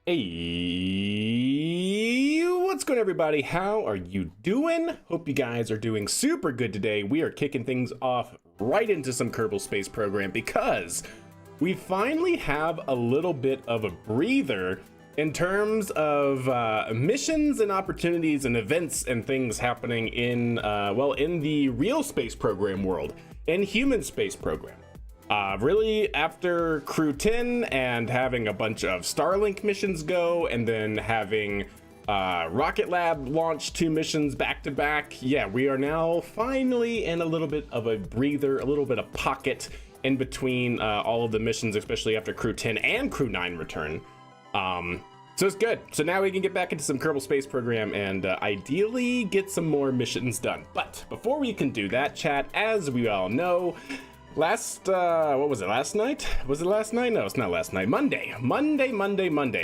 Hey, what's going on, everybody? How are you doing? Hope you guys are doing super good today. We are kicking things off right into some Kerbal Space Program because we finally have a little bit of a breather in terms of missions and opportunities and events and things happening in, in the real space program world and human space program. Really, after Crew 10 and having a bunch of Starlink missions go, and then having Rocket Lab launch 2 missions back to back, yeah, we are now finally in a little bit of a breather, a little bit of pocket in between all of the missions, especially after Crew 10 and Crew 9 return. So it's good. So now we can get back into some Kerbal Space Program and ideally get some more missions done. But before we can do that, chat, as we all know, what was it, last night? Was it last night? No, it's not last night. Monday.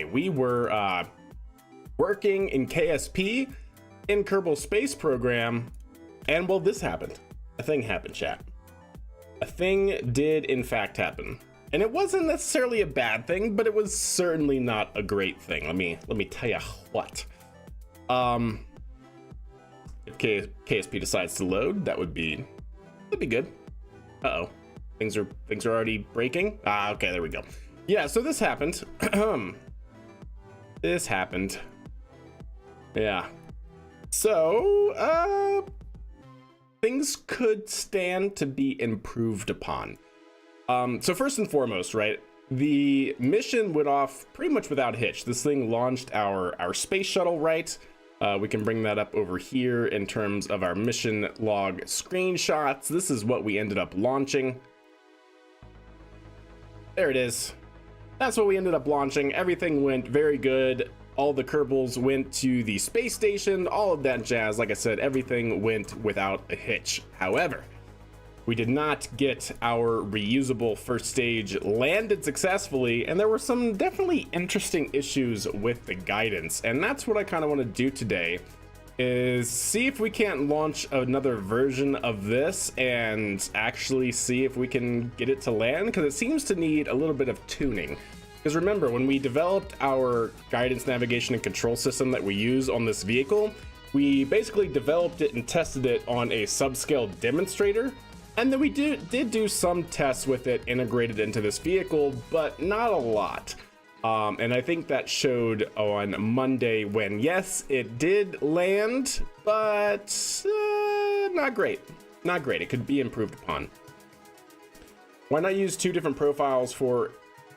We were working in KSP in Kerbal Space Program, and well, this happened. A thing happened, chat. A thing did in fact happen. And it wasn't necessarily a bad thing, but it was certainly not a great thing. Let me tell you what. If KSP decides to load, that'd be good. Uh-oh. Things are already breaking. Okay, there we go. Yeah, so this happened. This happened. Yeah. So, things could stand to be improved upon. So first and foremost, right, the mission went off pretty much without hitch. This thing launched our space shuttle, right? We can bring that up over here in terms of our mission log screenshots. This is what we ended up launching. There it is. That's what we ended up launching. Everything went very good. All the Kerbals went to the space station, all of that jazz. Like I said, everything went without a hitch. However, we did not get our reusable first stage landed successfully, and there were some definitely interesting issues with the guidance, and that's what I kind of want to do today, is see if we can't launch another version of this and actually see if we can get it to land, because it seems to need a little bit of tuning. Because remember, when we developed our guidance, navigation, and control system that we use on this vehicle, we basically developed it and tested it on a subscale demonstrator. And then we did do some tests with it integrated into this vehicle, but not a lot. And I think that showed on Monday when, yes, it did land, but not great. Not great. It could be improved upon. Why not use 2 different profiles for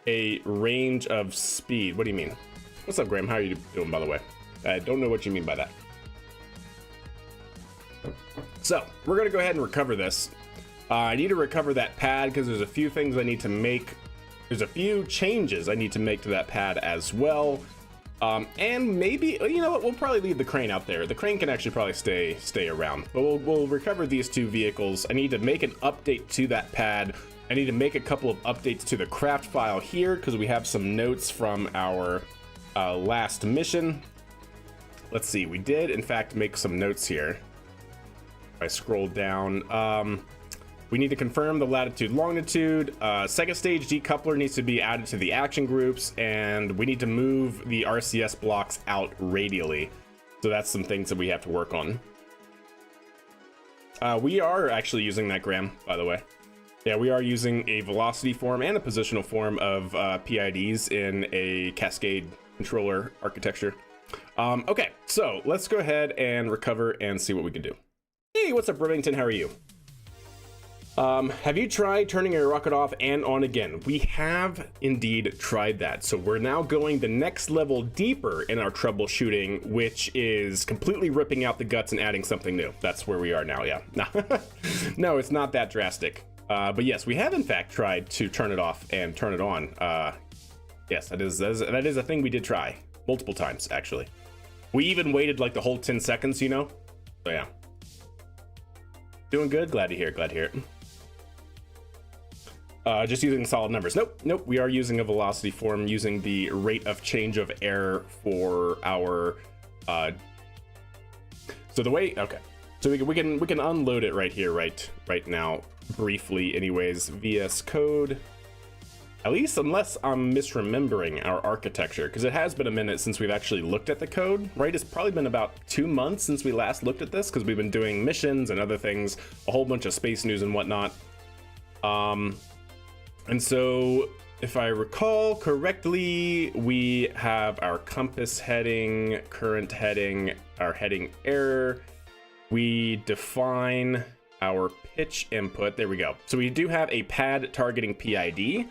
a range of speed? What do you mean? What's up, Graham? How are you doing, by the way? I don't know what you mean by that. So we're going to go ahead and recover this. I need to recover that pad because there's a few things I need to make. There's a few changes I need to make to that pad as well. And maybe, you know what, we'll probably leave the crane out there. The crane can actually probably stay around, but we'll recover these 2 vehicles. I need to make an update to that pad. I need to make a couple of updates to the craft file here because we have some notes from our last mission. Let's see, we did in fact make some notes here. If I scroll down, we need to confirm the latitude, longitude. Second stage decoupler needs to be added to the action groups, and we need to move the RCS blocks out radially. So that's some things that we have to work on. We are actually using that, Graham, by the way. Yeah, we are using a velocity form and a positional form of PIDs in a cascade controller architecture. Okay, so let's go ahead and recover and see what we can do. Hey, what's up, Remington? How are you? Have you tried turning your rocket off and on again? We have indeed tried that. So we're now going the next level deeper in our troubleshooting, which is completely ripping out the guts and adding something new. That's where we are now, yeah. No, it's not that drastic. But yes, we have in fact tried to turn it off and turn it on. Yes, that is a thing we did try multiple times, actually. We even waited like the whole 10 seconds, you know? So yeah. Doing good, glad to hear it. Just using solid numbers. Nope. We are using a velocity form, using the rate of change of error for our. So the way, okay. So we can unload it right here, right now, briefly. Anyways, VS Code. At least unless I'm misremembering our architecture, because it has been a minute since we've actually looked at the code, right? It's probably been about 2 months since we last looked at this, because we've been doing missions and other things, a whole bunch of space news and whatnot. And so if I recall correctly, we have our compass heading, current heading, our heading error. We define our pitch input. There we go. So we do have a pad targeting PID.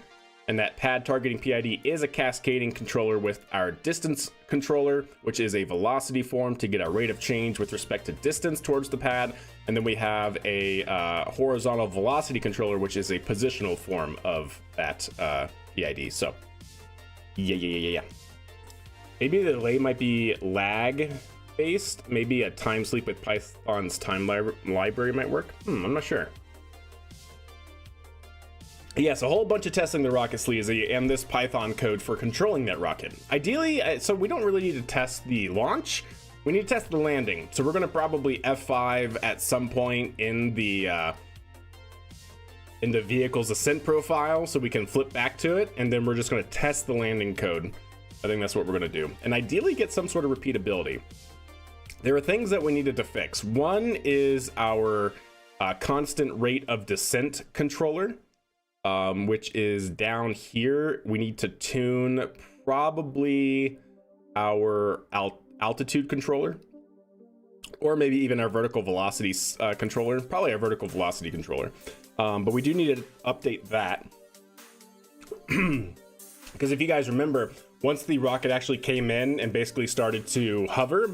And that pad targeting PID is a cascading controller with our distance controller, which is a velocity form to get our rate of change with respect to distance towards the pad. And then we have a horizontal velocity controller, which is a positional form of that PID. So, yeah. Maybe the delay might be lag based. Maybe a time sleep with Python's time library might work. I'm not sure. Yes, a whole bunch of testing the rocket sleazy and this Python code for controlling that rocket. Ideally, so we don't really need to test the launch. We need to test the landing. So we're going to probably F5 at some point in the vehicle's ascent profile so we can flip back to it. And then we're just going to test the landing code. I think that's what we're going to do. And ideally get some sort of repeatability. There are things that we needed to fix. One is our constant rate of descent controller. Which is down here. We need to tune probably our altitude controller, or maybe even our vertical velocity controller, probably our vertical velocity controller. But we do need to update that. Because if you guys remember, once the rocket actually came in and basically started to hover,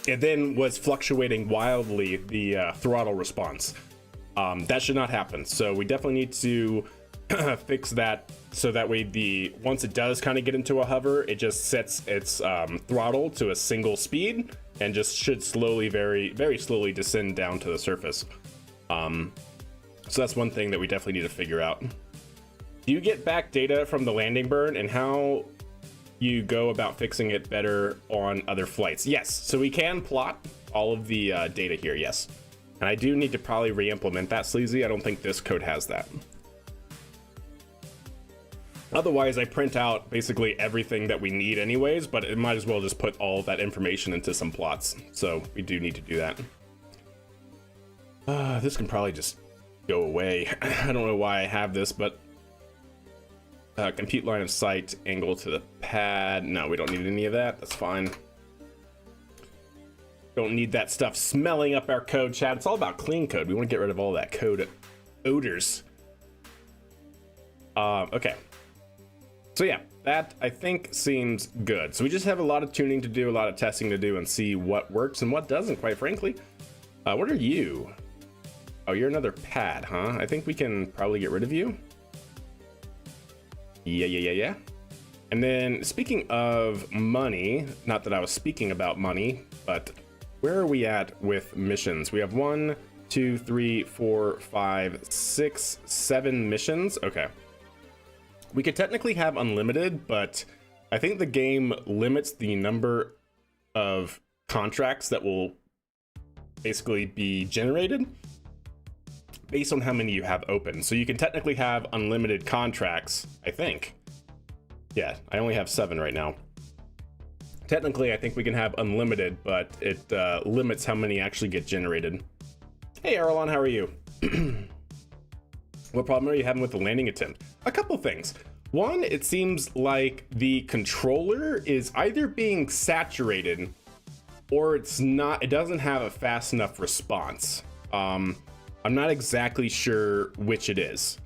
it then was fluctuating wildly the throttle response. That should not happen. So we definitely need to fix that so that way once it does kind of get into a hover, it just sets its throttle to a single speed and just should slowly, very, very slowly descend down to the surface. So that's one thing that we definitely need to figure out. Do you get back data from the landing burn and how you go about fixing it better on other flights? Yes, so we can plot all of the data here, yes. And I do need to probably re-implement that, Sleazy. I don't think this code has that. Otherwise, I print out basically everything that we need anyways, but it might as well just put all of that information into some plots. So we do need to do that. This can probably just go away. I don't know why I have this, but compute line of sight, angle to the pad. No, we don't need any of that. That's fine. Don't need that stuff smelling up our code, chat. It's all about clean code. We want to get rid of all that code odors. Okay. So yeah, that I think seems good. So we just have a lot of tuning to do, a lot of testing to do, and see what works and what doesn't, quite frankly. What are you? Oh, you're another pad, huh? I think we can probably get rid of you. Yeah. And then speaking of money, not that I was speaking about money, but where are we at with missions? We have 1, 2, 3, 4, 5, 6, 7 missions. Okay. We could technically have unlimited, but I think the game limits the number of contracts that will basically be generated based on how many you have open. So you can technically have unlimited contracts, I think. Yeah, I only have 7 right now. Technically, I think we can have unlimited, but it limits how many actually get generated. Hey, Arlon, how are you? What problem are you having with the landing attempt? A couple things. One, it seems like the controller is either being saturated or it's not. It doesn't have a fast enough response. I'm not exactly sure which it is.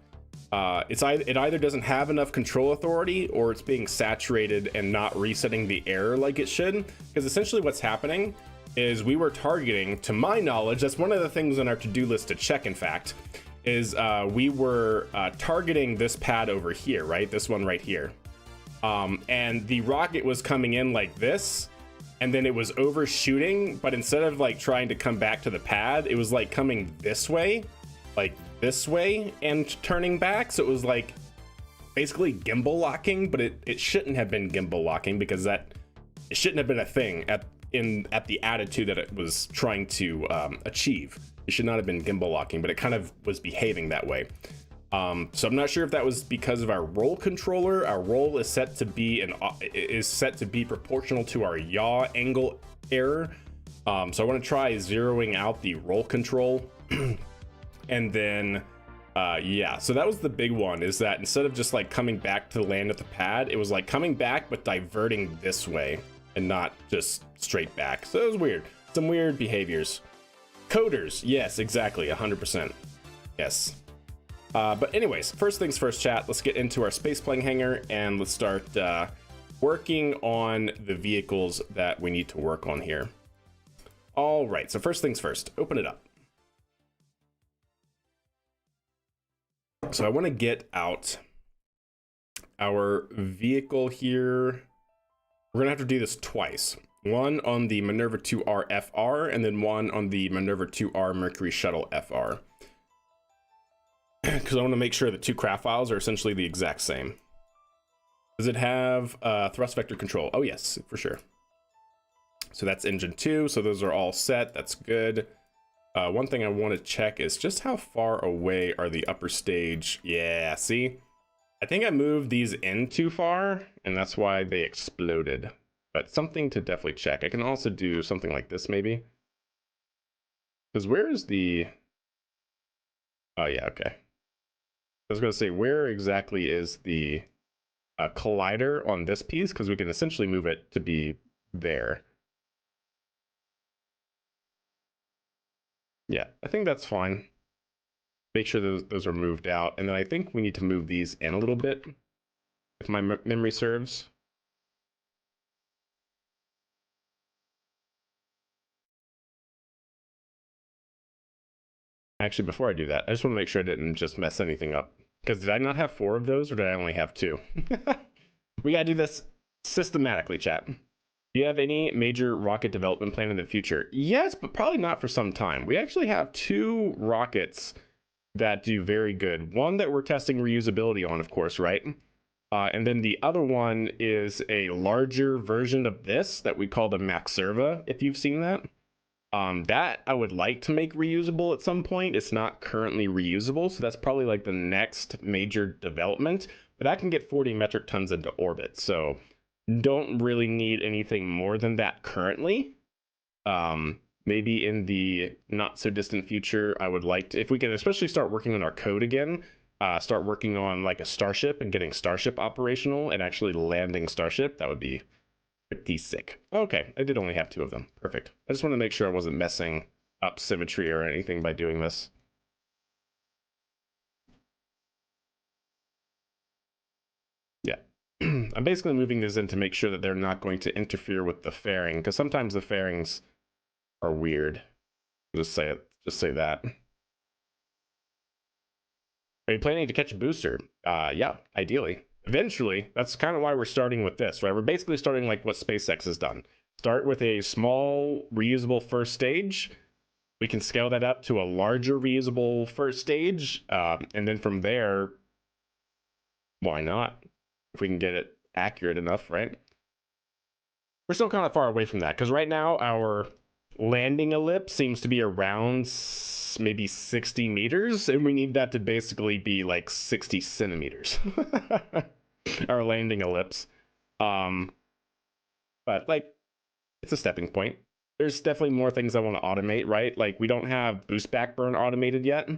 It either doesn't have enough control authority or it's being saturated and not resetting the error like it should. Because essentially what's happening is we were targeting, to my knowledge, that's one of the things on our to-do list to check, in fact, is we were targeting this pad over here, right? This one right here. And the rocket was coming in like this, and then it was overshooting, but instead of like trying to come back to the pad, it was like coming this way, like this way and turning back. So it was like basically gimbal locking, but it shouldn't have been gimbal locking because it shouldn't have been a thing at the attitude that it was trying to achieve. It should not have been gimbal locking, but it kind of was behaving that way. So I'm not sure if that was because of our roll controller. Our roll is set to be proportional to our yaw angle error. So I want to try zeroing out the roll control, and then yeah. So that was the big one, is that instead of just like coming back to land at the pad, it was like coming back but diverting this way and not just straight back. So it was weird. Some weird behaviors. Coders, yes, exactly, 100%. Yes. But anyways, first things first, chat. Let's get into our space plane hangar and let's start working on the vehicles that we need to work on here. All right, so first things first, open it up. So I want to get out our vehicle here. We're gonna have to do this twice. One on the Minerva 2R FR and then one on the Minerva 2R Mercury Shuttle FR. Because I want to make sure the two craft files are essentially the exact same. Does it have thrust vector control? Oh yes, for sure. So that's engine 2, so those are all set. That's good. One thing I want to check is just how far away are the upper stage. Yeah, see? I think I moved these in too far, and that's why they exploded. But something to definitely check. I can also do something like this, maybe. Because where is the... Oh yeah, okay. I was going to say, where exactly is the collider on this piece? Because we can essentially move it to be there. Yeah, I think that's fine. Make sure those are moved out. And then I think we need to move these in a little bit, if my memory serves. Actually, before I do that, I just want to make sure I didn't just mess anything up. Because did I not have 4 of those, or did I only have 2? We gotta do this systematically, chat. Do you have any major rocket development plan in the future? Yes, but probably not for some time. We actually have 2 rockets that do very good. One that we're testing reusability on, of course, right? And then the other one is a larger version of this that we call the Maxerva, if you've seen that. That I would like to make reusable at some point. It's not currently reusable, so that's probably like the next major development. But I can get 40 metric tons into orbit, so don't really need anything more than that currently. Maybe in the not so distant future, I would like to, if we can especially start working on our code again, start working on like a Starship and getting Starship operational and actually landing Starship, that would be pretty sick. Okay, I did only have 2 of them. Perfect. I just want to make sure I wasn't messing up symmetry or anything by doing this. Yeah. I'm basically moving these in to make sure that they're not going to interfere with the fairing, because sometimes the fairings are weird. Just say it. Just say that. Are you planning to catch a booster? Yeah, ideally. Eventually, that's kind of why we're starting with this, right? We're basically starting like what SpaceX has done. Start with a small reusable first stage. We can scale that up to a larger reusable first stage. And then from there, why not? If we can get it accurate enough, right? We're still kind of far away from that because right now our landing ellipse seems to be around maybe 60 meters, and we need that to basically be like 60 centimeters. Our landing ellipse. But like, it's a stepping point. There's definitely more things I want to automate, right? Like, we don't have boost backburn automated yet.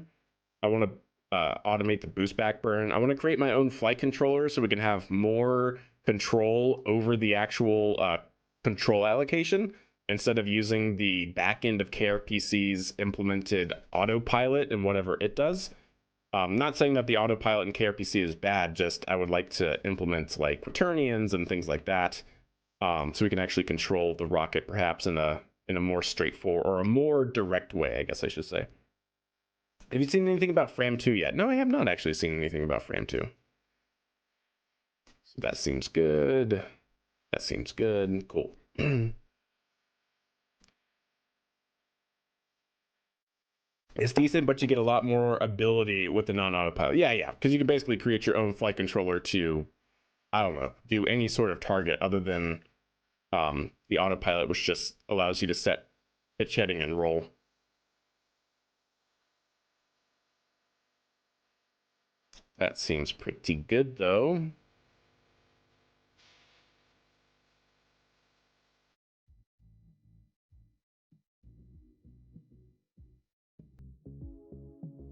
I want to automate the boost backburn. I want to create my own flight controller so we can have more control over the actual control allocation instead of using the back end of KRPC's implemented autopilot and whatever it does. Not saying that the autopilot in KRPC is bad, just I would like to implement like quaternions and things like that, so we can actually control the rocket perhaps in a more straightforward or a more direct way, I guess I should say. Have you seen anything about Fram 2 yet? No, I have not actually seen anything about Fram 2. So that seems good. That seems good. Cool. It's decent, but you get a lot more ability with the non-autopilot. Yeah, because you can basically create your own flight controller to, I don't know, do any sort of target other than the autopilot, which just allows you to set pitch heading and roll. That seems pretty good, though.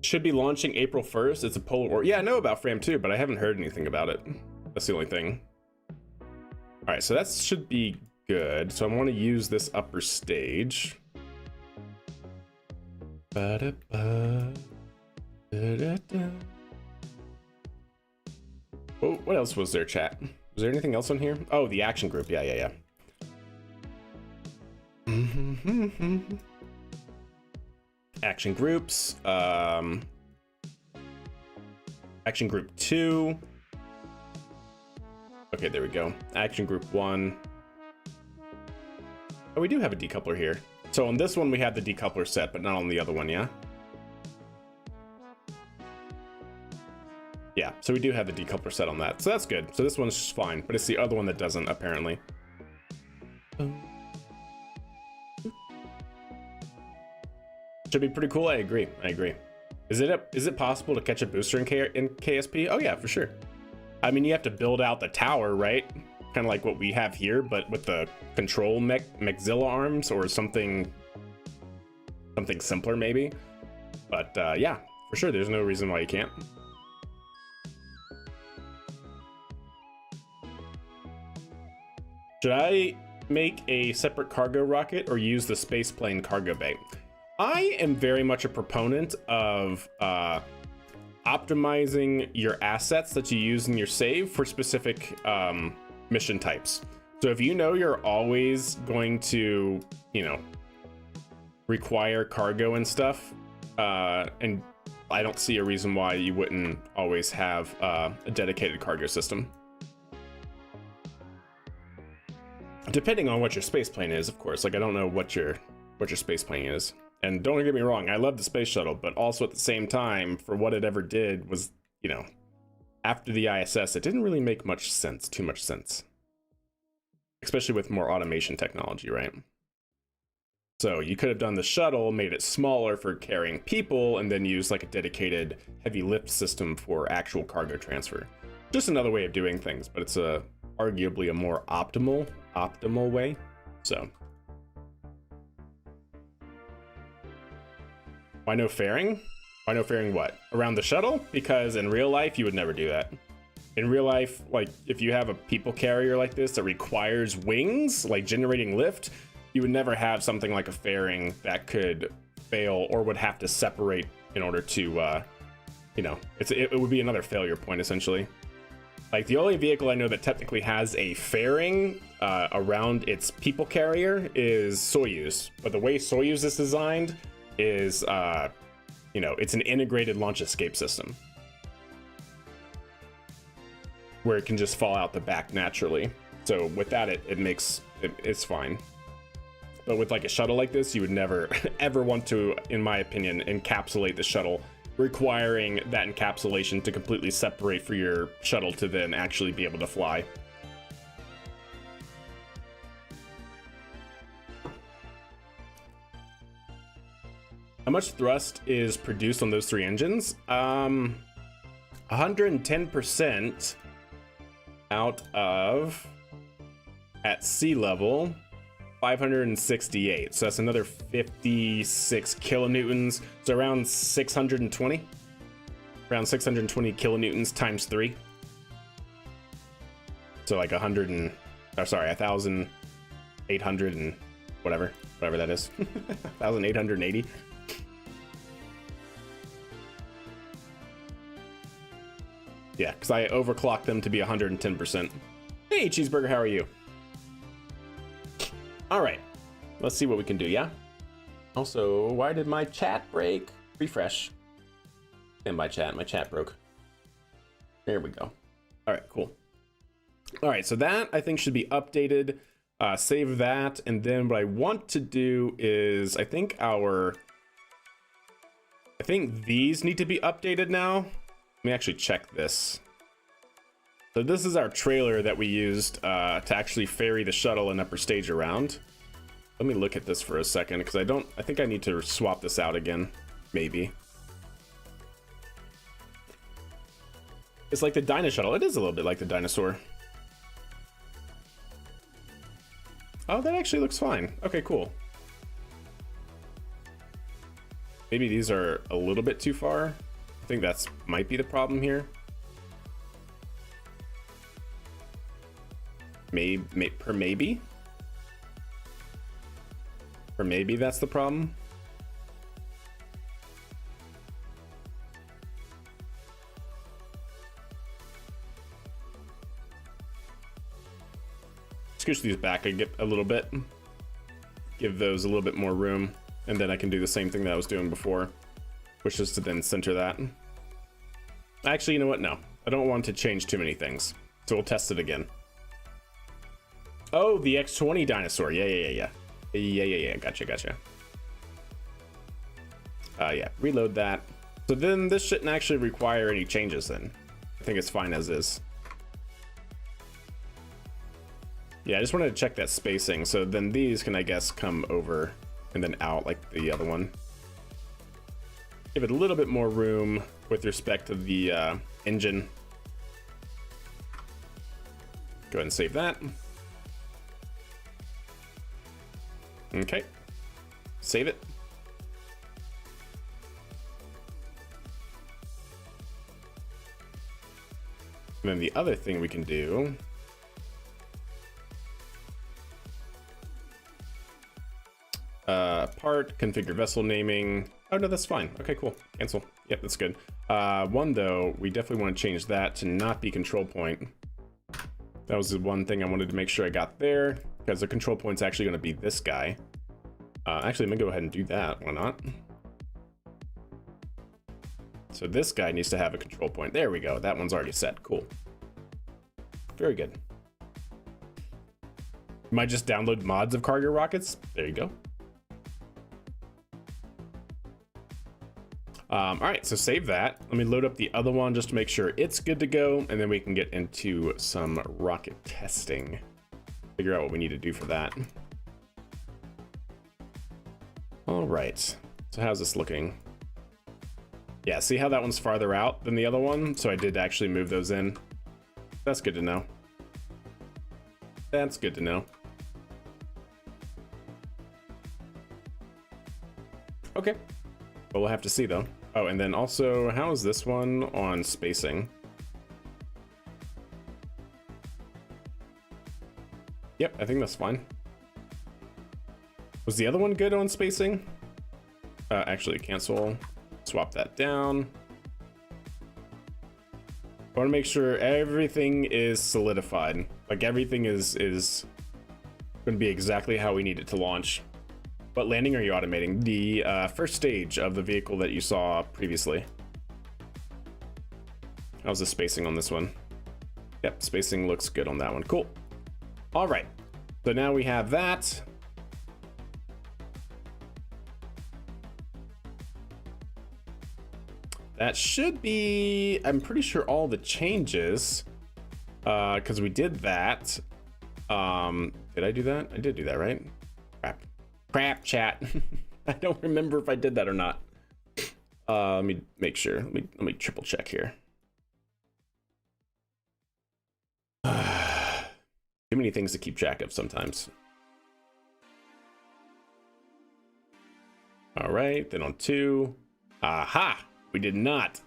Should be launching April 1st. It's a polar war. Yeah, I know about Fram 2, but I haven't heard anything about it. That's the only thing. All right, so that should be good. So I want to use this upper stage. Ba-da-ba, da-da-da. Oh, what else was there, chat? Was there anything else on here? Oh, the action group. Yeah. Action groups. Action group 2. Okay, there we go. Action group 1. Oh, we do have a decoupler here. So on this one, we have the decoupler set, but not on the other one, yeah? Yeah, so we do have the decoupler set on that. So that's good. So this one's just fine, but it's the other one that doesn't, apparently. Should be pretty cool. I agree. Is it possible to catch a booster in KSP? Oh yeah, for sure. I mean, you have to build out the tower, right? Kind of like what we have here, but with the control Mechzilla arms or something simpler maybe. But yeah, for sure. There's no reason why you can't. Should I make a separate cargo rocket or use the spaceplane cargo bay? I am very much a proponent of optimizing your assets that you use in your save for specific mission types. So if you know you're always going to, require cargo and stuff, and I don't see a reason why you wouldn't always have a dedicated cargo system. Depending on what your space plane is, of course. Like, I don't know what your space plane is. And don't get me wrong, I love the space shuttle, but also at the same time, for what it ever did was, after the ISS, it didn't really make too much sense. Especially with more automation technology, right? So you could have done the shuttle, made it smaller for carrying people, and then use like a dedicated heavy lift system for actual cargo transfer. Just another way of doing things, but it's arguably a more optimal way. So. Why no fairing? Why no fairing what? Around the shuttle? Because in real life, you would never do that. In real life, like if you have a people carrier like this that requires wings, like generating lift, you would never have something like a fairing that could fail or would have to separate in order to, it would be another failure point essentially. Like the only vehicle I know that technically has a fairing around its people carrier is Soyuz. But the way Soyuz is designed is, it's an integrated launch escape system where it can just fall out the back naturally. So with that, it's fine. But with like a shuttle like this, you would never ever want to, in my opinion, encapsulate the shuttle, requiring that encapsulation to completely separate for your shuttle to then actually be able to fly. How much thrust is produced on those 3 engines? 110% out of, at sea level, 568. So that's another 56 kilonewtons. So around 620. Around 620 kilonewtons times 3. So like 1,800 and whatever that is. 1,880. Yeah, because I overclocked them to be 110%. Hey, Cheeseburger, how are you? All right, let's see what we can do, yeah? Also, why did my chat break? Refresh. And my chat broke. There we go. All right, cool. All right, so that I think should be updated. Save that, and then what I want to do is, I think these need to be updated now. Let me actually check this. So this is our trailer that we used to actually ferry the shuttle and upper stage around. Let me look at this for a second, because I think I need to swap this out again, maybe. It's like the Dino Shuttle. It is a little bit like the dinosaur. Oh, that actually looks fine. Okay, cool. Maybe these are a little bit too far. I think that's might be the problem here. Maybe that's the problem. Scooch these back and get a little bit. Give those a little bit more room. And then I can do the same thing that I was doing before, which is to then center that. Actually, you know what? No, I don't want to change too many things. So we'll test it again. Oh, the X20 dinosaur. Yeah. Gotcha. Yeah, reload that. So then this shouldn't actually require any changes then. I think it's fine as is. Yeah, I just wanted to check that spacing. So then these can, I guess, come over and then out like the other one. Give it a little bit more room with respect to the engine. Go ahead and save that. Okay, save it. And then the other thing we can do part, configure vessel naming. Oh no, that's fine. Okay, cool. Cancel. Yep, that's good. One though, we definitely want to change that to not be control point. That was the one thing I wanted to make sure I got there, because the control point's actually going to be this guy. Actually, I'm gonna go ahead and do that. Why not? So this guy needs to have a control point. There we go. That one's already set. Cool. Very good. Might just download mods of cargo rockets. There you go. All right, so save that. Let me load up the other one just to make sure it's good to go, and then we can get into some rocket testing. Figure out what we need to do for that. All right, so how's this looking? Yeah, see how that one's farther out than the other one? So I did actually move those in. That's good to know. That's good to know. Okay, well, we'll have to see though. Oh, and then also, how is this one on spacing? Yep, I think that's fine. Was the other one good on spacing? Actually, cancel. Swap that down. I want to make sure everything is solidified. Like everything is going to be exactly how we need it to launch. What landing are you automating? The first stage of the vehicle that you saw previously. How's the spacing on this one? Yep, spacing looks good on that one. Cool. All right. So now we have that. That should be, I'm pretty sure, all the changes, because we did that. Did I do that? I did do that, right? Crap, chat. I don't remember if I did that or not. Let me make sure. Let me triple check here. Too many things to keep track of sometimes. All right, then on 2. Aha! We did not.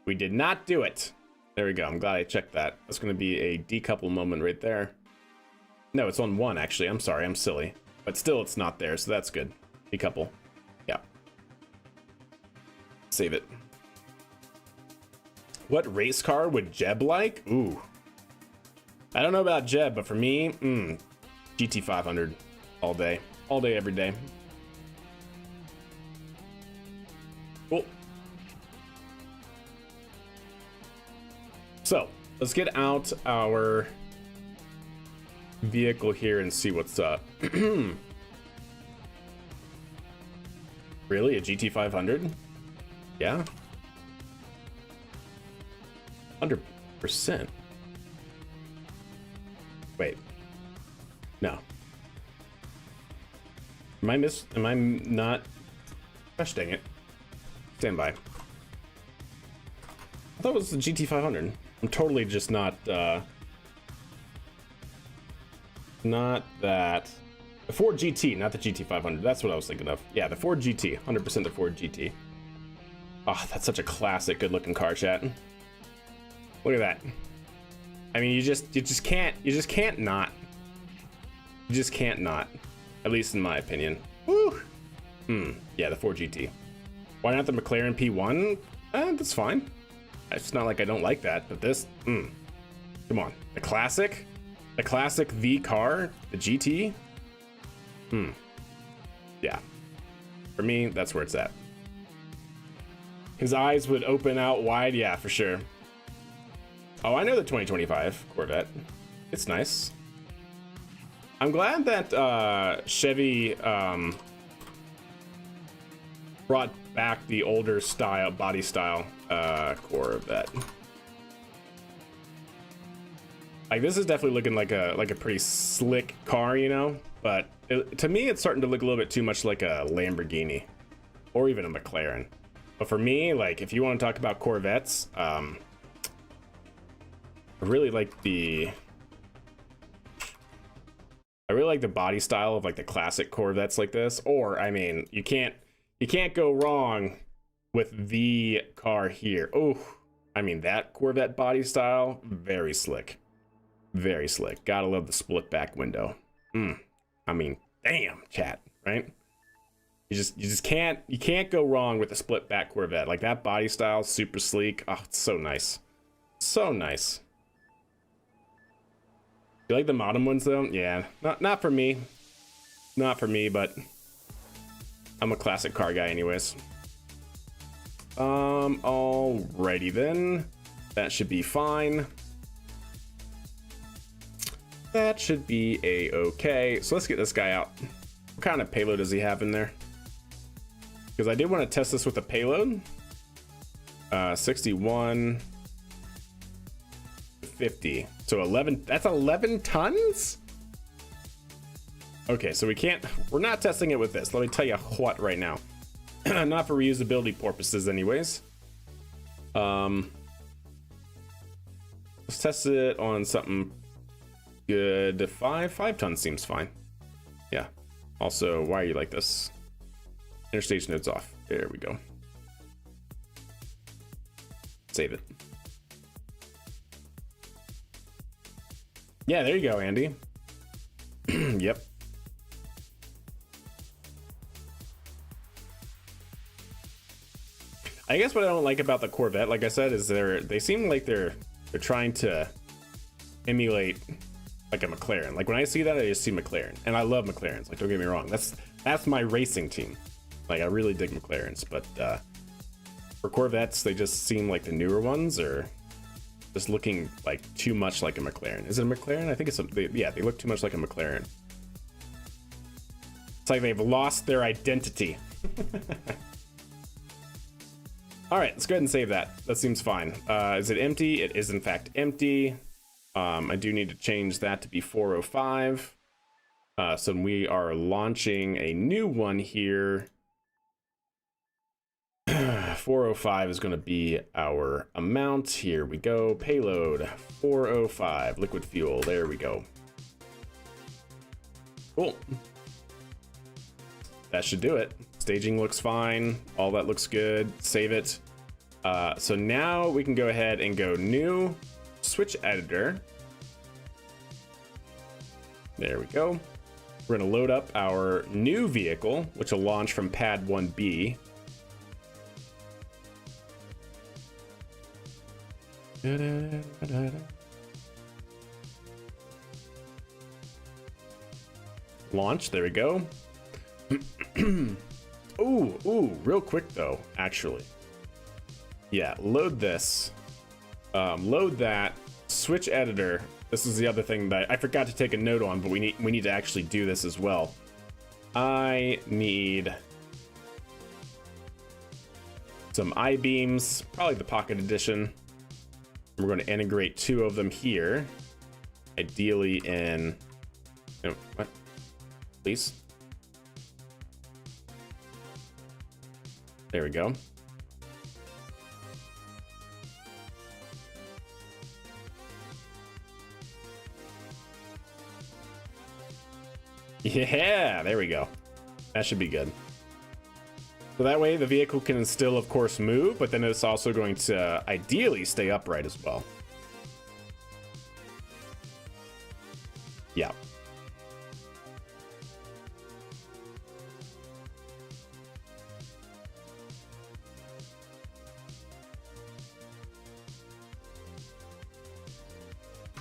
We did not do it. There we go. I'm glad I checked that. That's going to be a decouple moment right there. No, it's on 1, actually. I'm sorry. I'm silly. But still, it's not there, so that's good. Decouple. Yeah. Save it. What race car would Jeb like? Ooh. I don't know about Jeb, but for me, GT500 all day. All day, every day. Cool. So, let's get out our vehicle here and see what's up. Really? A GT500? Yeah? 100%. Wait. No. Am I not? Gosh dang it. Stand by. thought it was the GT500. I'm totally just not that. The Ford GT, not the GT500. That's what I was thinking of. Yeah, the Ford GT, 100% the Ford GT. Oh, that's such a classic, good-looking car, chat. Look at that. I mean, you just can't not. You just can't not. At least in my opinion. Woo. Yeah, the Ford GT. Why not the McLaren P1? That's fine. It's not like I don't like that, but this, come on. The classic, the car, the GT. Yeah. For me, that's where it's at. His eyes would open out wide, yeah, for sure. Oh, I know the 2025 Corvette. It's nice. I'm glad that Chevy brought back the older style, body style Corvette. Like, this is definitely looking like a pretty slick car, you know? But to me, it's starting to look a little bit too much like a Lamborghini or even a McLaren. But for me, like, if you want to talk about Corvettes, I really like the body style of like the classic Corvettes like this. Or, I mean, you can't go wrong with the car here. Oh, I mean, that Corvette body style, very slick. Very slick. Gotta love the split back window. I mean, damn, chat, right? You can't go wrong with the split back Corvette. Like, that body style, super sleek. Oh, it's so nice. So nice. You like the modern ones though? Yeah, not for me. Not for me, but I'm a classic car guy anyways. Alrighty then. That should be fine. That should be a-okay. So let's get this guy out. What kind of payload does he have in there? Because I did want to test this with a payload. 61. 50. So 11, that's 11 tons? Okay, so we're not testing it with this. Let me tell you what right now. Not for reusability purposes anyways. Let's test it on something good. 5 tons seems fine. Yeah. Also, why are you like this? Interstage node's off. There we go. Save it. Yeah, there you go, Andy. Yep. I guess what I don't like about the Corvette, like I said, is they seem like they're trying to emulate like a McLaren. Like, when I see that, I just see McLaren, and I love McLarens. Like, don't get me wrong, that's my racing team. Like, I really dig McLarens, but for Corvettes, they just seem like the newer ones, or just looking like too much like a McLaren. Is it a McLaren? I think it's yeah, they look too much like a McLaren. It's like they've lost their identity. All right, let's go ahead and save that. That seems fine. Is it empty? It is in fact empty. I do need to change that to be 405. So we are launching a new one here. 405 is going to be our amount. Here we go. Payload 405. Liquid fuel. There we go. Cool. That should do it. Staging looks fine. All that looks good. Save it. So now we can go ahead and go new switch editor. There we go. We're going to load up our new vehicle, which will launch from pad 1B. Launch, there we go. Ooh, real quick though, actually. Yeah, load this. Load that. Switch editor. This is the other thing that I forgot to take a note on, but we need to actually do this as well. I need some I-beams, probably the Pocket Edition. We're going to integrate 2 of them here. Ideally in... No, what? Please. There we go. Yeah, there we go. That should be good. So that way the vehicle can still, of course, move, but then it's also going to ideally stay upright as well. Yeah.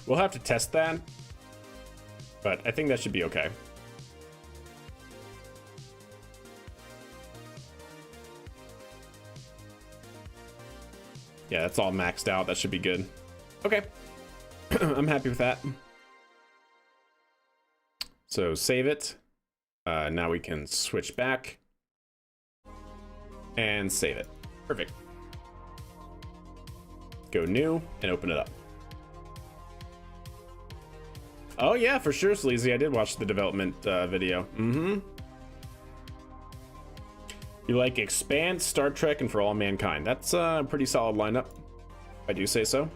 We'll have to test that, but I think that should be okay. Yeah, that's all maxed out. That should be good. Okay. I'm happy with that. So save it. Now we can switch back and save it. Perfect. Go new and open it up. Oh yeah, for sure, Sleazy. I did watch the development video. You like Expanse, Star Trek, and For All Mankind. That's a pretty solid lineup, if I do say so.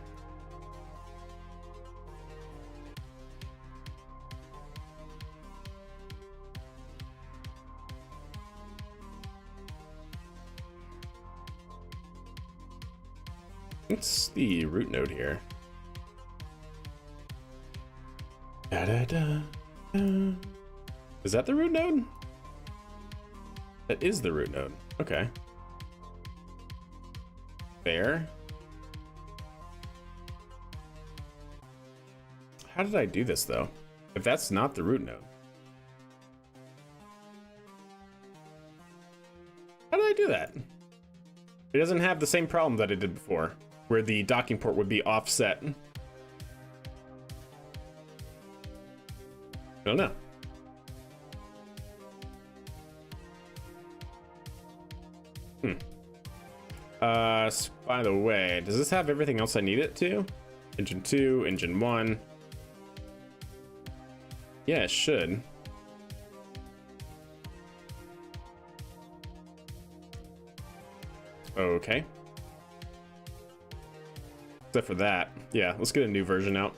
What's the root node here? Is that the root node? That is the root node. Okay. There. How did I do this though? If that's not the root node. How did I do that? It doesn't have the same problem that it did before, where the docking port would be offset. I don't know. By the way, does this have everything else I need it to? Engine 2, engine 1. Yeah, it should. Okay. Except for that. Yeah, let's get a new version out.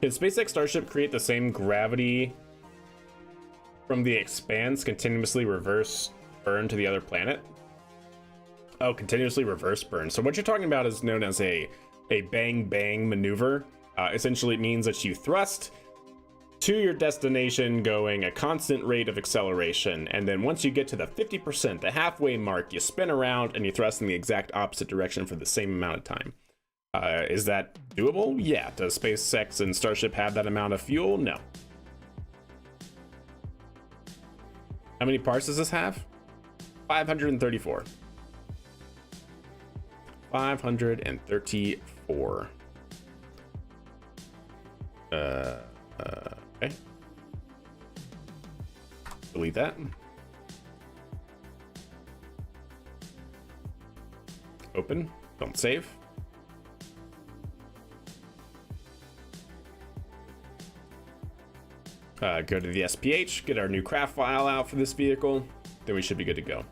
Can SpaceX Starship create the same gravity from the Expanse continuously reverse burn to the other planet? Oh, continuously reverse burn. So what you're talking about is known as a bang bang maneuver. Essentially, it means that you thrust to your destination going a constant rate of acceleration, and then once you get to the 50%, the halfway mark, you spin around and you thrust in the exact opposite direction for the same amount of time. Is that doable? Yeah. Does SpaceX and Starship have that amount of fuel? No. How many parts does this have? 534. 534. Okay. Delete that. Open. Don't save. Go to the SPH, get our new craft file out for this vehicle, then we should be good to go.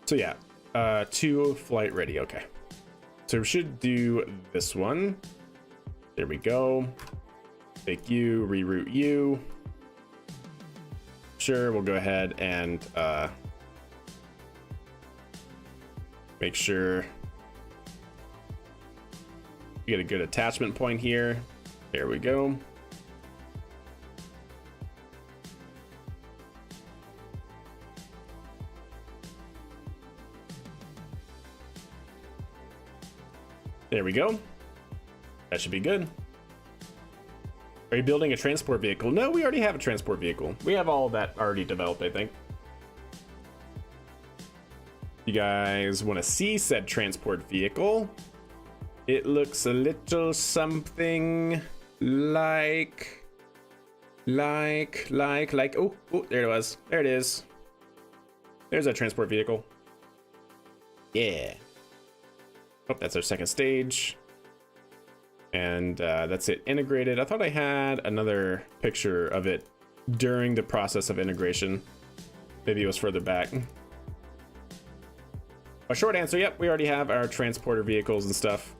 So yeah, 2 flight ready, okay. So we should do this one. There we go. Take you, reroute you. Sure, we'll go ahead and make sure you get a good attachment point here. There we go. There we go. That should be good. Are you building a transport vehicle? No, we already have a transport vehicle. We have all of that already developed, I think. You guys want to see said transport vehicle? It looks a little something like, oh, there it was. There it is. There's a transport vehicle. Yeah. Oh, that's our second stage. And that's it integrated. I thought I had another picture of it during the process of integration. maybe it was further back. A short answer, yep, we already have our transporter vehicles and stuff.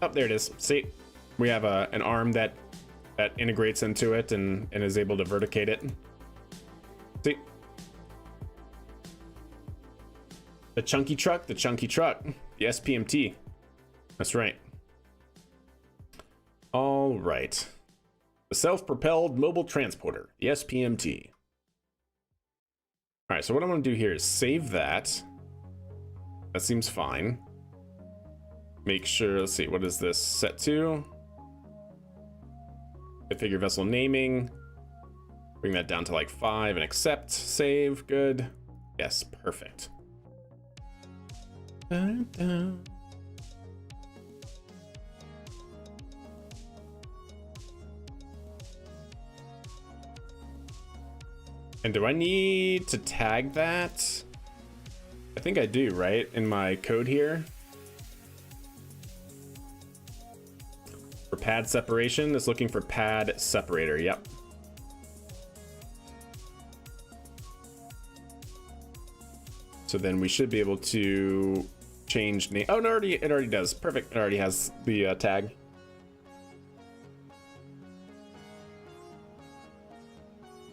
Oh, there it is. See, we have an arm that integrates into it and is able to verticate it. See, the chunky truck, the SPMT. That's right. All right. The self-propelled mobile transporter, the SPMT. All right, so what I'm going to do here is save that. That seems fine. Make sure, let's see, what is this set to? Configure vessel naming. Bring that down to like 5 and accept, save, good. Yes, perfect. Dun, dun. And do I need to tag that? I think I do, right? In my code here. For pad separation, it's looking for pad separator, yep. So then we should be able to change name. Oh, no, it already does. Perfect, it already has the tag.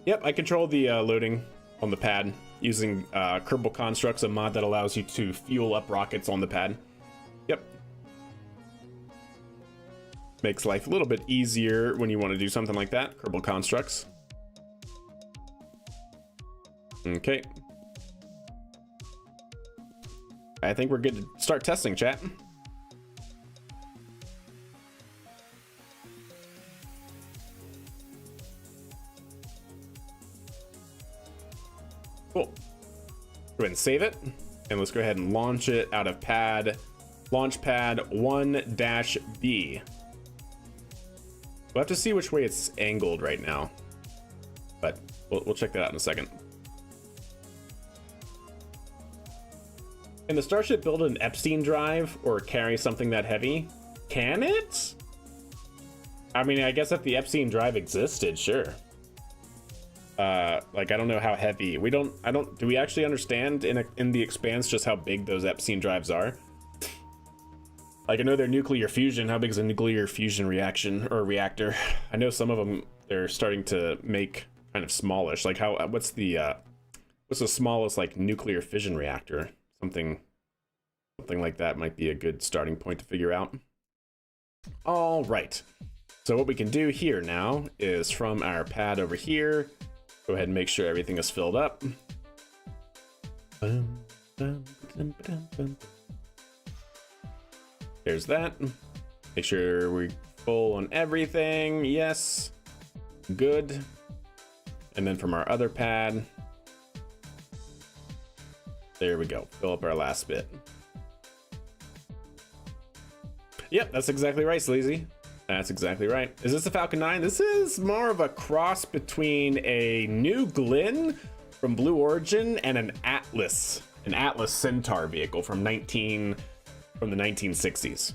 Yep, I control the loading on the pad using Kerbal Constructs, a mod that allows you to fuel up rockets on the pad. Yep. Makes life a little bit easier when you want to do something like that. Kerbal Constructs. Okay. I think we're good to start testing, chat. Cool. Go ahead and save it, and let's go ahead and launch it out of launchpad 1-B. We'll have to see which way it's angled right now, but we'll check that out in a second. Can the Starship build an Epstein drive or carry something that heavy? Can it? I mean, I guess if the Epstein drive existed, sure. Like, I don't know how heavy. Do we actually understand in the Expanse just how big those Epstein drives are? Like, I know they're nuclear fusion. How big is a nuclear fusion reaction or reactor? I know some of them, they're starting to make kind of smallish. Like, what's the smallest, like, nuclear fission reactor? Something like that might be a good starting point to figure out. All right. So what we can do here now is from our pad over here, go ahead and make sure everything is filled up. There's that. Make sure we're full on everything. Yes. Good. And then from our other pad, there we go. Fill up our last bit. Yep, that's exactly right, Sleazy. That's exactly right. Is this a Falcon 9? This is more of a cross between a New Glenn from Blue Origin and an Atlas Centaur vehicle from the 1960s.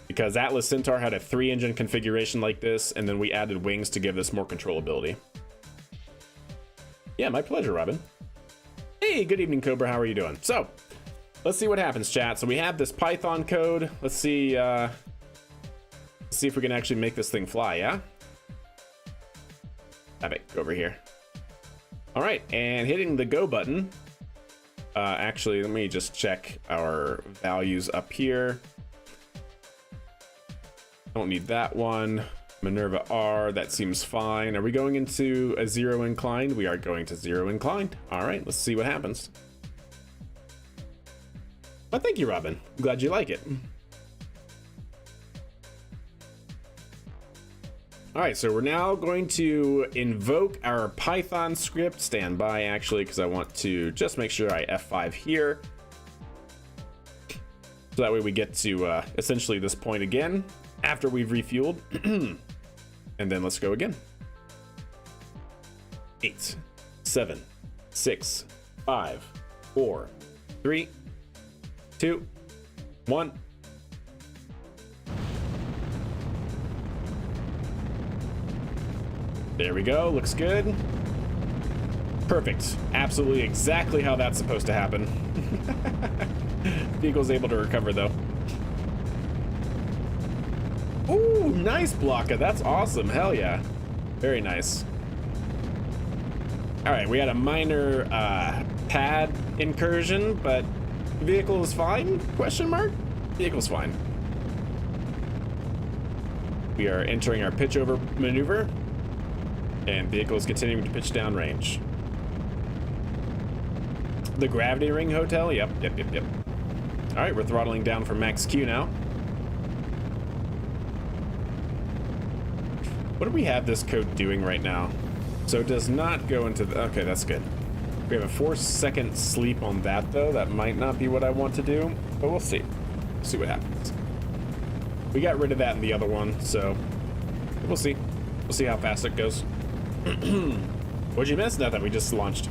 Because Atlas Centaur had a 3-engine configuration like this, and then we added wings to give this more controllability. Yeah, my pleasure, Robin. Hey, good evening, Cobra. How are you doing? So, let's see what happens, chat. So we have this Python code. Let's see if we can actually make this thing fly, yeah? Have it go over here. All right, and hitting the go button. Actually, let me just check our values up here. Don't need that one. Minerva R, that seems fine. Are we going into a 0 inclined? We are going to 0 inclined. All right, let's see what happens. Well, thank you, Robin. I'm glad you like it. All right, so we're now going to invoke our Python script. Stand by, actually, because I want to just make sure I F5 here. So that way we get to essentially this point again after we've refueled. And then let's go again. 8, 7, 6, 5, 4, 3, 2, 1. There we go. Looks good. Perfect. Absolutely exactly how that's supposed to happen. Vehicle's able to recover though. Ooh, nice Blanca. That's awesome. Hell yeah. Very nice. All right, we had a minor pad incursion, but vehicle is fine? Question mark? Vehicle's fine. We are entering our pitch over maneuver, and vehicle is continuing to pitch down range. The Gravity Ring Hotel? Yep. All right, we're throttling down for max Q now. What do we have this code doing right now? So it does not go into the... Okay, that's good. We have a 4-second sleep on that, though. That might not be what I want to do, but we'll see. See what happens. We got rid of that in the other one, so we'll see. We'll see how fast it goes. What'd you miss? Nothing. We just launched.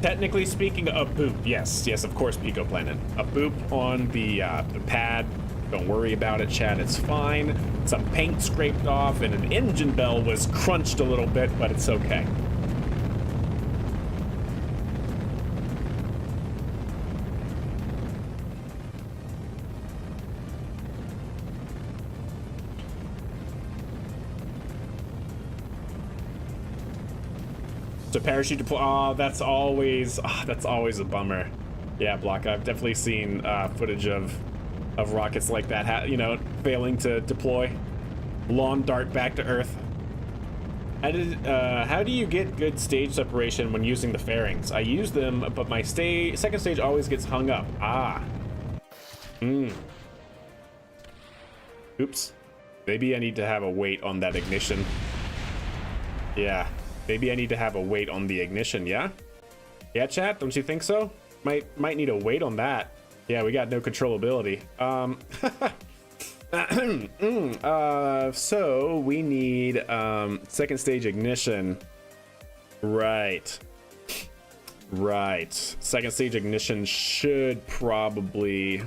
Technically speaking, a boop. Yes, of course, Pico Planet. A boop on the pad. Don't worry about it, Chad. It's fine. Some paint scraped off, and an engine bell was crunched a little bit, but it's okay. So parachute deploy. Oh, that's always a bummer. Yeah, Block. I've definitely seen footage of rockets like that, you know, failing to deploy, lawn dart back to Earth. How do you get good stage separation when using the fairings? I use them, but my second stage always gets hung up. Oops. Maybe I need to have a weight on that ignition. Yeah. Maybe I need to have a weight on the ignition, yeah? Yeah, chat, don't you think so? Might need a weight on that. Yeah, we got no controllability. So we need second stage ignition. Right. Second stage ignition should probably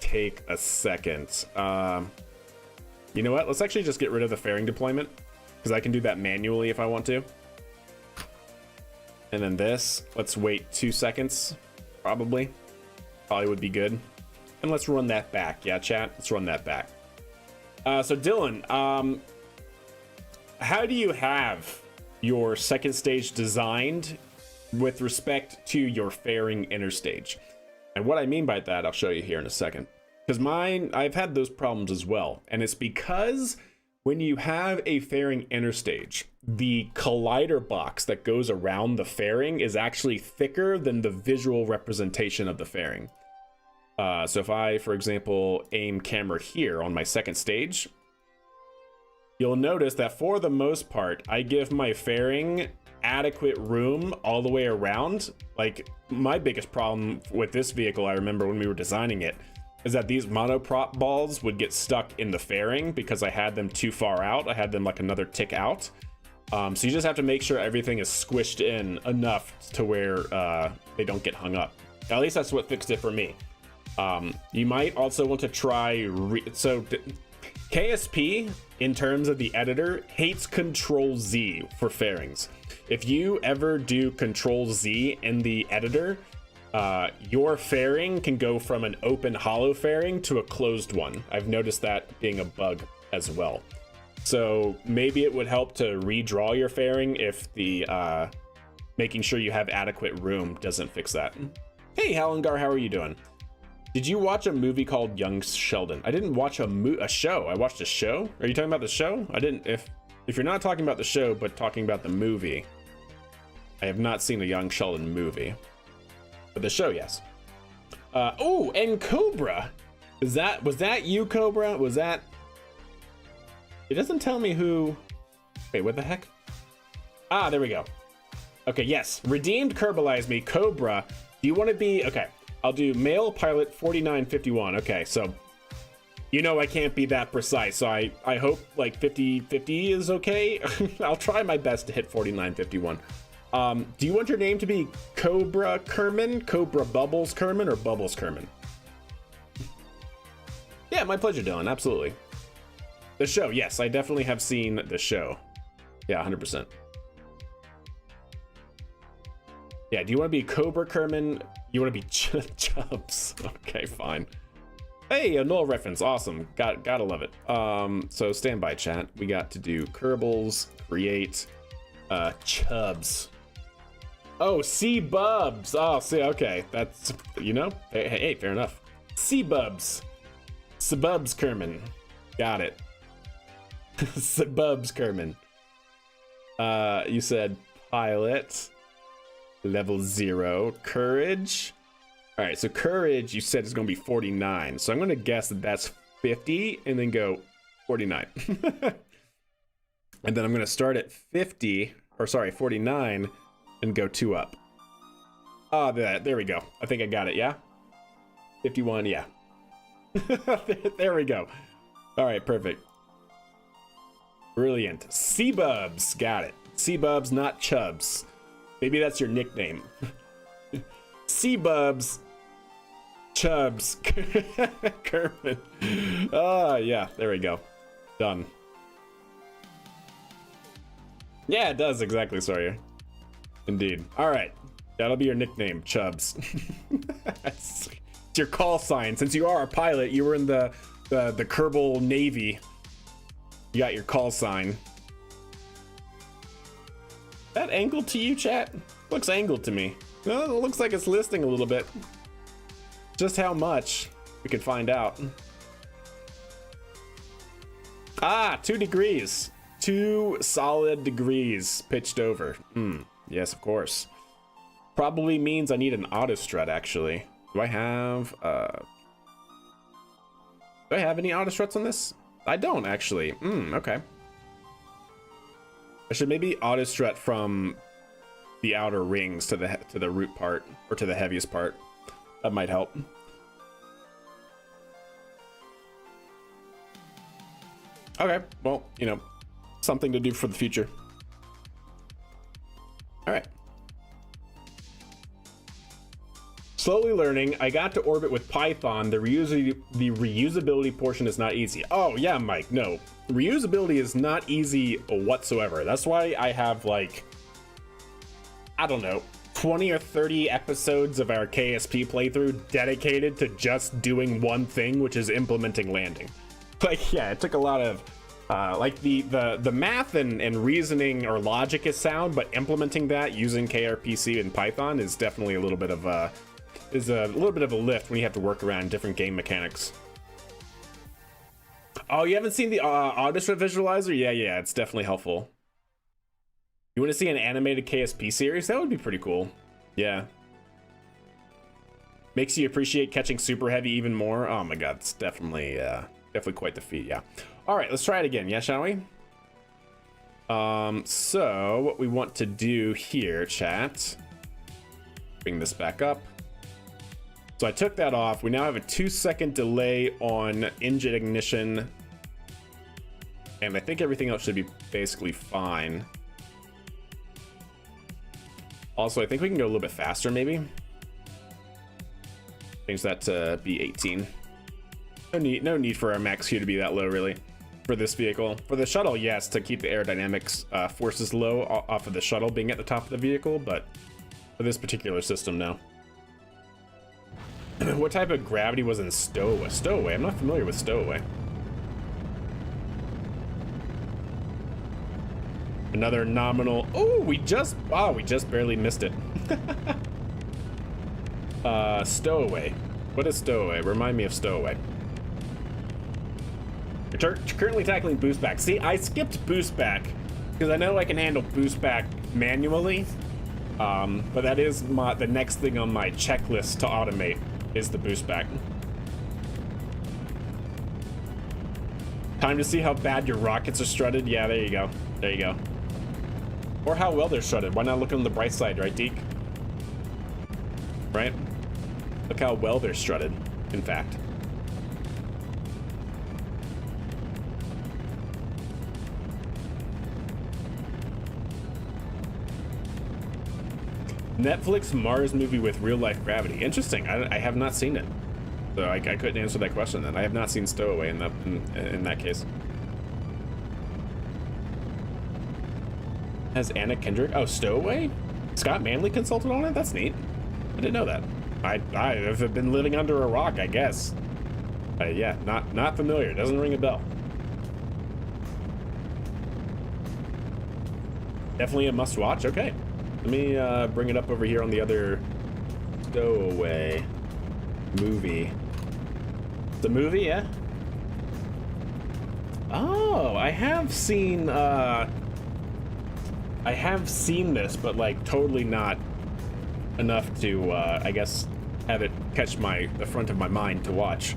take a second. You know what? Let's actually just get rid of the fairing deployment, because I can do that manually if I want to. And then this, let's wait 2 seconds, probably would be good. And let's run that back. Yeah, chat, let's run that back. So Dylan, how do you have your second stage designed with respect to your fairing interstage? And what I mean by that, I'll show you here in a second. Because mine, I've had those problems as well. And it's because when you have a fairing interstage, the collider box that goes around the fairing is actually thicker than the visual representation of the fairing. So if I, for example, aim camera here on my second stage, you'll notice that for the most part, I give my fairing adequate room all the way around. Like, my biggest problem with this vehicle, I remember when we were designing it, is that these monoprop balls would get stuck in the fairing because I had them too far out. I had them like another tick out. So you just have to make sure everything is squished in enough to where they don't get hung up. At least that's what fixed it for me. You might also want to try... KSP, in terms of the editor, hates Control-Z for fairings. If you ever do Control-Z in the editor, your fairing can go from an open hollow fairing to a closed one. I've noticed that being a bug as well. So maybe it would help to redraw your fairing if the making sure you have adequate room doesn't fix that. Hey, Halengar, how are you doing? Did you watch a movie called Young Sheldon? I didn't watch a show. I watched a show. Are you talking about the show? I didn't. If you're not talking about the show, but talking about the movie, I have not seen a Young Sheldon movie. But the show, yes. Oh, and Cobra. Was that you, Cobra? Was that? It doesn't tell me who. Wait, what the heck? Ah, there we go. Okay, yes. Redeemed Kerbalize me. Cobra. Do you want to be? Okay. I'll do male pilot 4951. Okay, so you know I can't be that precise, so I hope like 50-50 is okay. I'll try my best to hit 4951. Do you want your name to be Cobra Kerman, Cobra Bubbles Kerman, or Bubbles Kerman? Yeah, my pleasure, Dylan. Absolutely. The show, yes, I definitely have seen the show. Yeah, 100%. Yeah, do you want to be Cobra Kerman? You want to be Chubbs? Okay, fine. Hey, a null reference, awesome. Gotta love it. So stand by, chat. We got to do Kerbals, create, Chubbs. Oh, C-Bubs. Oh, see, okay, that's, you know, hey, fair enough. C-Bubs. C-Bubs Kerman. Got it. C-Bubs Kerman. You said pilot, level 0, courage. All right, so courage, you said is going to be 49. So I'm going to guess that that's 50 and then go 49. And then I'm going to start at 50, or sorry, 49 and go 2 up. Ah, there we go. I think I got it, yeah? 51, yeah. There we go. All right, perfect. Brilliant. C-Bubs, got it. C-Bubs, not Chubbs. Maybe that's your nickname. C-Bubs, Chubbs, Kermit. Ah, yeah, there we go. Done. Yeah, it does exactly, Sawyer. Indeed. All right, that'll be your nickname, Chubbs. It's your call sign. Since you are a pilot, you were in the Kerbal Navy. You got your call sign. That angled to you, chat? Looks angled to me. Well, it looks like it's listing a little bit. Just how much? We could find out. Ah, 2 degrees. 2 solid degrees pitched over. Yes, of course. Probably means I need an auto strut, actually. Do I have any auto struts on this? I don't, actually. Okay. I should maybe auto strut from the outer rings to the root part, or to the heaviest part. That might help. Okay, well, you know, something to do for the future. All right. Slowly learning. I got to orbit with Python. The reusability portion is not easy. Oh yeah, Mike. No, reusability is not easy whatsoever. That's why I have, like, I don't know, 20 or 30 episodes of our KSP playthrough dedicated to just doing one thing, which is implementing landing. Like, yeah, it took a lot of like the math and reasoning or logic is sound, but implementing that using KRPC and Python is definitely a little bit of a lift when you have to work around different game mechanics. Oh, you haven't seen the auto-strut visualizer? Yeah, it's definitely helpful. You want to see an animated KSP series? That would be pretty cool. Yeah. Makes you appreciate catching super heavy even more. Oh my god, it's definitely quite the feat, yeah. All right, let's try it again, yeah, shall we? So what we want to do here, chat, bring this back up. So I took that off. We now have a 2-second delay on engine ignition. And I think everything else should be basically fine. Also, I think we can go a little bit faster, maybe. Change that to be 18. No need for our max Q to be that low, really, for this vehicle. For the shuttle, yes, to keep the aerodynamics forces low off of the shuttle being at the top of the vehicle, but for this particular system, no. What type of gravity was in stowaway? Stowaway? I'm not familiar with stowaway. Another nominal. Oh, we just barely missed it. Stowaway. What is stowaway? Remind me of stowaway. You're currently tackling boost back. See, I skipped boost back because I know I can handle boost back manually. But that is the next thing on my checklist to automate is the boost back. Time to see how bad your rockets are strutted. Yeah, there you go. There you go. Or how well they're strutted. Why not look on the bright side, right, Deke? Right? Look how well they're strutted, in fact. Netflix Mars movie with real-life gravity. Interesting. I have not seen it, so I couldn't answer that question then. I have not seen Stowaway in that case. Has Anna Kendrick? Oh, Stowaway? Scott Manley consulted on it? That's neat. I didn't know that. I have been living under a rock, I guess. Yeah, not familiar. Doesn't ring a bell. Definitely a must-watch. Okay. Let me bring it up over here on the other Stowaway movie. The movie, yeah? Oh, I have seen this, but like totally not enough to I guess have it catch the front of my mind to watch.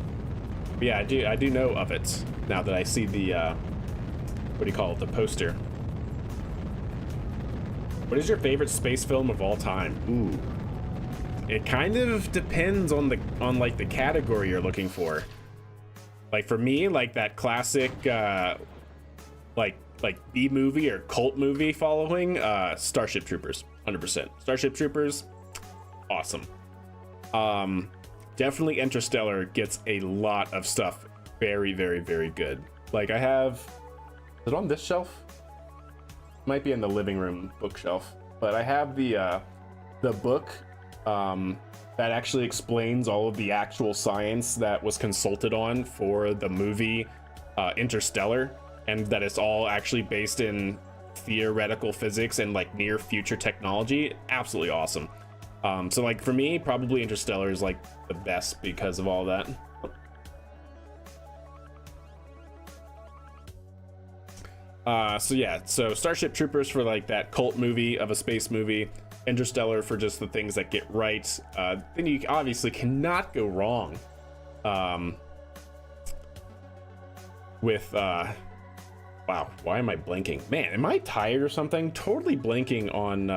But yeah, I do know of it now that I see the what do you call it, the poster. What is your favorite space film of all time? Ooh. It kind of depends on like the category you're looking for. Like for me, like that classic like B movie or cult movie following, Starship Troopers, 100%. Starship Troopers, awesome. Definitely Interstellar gets a lot of stuff very, very, very good. Like I have, is it on this shelf? Might be in the living room bookshelf, but I have the book that actually explains all of the actual science that was consulted on for the movie Interstellar, and that it's all actually based in theoretical physics and like near future technology. Absolutely awesome. So like for me, probably Interstellar is like the best because of all that. So yeah, so Starship Troopers for like that cult movie of a space movie, Interstellar for just the things that get right. Then you obviously cannot go wrong with wow, why am I blanking? Man, am I tired or something? Totally blanking on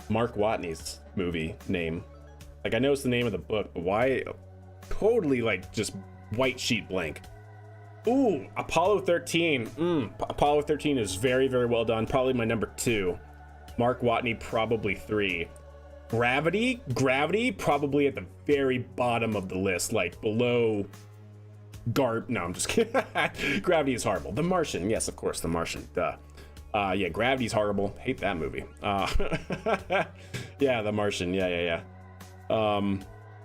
Mark Watney's movie name. Like I know it's the name of the book, but why? Totally like just white sheet blank. Ooh, Apollo 13. Apollo 13 is very, very well done. Probably my number 2. Mark Watney, probably 3. Gravity, probably at the very bottom of the list, like below no, I'm just kidding. Gravity is horrible. The Martian, yes, of course, The Martian, duh. Yeah, Gravity's horrible. Hate that movie. Yeah, The Martian, yeah.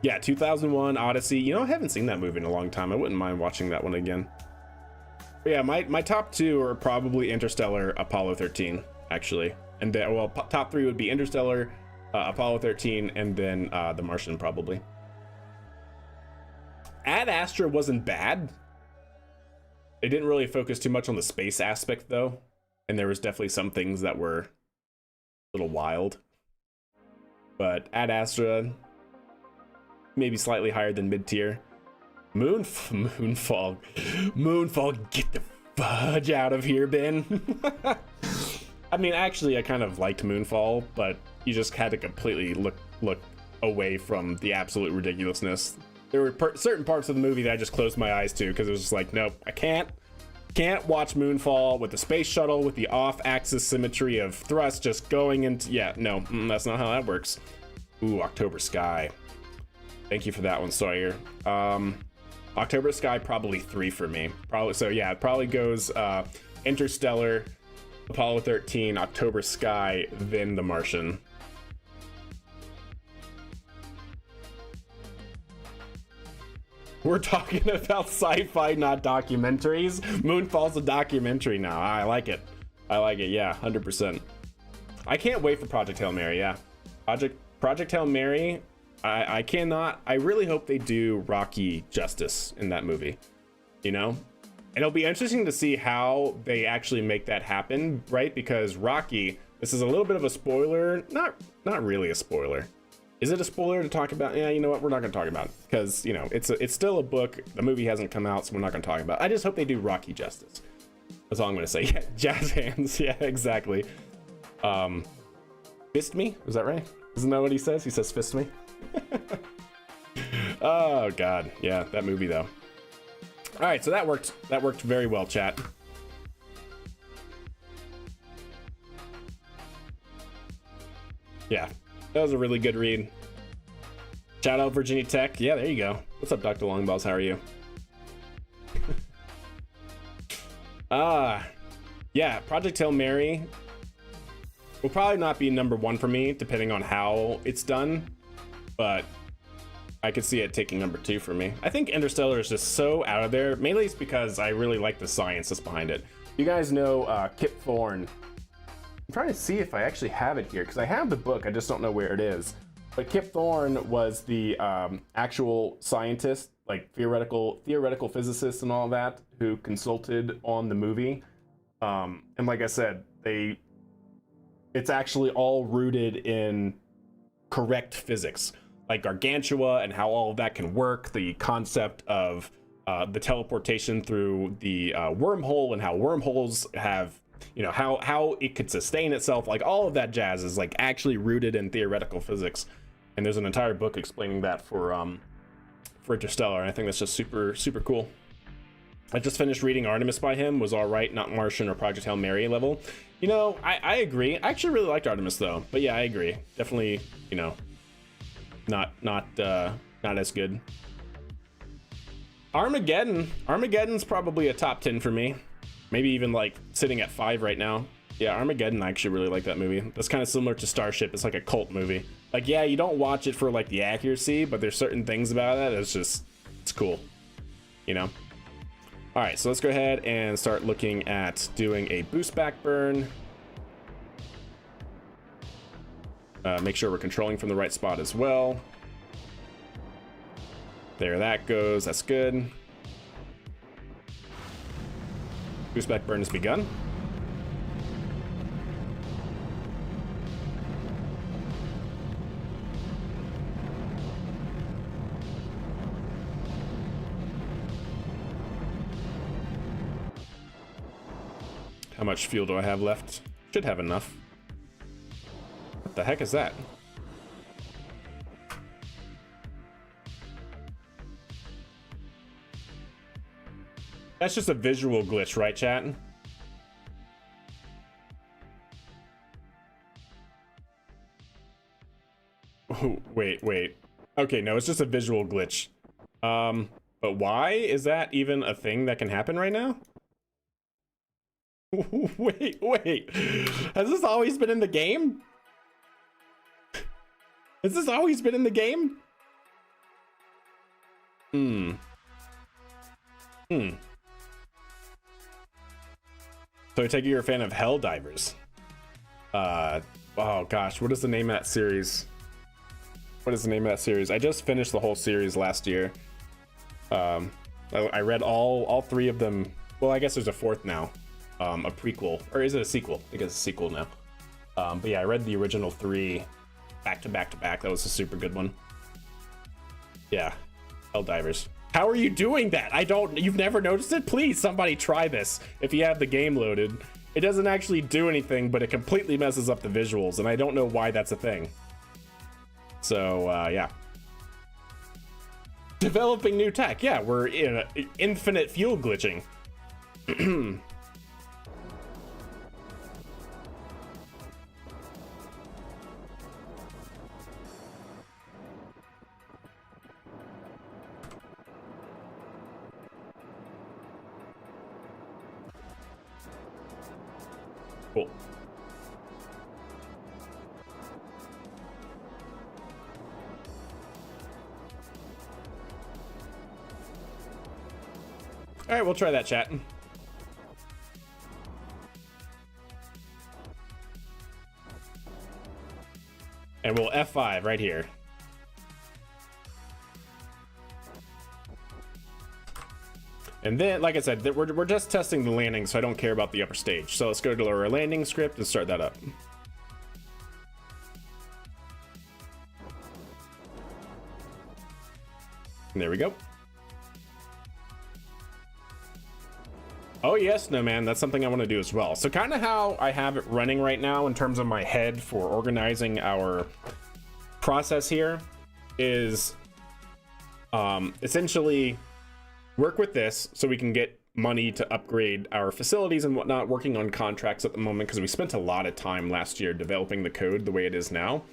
Yeah, 2001 Odyssey. You know, I haven't seen that movie in a long time. I wouldn't mind watching that one again. But yeah, my top 2 are probably Interstellar, Apollo 13, actually. And then, well, top 3 would be Interstellar, Apollo 13, and then The Martian, probably. Ad Astra wasn't bad. It didn't really focus too much on the space aspect, though. And there was definitely some things that were a little wild. But Ad Astra, maybe slightly higher than mid-tier. Moonfall, get the fudge out of here, Ben. I mean, actually, I kind of liked Moonfall, but you just had to completely look away from the absolute ridiculousness. There were certain parts of the movie that I just closed my eyes to because it was just like, nope, I can't watch Moonfall with the space shuttle with the off-axis symmetry of thrust just going into, yeah, no, that's not how that works. Ooh, October Sky. Thank you for that one, Sawyer. October Sky, probably 3 for me. Probably, so yeah, it probably goes Interstellar, Apollo 13, October Sky, then The Martian. We're talking about sci-fi, not documentaries. Moonfall's a documentary now. I like it. Yeah, 100%. I can't wait for Project Hail Mary, yeah. Project Hail Mary, I really hope they do Rocky justice in that movie, you know? And it'll be interesting to see how they actually make that happen, right? Because Rocky, this is a little bit of a spoiler, not really a spoiler. Is it a spoiler to talk about? Yeah, you know what? We're not going to talk about it because, you know, it's still a book. The movie hasn't come out, so we're not going to talk about it. I just hope they do Rocky justice. That's all I'm going to say. Yeah, jazz hands. Yeah, exactly. Fist me? Is that right? Isn't that what he says? He says fist me. Oh God, yeah, that movie though. All right, so that worked very well, chat. Yeah, that was a really good read. Shout out Virginia Tech. Yeah, there you go. What's up, Dr. Longballs? How are you? Yeah, Project Hail Mary will probably not be number one for me, depending on how it's done, but I could see it taking number two for me. I think Interstellar is just so out of there. Mainly it's because I really like the science that's behind it. You guys know Kip Thorne. I'm trying to see if I actually have it here, because I have the book, I just don't know where it is. But Kip Thorne was the actual scientist, like theoretical physicist and all that, who consulted on the movie. And like I said, it's actually all rooted in correct physics, like Gargantua and how all of that can work, the concept of the teleportation through the wormhole and how wormholes have, you know, how it could sustain itself, like all of that jazz is like actually rooted in theoretical physics. And there's an entire book explaining that for Interstellar, and I think that's just super, super cool. I just finished reading Artemis by him, was all right, not Martian or Project Hail Mary level. You know, I agree. I actually really liked Artemis though, but yeah, I agree. Definitely, you know, not as good. Armageddon's probably a top 10 for me. Maybe even like sitting at 5 right now. Yeah, Armageddon, I actually really like that movie. That's kind of similar to Starship. It's like a cult movie. Like, yeah, you don't watch it for like the accuracy, but there's certain things about it that's just, it's cool, you know? All right, so let's go ahead and start looking at doing a boost back burn. Make sure we're controlling from the right spot as well. There that goes, that's good. Boost back burn has begun. How much fuel do I have left? Should have enough. What the heck is that? That's just a visual glitch, right, chat? Oh, wait. Okay, no, it's just a visual glitch. But why is that even a thing that can happen right now? Wait. Has this always been in the game? Has this always been in the game? So I take it you're a fan of Helldivers. Oh gosh, what is the name of that series? I just finished the whole series last year. I read all 3 of them. Well, I guess there's a 4th now. A prequel, or is it a sequel? I guess it's a sequel now. But yeah, I read the original 3 back to back. That was a super good one. Yeah, Helldivers. How are you doing that? You've never noticed it? Please, somebody try this if you have the game loaded. It doesn't actually do anything, but it completely messes up the visuals, and I don't know why that's a thing. So, yeah. Developing new tech. Yeah, we're in infinite fuel glitching. Cool. All right, we'll try that, chat. And we'll F5 right here. And then, like I said, we're just testing the landing, so I don't care about the upper stage. So let's go to our landing script and start that up. And there we go. Oh yes, no man, that's something I want to do as well. So kind of how I have it running right now in terms of my head for organizing our process here is essentially work with this so we can get money to upgrade our facilities and whatnot, working on contracts at the moment because we spent a lot of time last year developing the code the way it is now.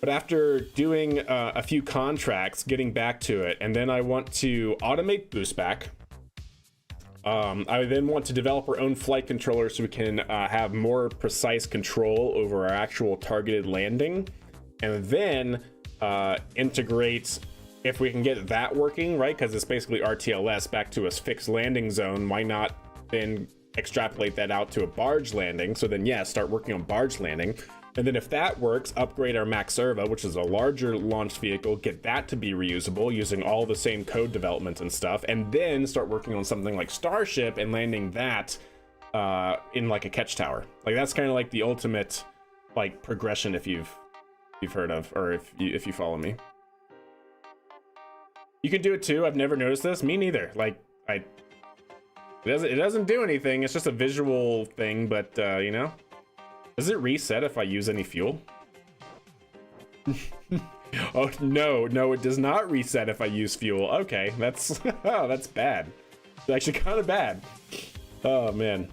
But after doing a few contracts, getting back to it, and then I want to automate boostback. I then want to develop our own flight controller so we can have more precise control over our actual targeted landing, and then integrate, if we can get that working, right? Because it's basically RTLS back to a fixed landing zone. Why not then extrapolate that out to a barge landing? So then, yeah, start working on barge landing. And then if that works, upgrade our Max Serva, which is a larger launch vehicle, get that to be reusable using all the same code developments and stuff, and then start working on something like Starship and landing that in like a catch tower. Like that's kind of like the ultimate like progression, if you've heard of, or if you follow me. You can do it too. I've never noticed this. Me neither. Like it doesn't do anything. It's just a visual thing, but you know. Does it reset if I use any fuel? Oh, no, it does not reset if I use fuel. Okay, that's, oh, that's bad. It's actually kind of bad. Oh, man.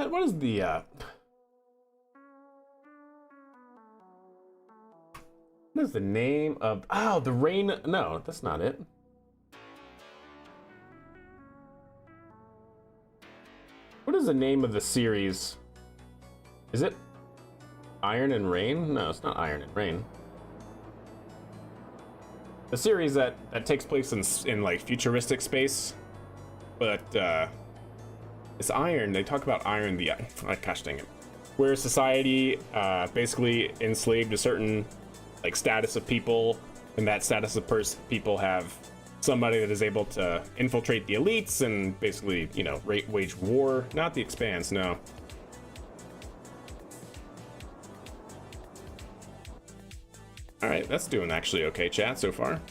What is the what is the name of, oh, the rain? No, that's not it. What is the name of the series? Is it Iron and Rain? No, it's not Iron and Rain. The series that takes place in like futuristic space, but it's Iron. They talk about Iron, the gosh dang it, where society basically enslaved a certain like status of people, and that status of people have somebody that is able to infiltrate the elites and basically, you know, wage war. Not The Expanse, no. All right, that's doing actually okay, chat, so far.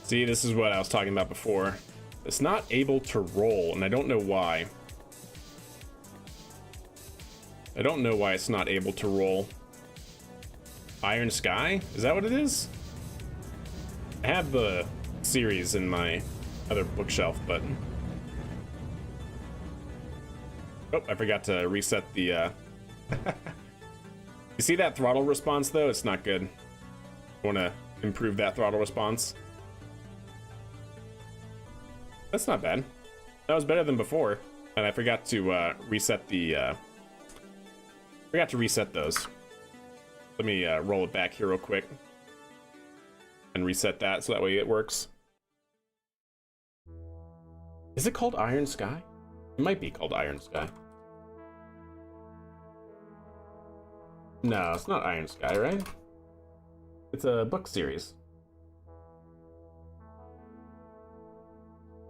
See, this is what I was talking about before. It's not able to roll, and I don't know why. I don't know why it's not able to roll. Iron Sky? Is that what it is? I have the series in my other bookshelf, but... Oh, I forgot to reset the, You see that throttle response, though? It's not good. I want to improve that throttle response. That's not bad. That was better than before. And I forgot to reset the... Forgot to reset those. Let me roll it back here real quick. And reset that so that way it works. Is it called Iron Sky? It might be called Iron Sky. No, it's not Iron Sky, right? It's a book series.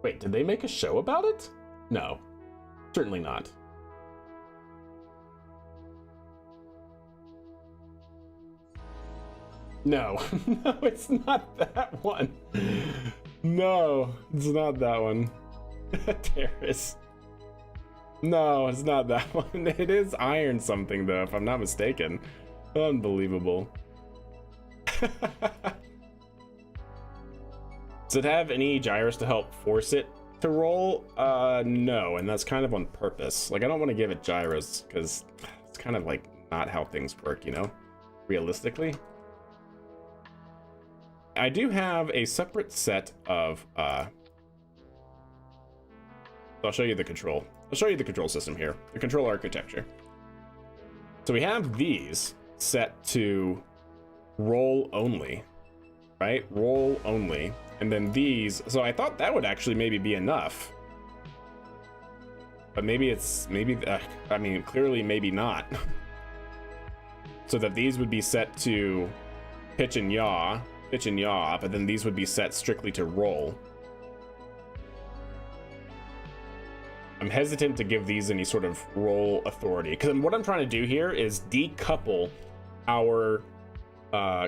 Wait, did they make a show about it? No, certainly not. No, no, it's not that one. No, it's not that one. Terrace. No, it's not that one. It is Iron something, though, if I'm not mistaken. Unbelievable. Does it have any gyros to help force it to roll? No, and that's kind of on purpose. Like, I don't want to give it gyros, because it's kind of like not how things work, you know? Realistically. I do have a separate set of, I'll show you the control. I'll show you the control system here, the control architecture. So we have these set to roll only, right? Roll only. And then these, so I thought that would actually maybe be enough. But maybe it's, I mean, clearly maybe not. so that these would be set to pitch and yaw, but then these would be set strictly to roll. I'm hesitant to give these any sort of roll authority, because what I'm trying to do here is decouple our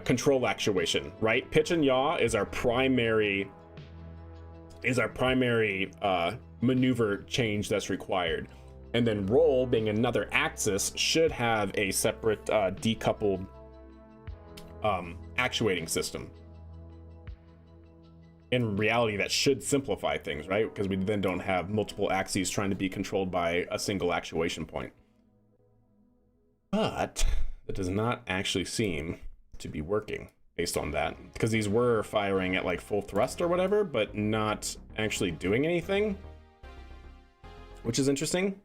control actuation, right? Pitch and yaw is our primary maneuver change that's required, and then roll, being another axis, should have a separate decoupled actuating system. In reality, that should simplify things, right? Because we then don't have multiple axes trying to be controlled by a single actuation point. But that does not actually seem to be working based on that, because these were firing at like full thrust or whatever, but not actually doing anything, which is interesting.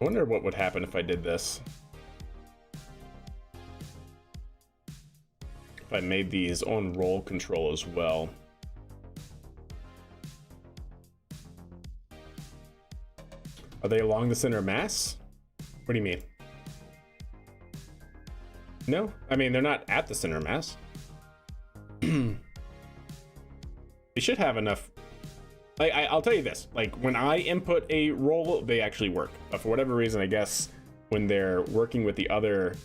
I wonder what would happen if I did this. If I made these on roll control as well. Are they along the center of mass? What do you mean? No? I mean, they're not at the center of mass. They should have enough. I'll tell you this, like when I input a roll, they actually work. But for whatever reason, I guess when they're working with the other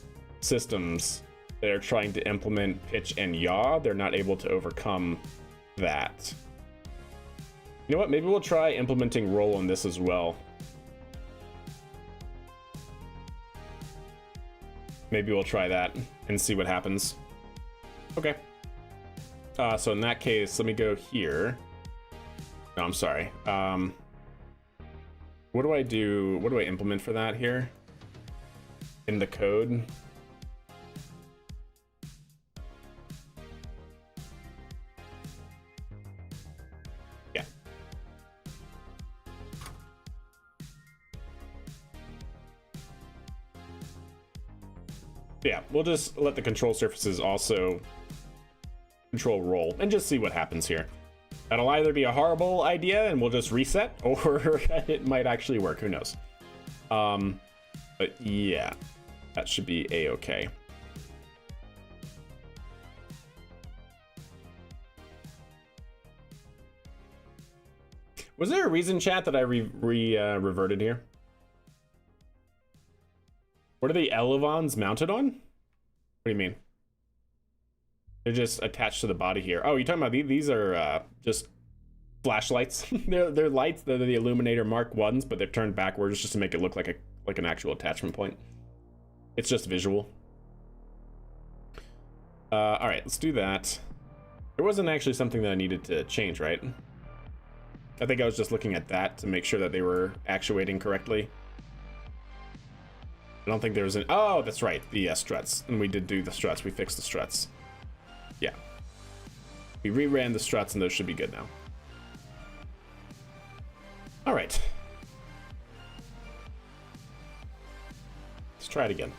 systems that are trying to implement pitch and yaw, they're not able to overcome that. You know what? Maybe we'll try implementing roll on this as well. Maybe we'll try that and see what happens. Okay. So in that case, let me go here. No, I'm sorry. What do I do? What do I implement for that here? In the code? Yeah. Yeah, we'll just let the control surfaces also control roll and just see what happens here. That'll either be a horrible idea and we'll just reset, or it might actually work. Who knows? But yeah, that should be a-okay. Was there a reason, chat, that I reverted here? What are the elevons mounted on? What do you mean? They're just attached to the body here. Oh, you're talking about these are just flashlights. they're lights. They're the Illuminator Mark 1s, but they're turned backwards just to make it look like an actual attachment point. It's just visual. All right, let's do that. There wasn't actually something that I needed to change, right? I think I was just looking at that to make sure that they were actuating correctly. I don't think there was an... Oh, that's right, the struts. And we did do the struts. We fixed the struts. Yeah. We reran the struts and those should be good now. All right. Let's try it again.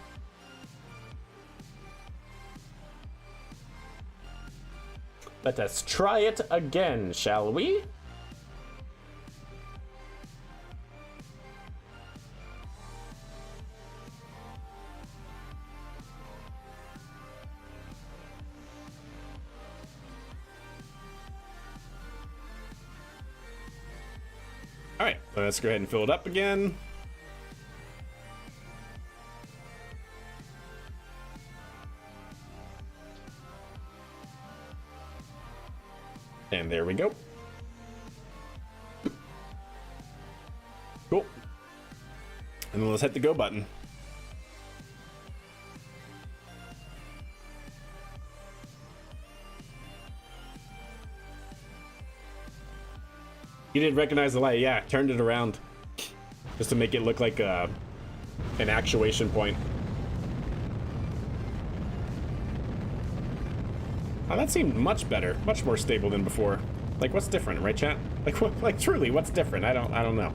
Let us try it again, shall we? All right, let's go ahead and fill it up again. And there we go. Cool. And then let's hit the go button. You didn't recognize the light. Yeah, turned it around just to make it look like an actuation point. Oh, that seemed much better, much more stable than before. Like, what's different, right, chat? Like truly, what's different? I don't know.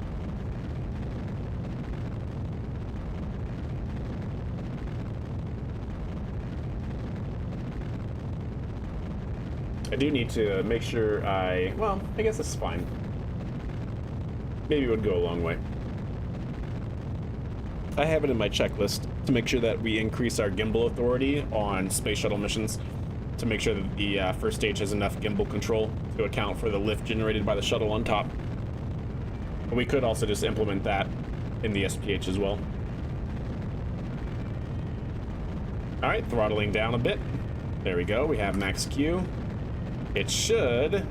I do need to make sure well, I guess this is fine. Maybe it would go a long way. I have it in my checklist to make sure that we increase our gimbal authority on space shuttle missions, to make sure that the first stage has enough gimbal control to account for the lift generated by the shuttle on top. But we could also just implement that in the SPH as well. All right, throttling down a bit. There we go, we have max Q. It should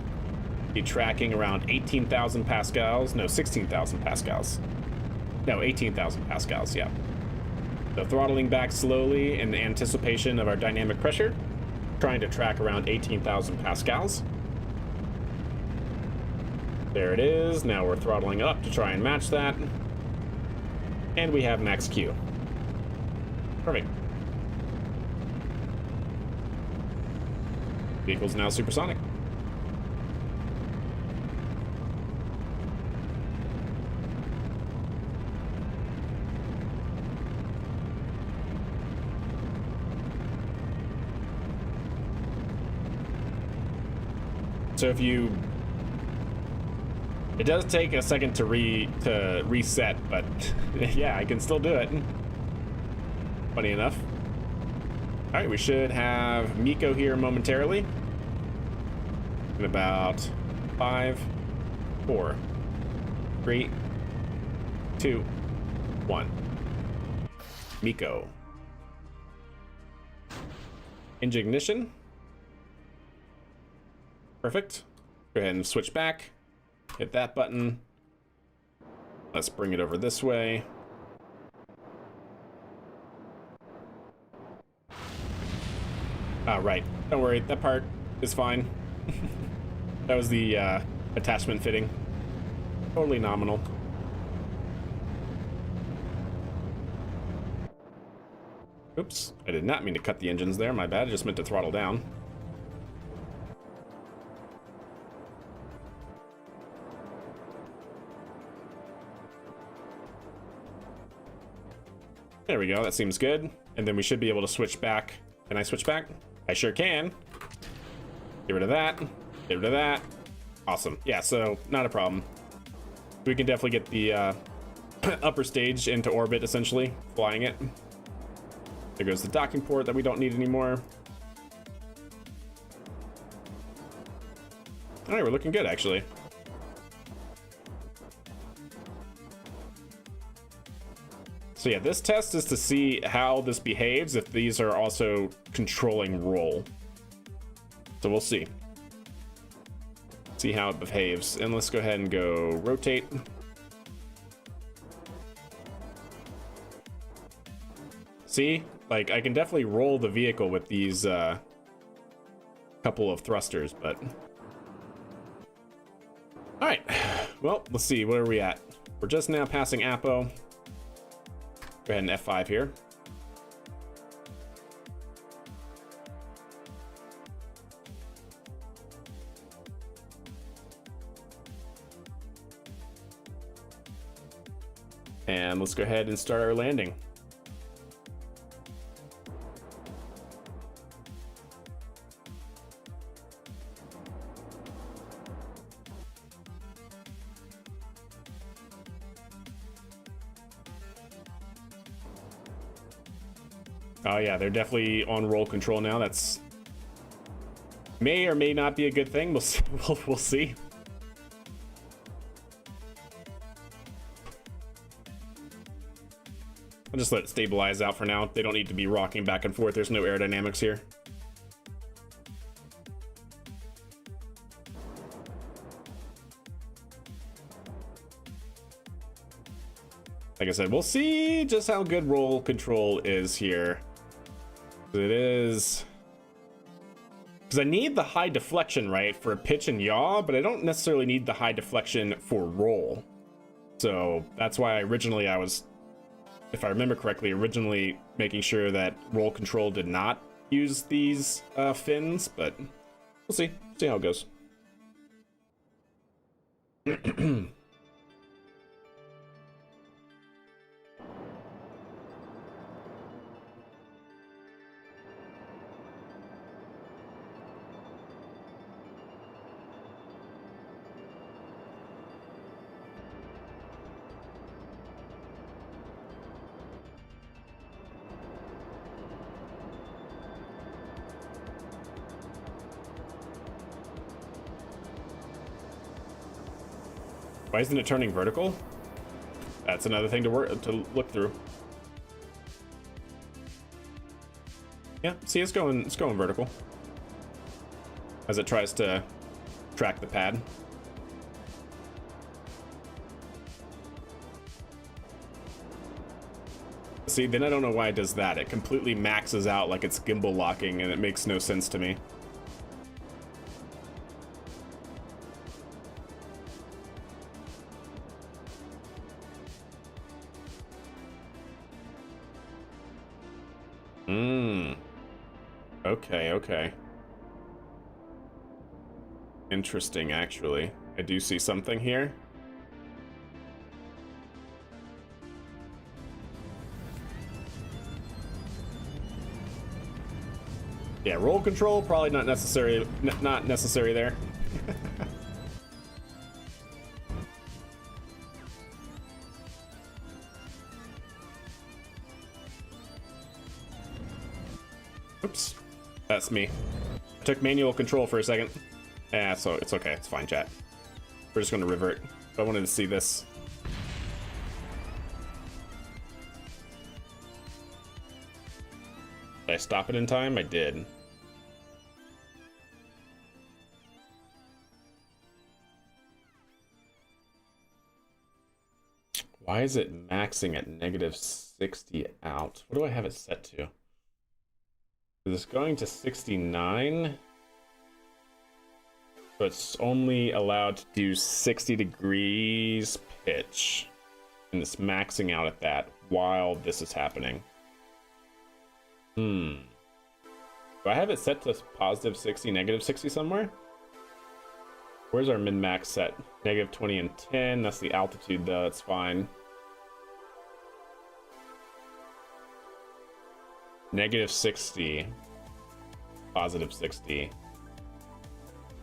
be tracking around 18,000 pascals, no, 16,000 pascals. No, 18,000 pascals, yeah. So throttling back slowly in anticipation of our dynamic pressure, trying to track around 18,000 pascals. There it is. Now we're throttling up to try and match that. And we have max Q. Perfect. Vehicle's now supersonic. So if you, it does take a second to reset, but yeah, I can still do it. Funny enough. All right, we should have Miko here momentarily. In about 5, 4, 3, 2, 1. Miko. Engine ignition. Perfect. Go ahead and switch back. Hit that button. Let's bring it over this way. Ah, right. Don't worry, that part is fine. That was the attachment fitting. Totally nominal. Oops, I did not mean to cut the engines there. My bad, I just meant to throttle down. There we go, that seems good. And then we should be able to switch back. Can I switch back? I sure can. Get rid of that. Get rid of that. Awesome. Yeah, so not a problem. We can definitely get the upper stage into orbit, essentially, flying it. There goes the docking port that we don't need anymore. All right, we're looking good, actually. So yeah, this test is to see how this behaves if these are also controlling roll. So we'll see. See how it behaves. And let's go ahead and go rotate. See, like I can definitely roll the vehicle with these couple of thrusters, but all right. Well, let's see, where are we at? We're just now passing Apo. Go ahead and F5 here. And let's go ahead and start our landing. Oh yeah, they're definitely on roll control now. That's may or may not be a good thing. We'll see. We'll see. I'll just let it stabilize out for now. They don't need to be rocking back and forth. There's no aerodynamics here. Like I said, we'll see just how good roll control is here. It is, because I need the high deflection, right, for pitch and yaw, but I don't necessarily need the high deflection for roll. So that's why originally I was, if I remember correctly, originally making sure that roll control did not use these fins, but we'll see how it goes. Why isn't it turning vertical? That's another thing to look through. Yeah, see, it's going vertical as it tries to track the pad. See, then I don't know why it does that. It completely maxes out like it's gimbal locking, and it makes no sense to me. Okay. Interesting, actually. I do see something here. Yeah, roll control, probably not necessary there. Oops, that's me. I took manual control for a second. Yeah, so it's okay, it's fine, chat. We're just gonna revert. I wanted to see this. Did I stop it in time? I did. Why is it maxing at -60 out? What do I have it set to? Is this going to 69? But it's only allowed to do 60 degrees pitch. And it's maxing out at that while this is happening. Do I have it set to +60, -60 somewhere? Where's our min-max set? -20 and 10. That's the altitude though, it's fine. -60. +60.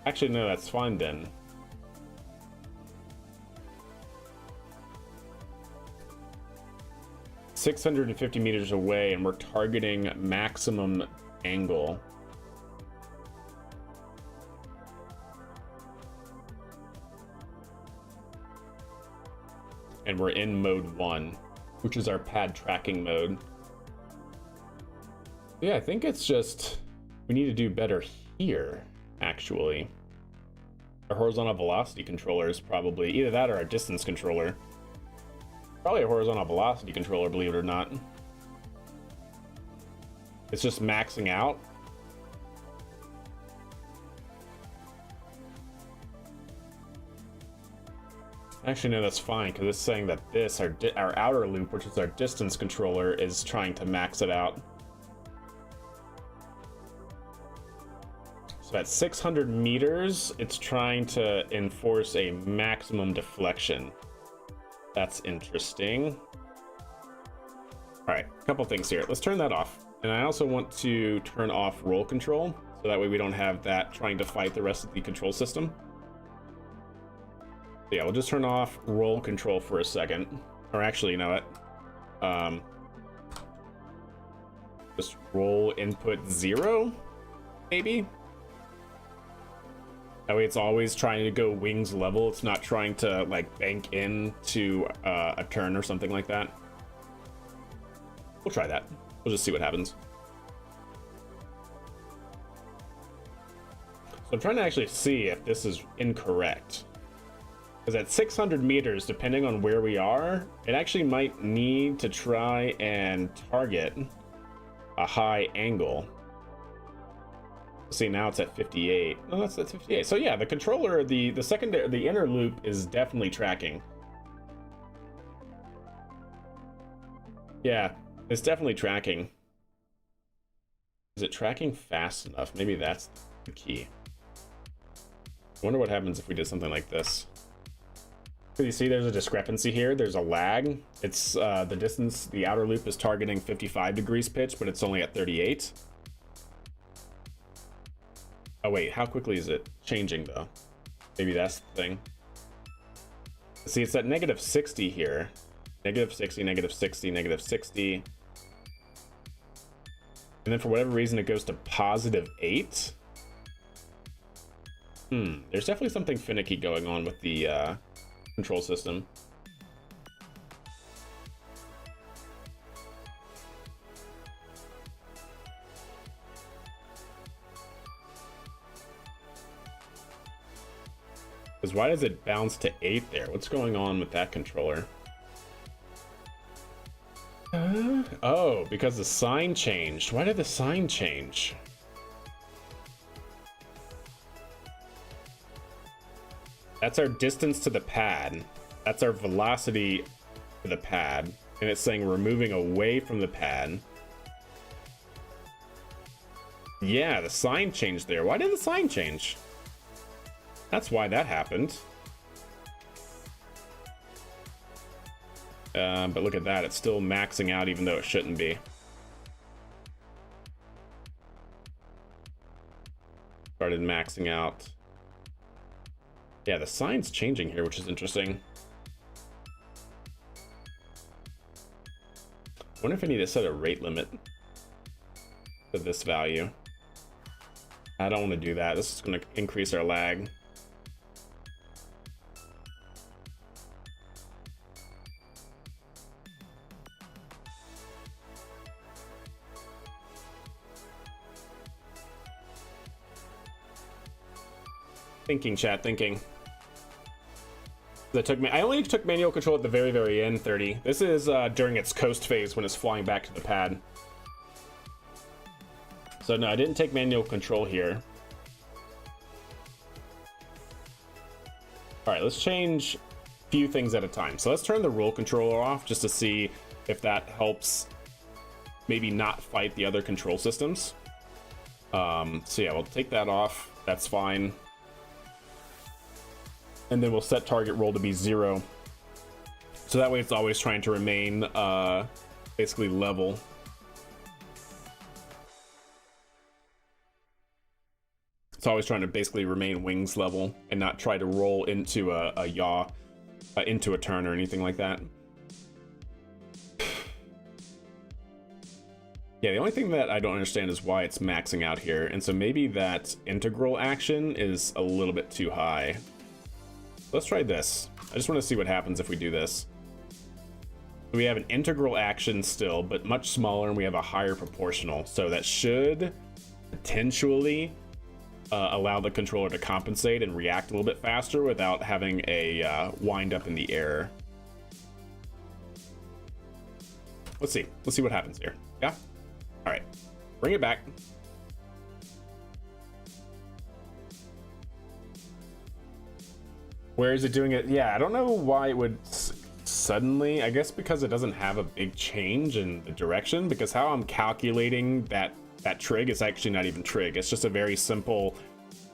Actually, no, that's fine then. $650 meters away, and we're targeting maximum angle. And we're in mode 1, which is our pad tracking mode. Yeah, I think it's just we need to do better here, actually. Our horizontal velocity controller is probably either that or our distance controller. Probably a horizontal velocity controller, believe it or not. It's just maxing out. Actually, no, that's fine, because it's saying that this, our outer loop, which is our distance controller, is trying to max it out. So at 600 meters, it's trying to enforce a maximum deflection. That's interesting. All right, a couple things here. Let's turn that off. And I also want to turn off roll control, so that way we don't have that trying to fight the rest of the control system. So yeah, we'll just turn off roll control for a second. Or actually, you know what? Just roll input 0, maybe? That way it's always trying to go wings level. It's not trying to like bank into a turn or something like that. We'll try that. We'll just see what happens. So I'm trying to actually see if this is incorrect. Because at 600 meters, depending on where we are, it actually might need to try and target a high angle. See, now it's at 58. No, that's at 58. So yeah, the controller, the secondary, the inner loop is definitely tracking. Yeah, it's definitely tracking. Is it tracking fast enough? Maybe that's the key. I wonder what happens if we did something like this. So you see there's a discrepancy here. There's a lag. It's the distance, the outer loop is targeting 55 degrees pitch, but it's only at 38. Oh wait, how quickly is it changing though? Maybe that's the thing. See, it's at -60 here. -60, -60, -60. And then for whatever reason it goes to +8. There's definitely something finicky going on with the control system. Because why does it bounce to 8 there? What's going on with that controller? Oh, because the sign changed. Why did the sign change? That's our distance to the pad. That's our velocity to the pad. And it's saying we're moving away from the pad. Yeah, the sign changed there. Why did the sign change? That's why that happened. But look at that, it's still maxing out even though it shouldn't be. Started maxing out. Yeah, the sign's changing here, which is interesting. I wonder if I need to set a rate limit to this value. I don't want to do that. This is going to increase our lag. Thinking, chat, thinking. I only took manual control at the very, very end, 30. This is during its coast phase when it's flying back to the pad. So no, I didn't take manual control here. All right, let's change a few things at a time. So let's turn the roll controller off just to see if that helps maybe not fight the other control systems. So yeah, we'll take that off. That's fine. And then we'll set target roll to be 0. So that way it's always trying to remain basically level. It's always trying to basically remain wings level and not try to roll into a yaw, into a turn or anything like that. Yeah, the only thing that I don't understand is why it's maxing out here. And so maybe that integral action is a little bit too high. Let's try this. I just want to see what happens if we do this. We have an integral action still, but much smaller, and we have a higher proportional. So that should potentially allow the controller to compensate and react a little bit faster without having a wind up in the air. Let's see. Let's see what happens here. Yeah? All right. Bring it back. Where is it doing it? Yeah, I don't know why it would suddenly. I guess because it doesn't have a big change in the direction, because how I'm calculating that trig is actually not even trig. It's just a very simple,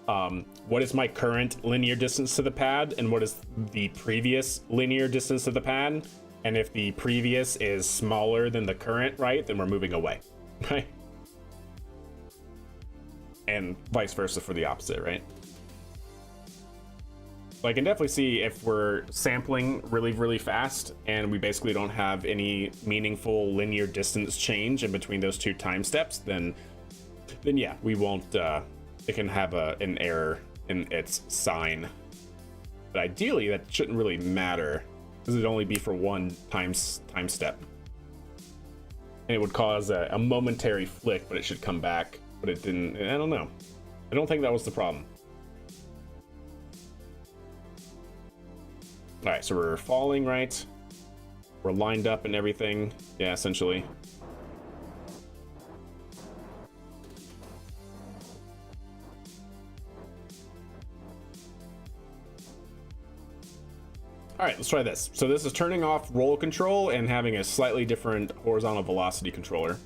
what is my current linear distance to the pad and what is the previous linear distance to the pad? And if the previous is smaller than the current, right, then we're moving away, right? And vice versa for the opposite, right? I can definitely see if we're sampling really, really fast and we basically don't have any meaningful linear distance change in between those two time steps, then yeah, we won't, it can have an error in its sign. But ideally, that shouldn't really matter because it'd only be for one time step. And it would cause a momentary flick, but it should come back. But it didn't, I don't know. I don't think that was the problem. All right, so we're falling, right? We're lined up and everything. Yeah, essentially. All right, let's try this. So this is turning off roll control and having a slightly different horizontal velocity controller.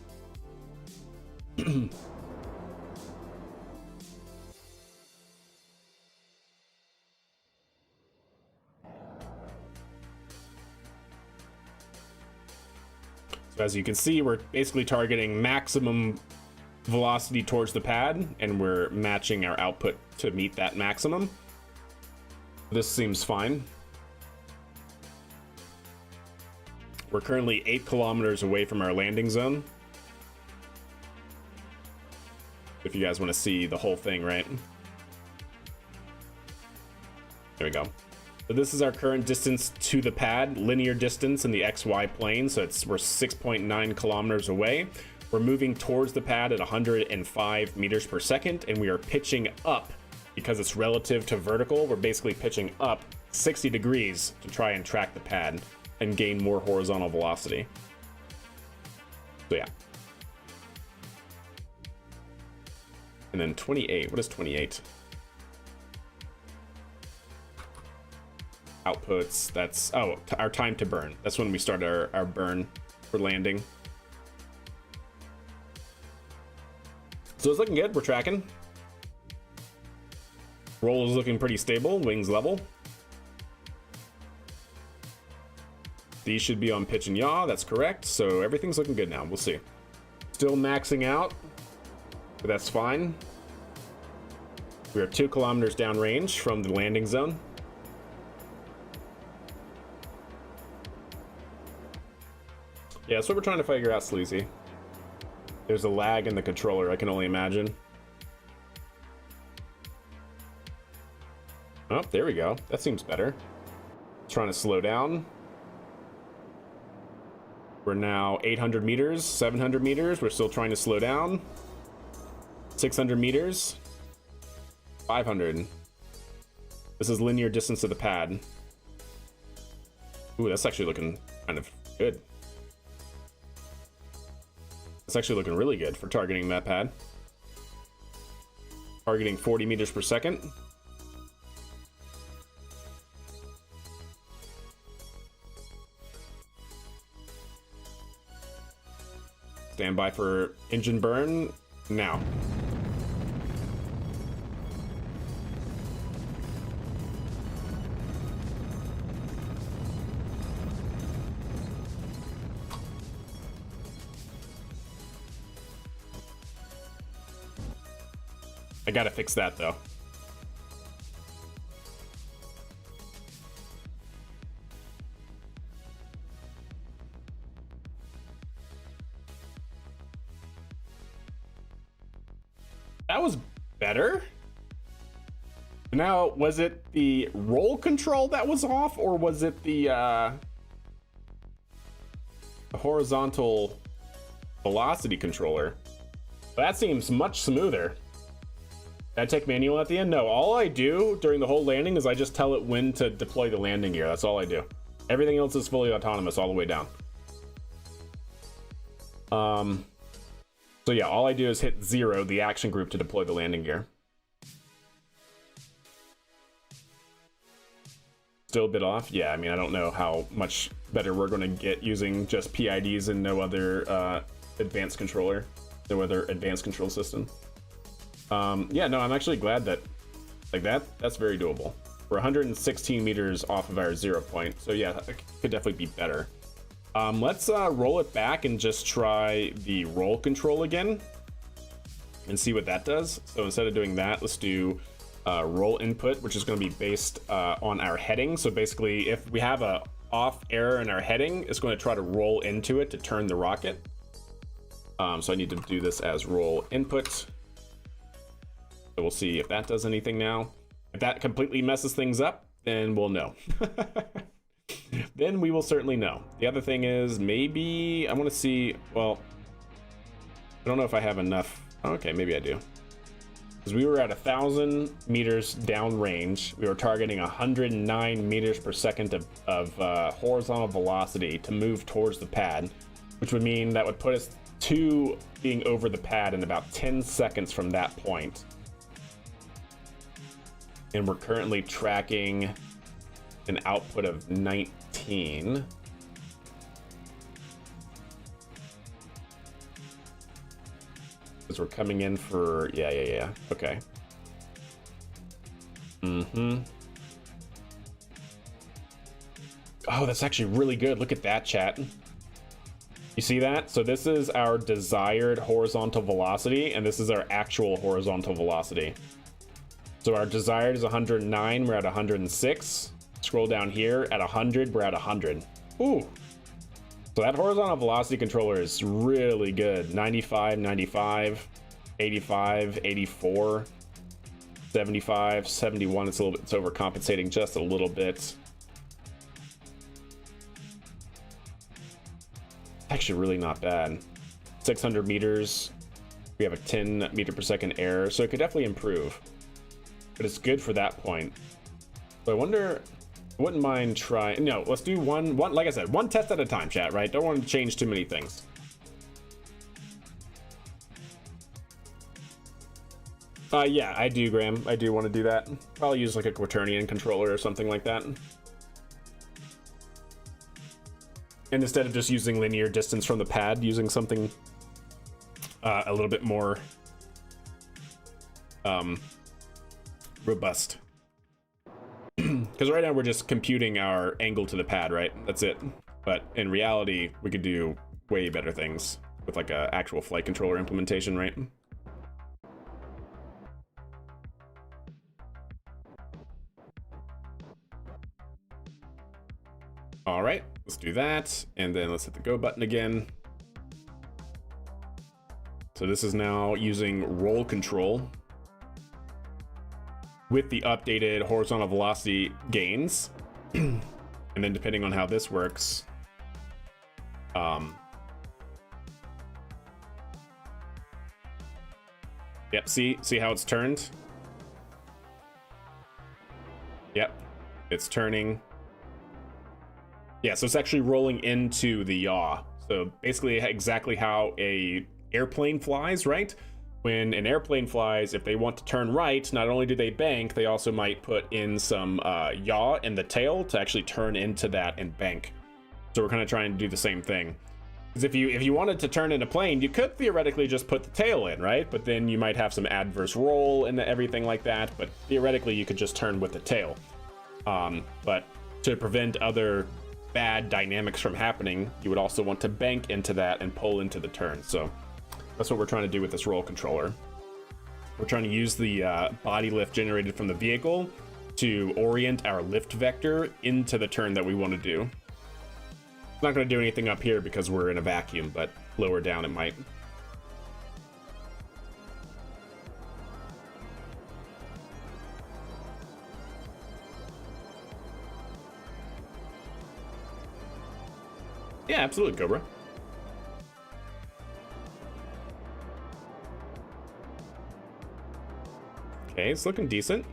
As you can see, we're basically targeting maximum velocity towards the pad, and we're matching our output to meet that maximum. This seems fine. We're currently 8 kilometers away from our landing zone. If you guys want to see the whole thing, right? There we go. So this is our current distance to the pad, linear distance in the XY plane. So we're 6.9 kilometers away. We're moving towards the pad at 105 meters per second, and we are pitching up because it's relative to vertical. We're basically pitching up 60 degrees to try and track the pad and gain more horizontal velocity. So yeah. And then 28, what is 28? Outputs, that's, oh, our time to burn. That's when we start our burn for landing. So it's looking good, we're tracking. Roll is looking pretty stable, wings level. These should be on pitch and yaw, that's correct. So everything's looking good now, we'll see. Still maxing out, but that's fine. We are 2 kilometers downrange from the landing zone. Yeah, that's what we're trying to figure out, Sleazy. There's a lag in the controller, I can only imagine. Oh, there we go. That seems better. Trying to slow down. We're now 800 meters, 700 meters. We're still trying to slow down. 600 meters. 500. This is linear distance to the pad. Ooh, that's actually looking kind of good. It's actually looking really good for targeting that pad. Targeting 40 meters per second. Stand by for engine burn now. I gotta fix that though. That was better. Now, was it the roll control that was off, or was it the horizontal velocity controller? That seems much smoother. Did I take manual at the end? No, all I do during the whole landing is I just tell it when to deploy the landing gear. That's all I do. Everything else is fully autonomous all the way down. So yeah, all I do is hit 0, the action group, to deploy the landing gear. Still a bit off? Yeah, I mean, I don't know how much better we're going to get using just PIDs and no other advanced controller, no other advanced control system. Yeah, no, I'm actually glad that, like, that's very doable. We're 116 meters off of our 0 point, so yeah, it could definitely be better. Let's roll it back and just try the roll control again and see what that does. So instead of doing that, let's do roll input, which is going to be based on our heading. So basically, if we have a off error in our heading, it's going to try to roll into it to turn the rocket. So I need to do this as roll input. So we'll see if that does anything now. If that completely messes things up, then we'll know. Then we will certainly know. The other thing is, maybe I want to see, well, I don't know if I have enough. Okay, maybe I do. Because we were at 1,000 meters downrange. We were targeting 109 meters per second of horizontal velocity to move towards the pad, which would mean that would put us to being over the pad in about 10 seconds from that point. And we're currently tracking an output of 19. Because we're coming in for, yeah. Okay. Oh, that's actually really good. Look at that, chat. You see that? So this is our desired horizontal velocity, and this is our actual horizontal velocity. So our desired is 109, we're at 106. Scroll down here, at 100, we're at 100. Ooh. So that horizontal velocity controller is really good. 95, 95, 85, 84, 75, 71. It's overcompensating just a little bit. Actually really not bad. 600 meters. We have a 10 meter per second error, so it could definitely improve. But it's good for that point. So I wonder, I wouldn't mind trying. No, let's do one, like I said, one test at a time, chat, right? Don't want to change too many things. Yeah, I do, Graham. I do want to do that. Probably use like a quaternion controller or something like that. And instead of just using linear distance from the pad, using something a little bit more robust. Because right now we're just computing our angle to the pad, right? That's it. But in reality, we could do way better things with like a actual flight controller implementation, right? All right, let's do that. And then let's hit the go button again. So this is now using roll control with the updated horizontal velocity gains. And then depending on how this works, yep, see how it's turned? Yep, it's turning. Yeah, so it's actually rolling into the yaw. So basically exactly how a airplane flies, right? When an airplane flies, if they want to turn right, not only do they bank, they also might put in some yaw in the tail to actually turn into that and bank. So we're kind of trying to do the same thing. Because if you wanted to turn in a plane, you could theoretically just put the tail in, right? But then you might have some adverse roll and everything like that. But theoretically, you could just turn with the tail. But to prevent other bad dynamics from happening, you would also want to bank into that and pull into the turn. So that's what we're trying to do with this roll controller. We're trying to use the body lift generated from the vehicle to orient our lift vector into the turn that we want to do. It's not going to do anything up here because we're in a vacuum, but lower down it might. Yeah, absolutely, Cobra. Okay, it's looking decent.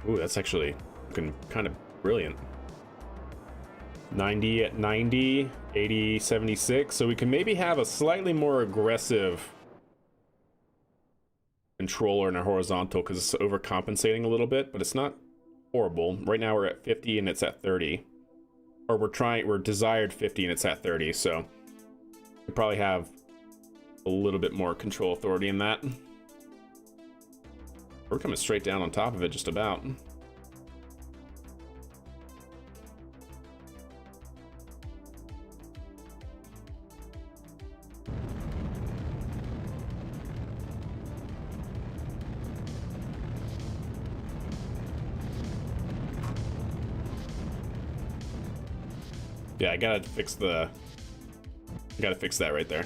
Ooh, that's actually looking kind of brilliant. 90 at 90, 80, 76. So we can maybe have a slightly more aggressive controller in our horizontal because it's overcompensating a little bit, but it's not horrible. Right now we're at 50 and it's at 30. Or we're desired 50 and it's at 30, so we probably have a little bit more control authority in that. We're coming straight down on top of it just about. Yeah, I gotta fix that right there.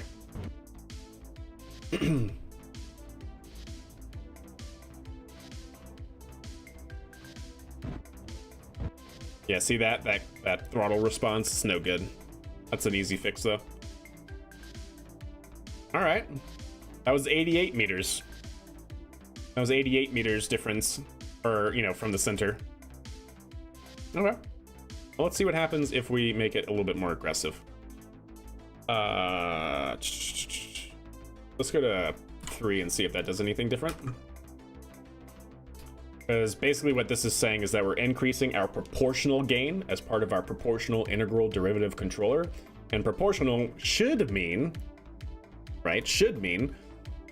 Yeah, see that throttle response? It's no good. That's an easy fix though. All right, that was 88 meters. That was 88 meters difference, or from the center. Okay. Well, let's see what happens if we make it a little bit more aggressive. Let's go to 3 and see if that does anything different. Because basically what this is saying is that we're increasing our proportional gain as part of our proportional integral derivative controller. And proportional should mean, right,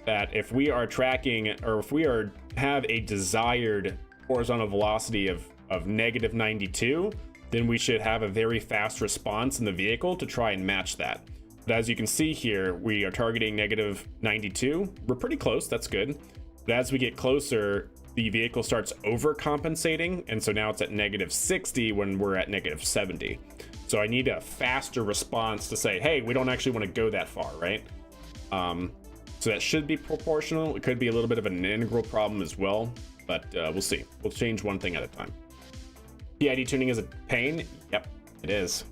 that if we are tracking, or if we have a desired horizontal velocity of negative 92, then we should have a very fast response in the vehicle to try and match that. But as you can see here, we are targeting negative 92. We're pretty close, that's good. But as we get closer, the vehicle starts overcompensating, and so now it's at negative 60 when we're at negative 70. So I need a faster response to say, hey, we don't actually want to go that far, right? So that should be proportional. It could be a little bit of an integral problem as well, but we'll see. We'll change one thing at a time. PID tuning is a pain. Yep, it is.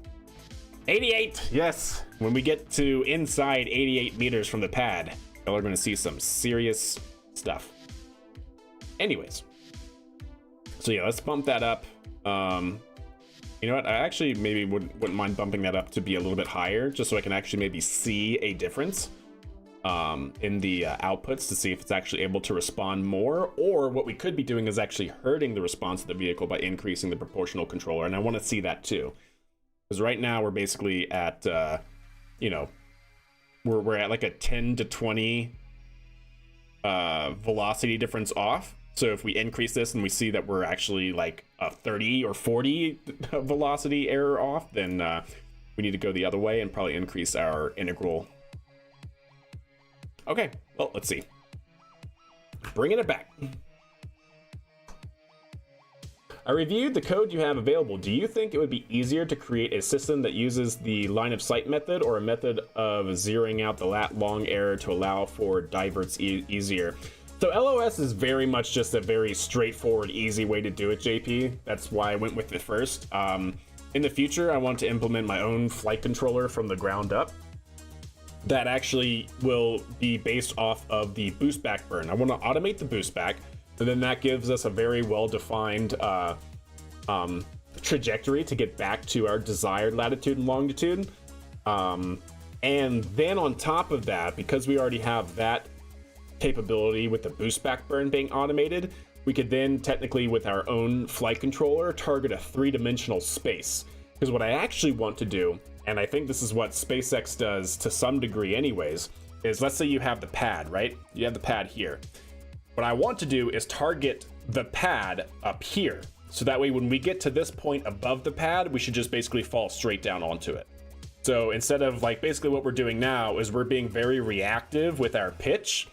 88, yes. When we get to inside 88 meters from the pad, y'all are going to see some serious stuff. Anyways, so yeah, let's bump that up. You know what? I actually maybe wouldn't mind bumping that up to be a little bit higher, just so I can actually maybe see a difference in the outputs to see if it's actually able to respond more, or what we could be doing is actually hurting the response of the vehicle by increasing the proportional controller, and I want to see that too. Because right now we're basically at, you know, we're at like a 10 to 20 velocity difference off. So if we increase this and we see that we're actually like a 30 or 40 velocity error off, then we need to go the other way and probably increase our integral. Okay, well, let's see. Bringing it back. I reviewed the code you have available. Do you think it would be easier to create a system that uses the line of sight method or a method of zeroing out the lat long error to allow for diverts easier? So LOS is very much just a very straightforward, easy way to do it, JP. That's why I went with it first. In the future, I want to implement my own flight controller from the ground up that actually will be based off of the boost back burn. I want to automate the boost back, and then that gives us a very well-defined trajectory to get back to our desired latitude and longitude. And then on top of that, because we already have that capability with the boost back burn being automated, we could then technically with our own flight controller target a three-dimensional space. Because what I actually want to do, and I think this is what SpaceX does to some degree anyways, is let's say you have the pad, right? You have the pad here. What I want to do is target the pad up here. So that way when we get to this point above the pad, we should just basically fall straight down onto it. So instead of like basically what we're doing now is we're being very reactive with our pitch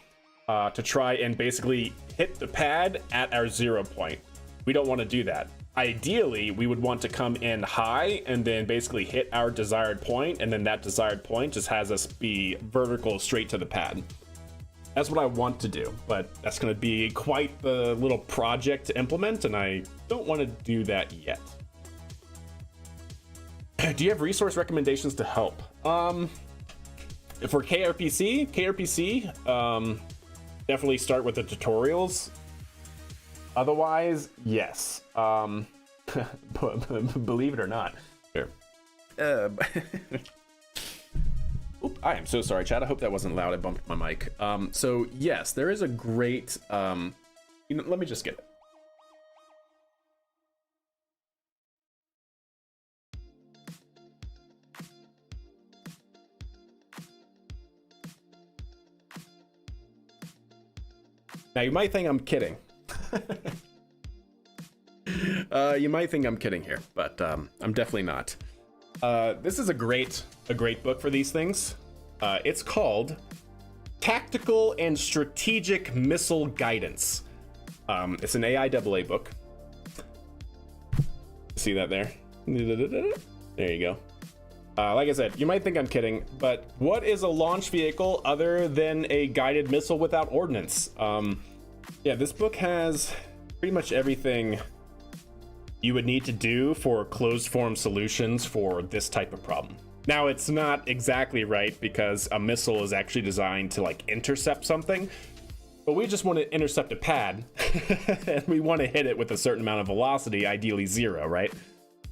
to try and basically hit the pad at our 0 point. We don't want to do that. Ideally, we would want to come in high and then basically hit our desired point, and then that desired point just has us be vertical straight to the pad. That's what I want to do, but that's going to be quite the little project to implement, and I don't want to do that yet. Do you have resource recommendations to help? For KRPC, definitely start with the tutorials. Otherwise, yes. Believe it or not. Here. Oop, I am so sorry, Chad. I hope that wasn't loud. I bumped my mic. So yes, there is a great. You know, let me just get it. Now you might think I'm kidding. You might think I'm kidding here, but I'm definitely not. This is a great book for these things. It's called Tactical and Strategic Missile Guidance. It's an AIAA book. See that there? There you go. Like I said, you might think I'm kidding, but what is a launch vehicle other than a guided missile without ordnance? Yeah, this book has pretty much everything you would need to do for closed form solutions for this type of problem. Now, it's not exactly right because a missile is actually designed to like intercept something, but we just want to intercept a pad and we want to hit it with a certain amount of velocity, ideally 0, right?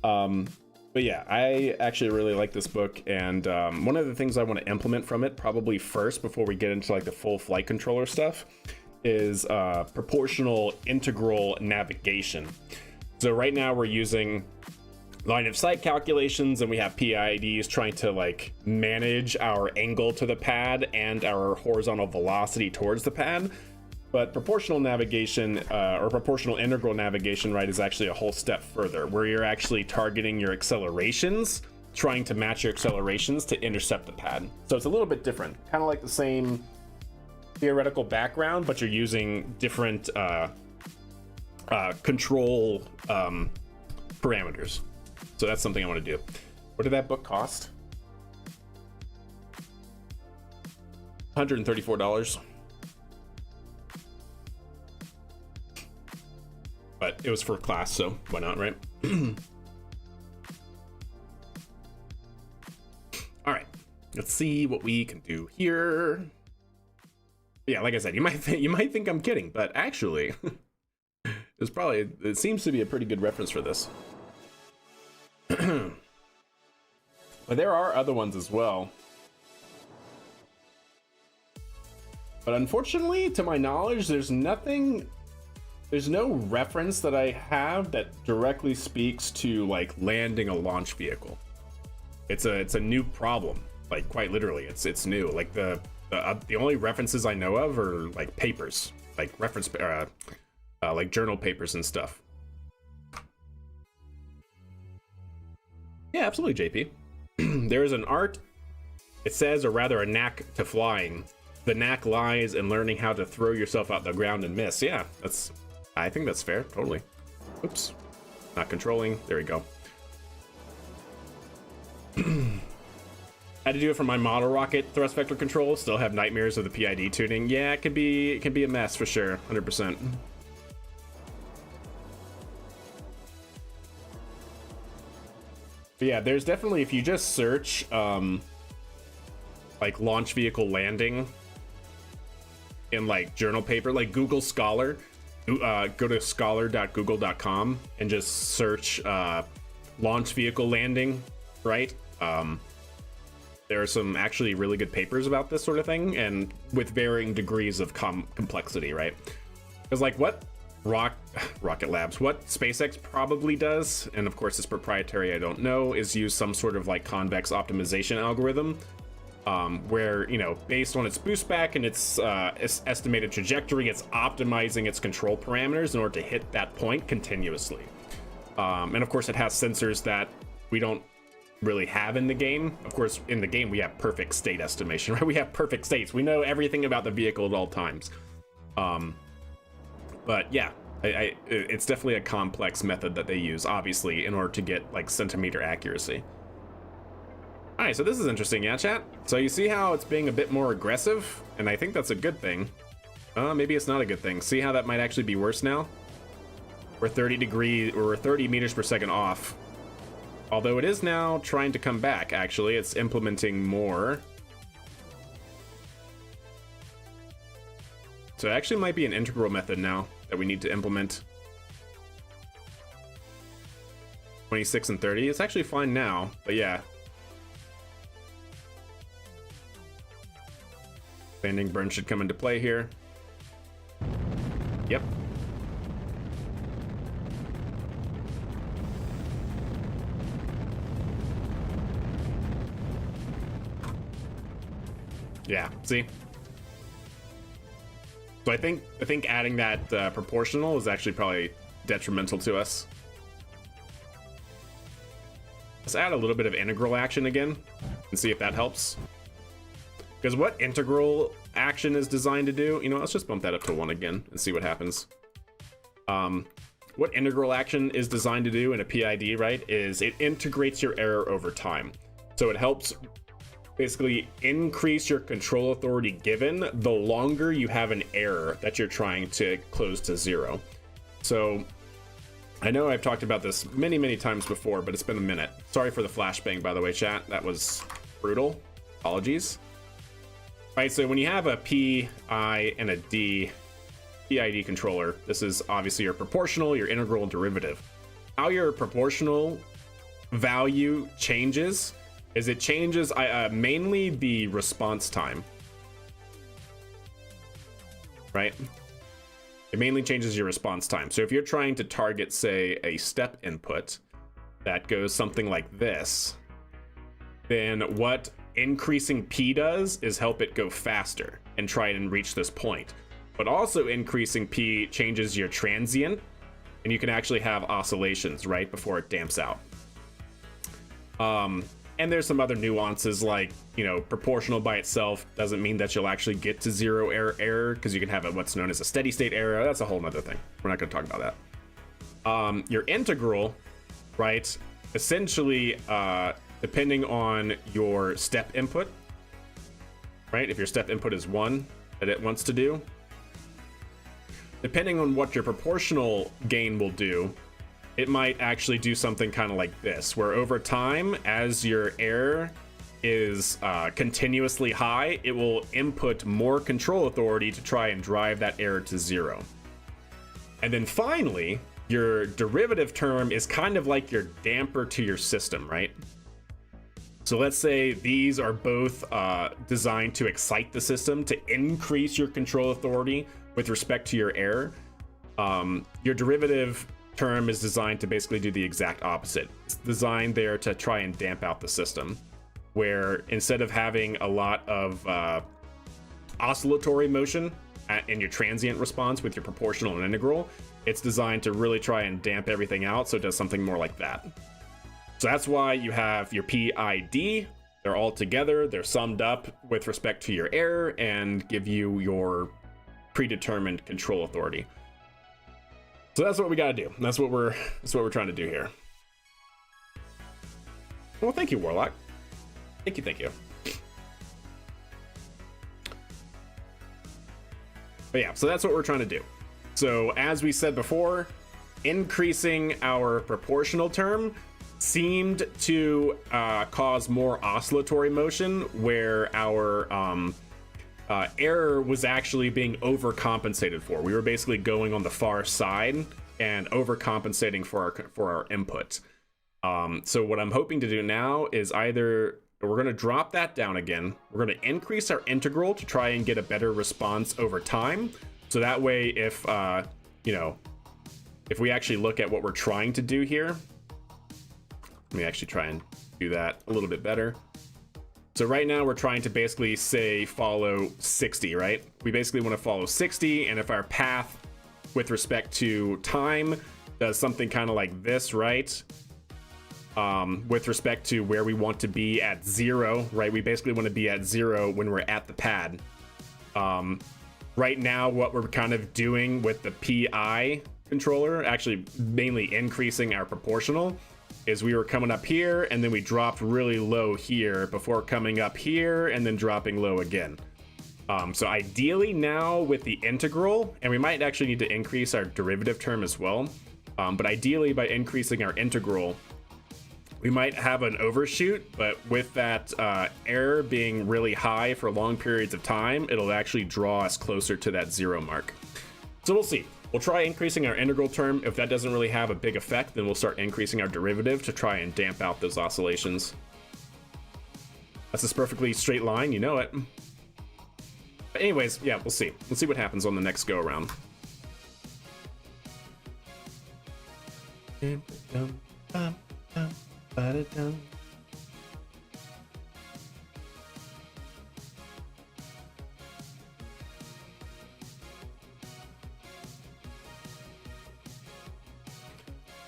But yeah, I actually really like this book, and one of the things I want to implement from it probably first before we get into like the full flight controller stuff is proportional integral navigation. So right now we're using line of sight calculations and we have PIDs trying to like manage our angle to the pad and our horizontal velocity towards the pad. But proportional navigation or proportional integral navigation, right, is actually a whole step further, where you're actually targeting your accelerations, trying to match your accelerations to intercept the pad. So it's a little bit different, kind of like the same theoretical background, but you're using different control parameters. So that's something I want to do. What did that book cost? $134. But but it was for class, so why not, right? All right, let's see what we can do here. Yeah, like I said, you might think I'm kidding, but actually, it seems to be a pretty good reference for this. But there are other ones as well. But unfortunately, to my knowledge, there's no reference that I have that directly speaks to like landing a launch vehicle. It's a new problem, like quite literally. It's new. Like the only references I know of are like papers, like like journal papers and stuff. Yeah, absolutely, JP. There is an art, it says, or rather a knack to flying. The knack lies in learning how to throw yourself out the ground and miss. Yeah, I think that's fair, totally. Oops, not controlling, there we go. Had to do it for my model rocket thrust vector control, still have nightmares of the PID tuning. Yeah, it can be a mess for sure, 100%. But yeah, there's definitely, if you just search like launch vehicle landing in like journal paper, like Google Scholar, go to scholar.google.com and just search launch vehicle landing, right? There are some actually really good papers about this sort of thing, and with varying degrees of complexity, right? Because like what Rocket Labs, what SpaceX probably does, and of course it's proprietary, I don't know, is use some sort of like convex optimization algorithm, where, you know, based on its boost back and its estimated trajectory, it's optimizing its control parameters in order to hit that point continuously. And of course it has sensors that we don't really have in the game. Of course, in the game we have perfect state estimation, right? We have perfect states. We know everything about the vehicle at all times. But yeah, it's definitely a complex method that they use, obviously, in order to get like centimeter accuracy. All right, so this is interesting, yeah, chat? So you see how it's being a bit more aggressive, and I think that's a good thing. Maybe it's not a good thing. See how that might actually be worse now? We're 30 meters per second off. Although it is now trying to come back, actually. It's implementing more. So it actually might be an integral method now that we need to implement. 26 and 30. It's actually fine now, but yeah. Landing burn should come into play here. Yep. Yeah, see? So I think adding that proportional is actually probably detrimental to us. Let's add a little bit of integral action again and see if that helps. Because what integral action is designed to do, you know, let's just bump that up to 1 again and see what happens. What integral action is designed to do in a PID, right, is it integrates your error over time. So it helps basically increase your control authority given the longer you have an error that you're trying to close to 0. So I know I've talked about this many times before, but it's been a minute. Sorry for the flashbang, by the way, chat. That was brutal. Apologies. Right, so when you have a PI and a D PID controller, this is obviously your proportional, your integral, and derivative. How your proportional value changes is it changes mainly the response time, right? It mainly changes your response time. So if you're trying to target, say, a step input that goes something like this, then what increasing P does is help it go faster and try and reach this point. But also increasing P changes your transient, and you can actually have oscillations right before it damps out. And there's some other nuances, like, you know, proportional by itself doesn't mean that you'll actually get to 0 error, because you can have what's known as a steady state error. That's a whole nother thing. We're not going to talk about that. Your integral, right, essentially, depending on your step input, right, if your step input is 1 that it wants to do, depending on what your proportional gain will do, it might actually do something kind of like this, where over time, as your error is continuously high, it will input more control authority to try and drive that error to 0. And then finally, your derivative term is kind of like your damper to your system, right? So let's say these are both designed to excite the system to increase your control authority with respect to your error. Your derivative term is designed to basically do the exact opposite. It's designed there to try and damp out the system, where instead of having a lot of oscillatory motion in your transient response with your proportional and integral, it's designed to really try and damp everything out, so it does something more like that. So that's why you have your PID. They're all together, they're summed up with respect to your error and give you your predetermined control authority. So that's what we gotta do. That's what we're trying to do here. Well, thank you, Warlock. Thank you. But yeah, so that's what we're trying to do. So as we said before, increasing our proportional term seemed to cause more oscillatory motion, where our error was actually being overcompensated for. We were basically going on the far side and overcompensating for our input. So what I'm hoping to do now is either we're going to drop that down again. We're going to increase our integral to try and get a better response over time. So that way, if if we actually look at what we're trying to do here, let me actually try and do that a little bit better. So right now we're trying to basically say follow 60, right? We basically want to follow 60, and if our path with respect to time does something kind of like this, right? With respect to where we want to be at 0, right? We basically want to be at 0 when we're at the pad. Right now, what we're kind of doing with the PI controller, actually mainly increasing our proportional, is we were coming up here and then we dropped really low here before coming up here and then dropping low again. So ideally now with the integral, and we might actually need to increase our derivative term as well, but ideally by increasing our integral, we might have an overshoot, but with that error being really high for long periods of time, it'll actually draw us closer to that 0 mark. So we'll see. We'll try increasing our integral term. If that doesn't really have a big effect, then we'll start increasing our derivative to try and damp out those oscillations. That's this perfectly straight line, you know it. But anyways, yeah, we'll see. We'll see what happens on the next go around.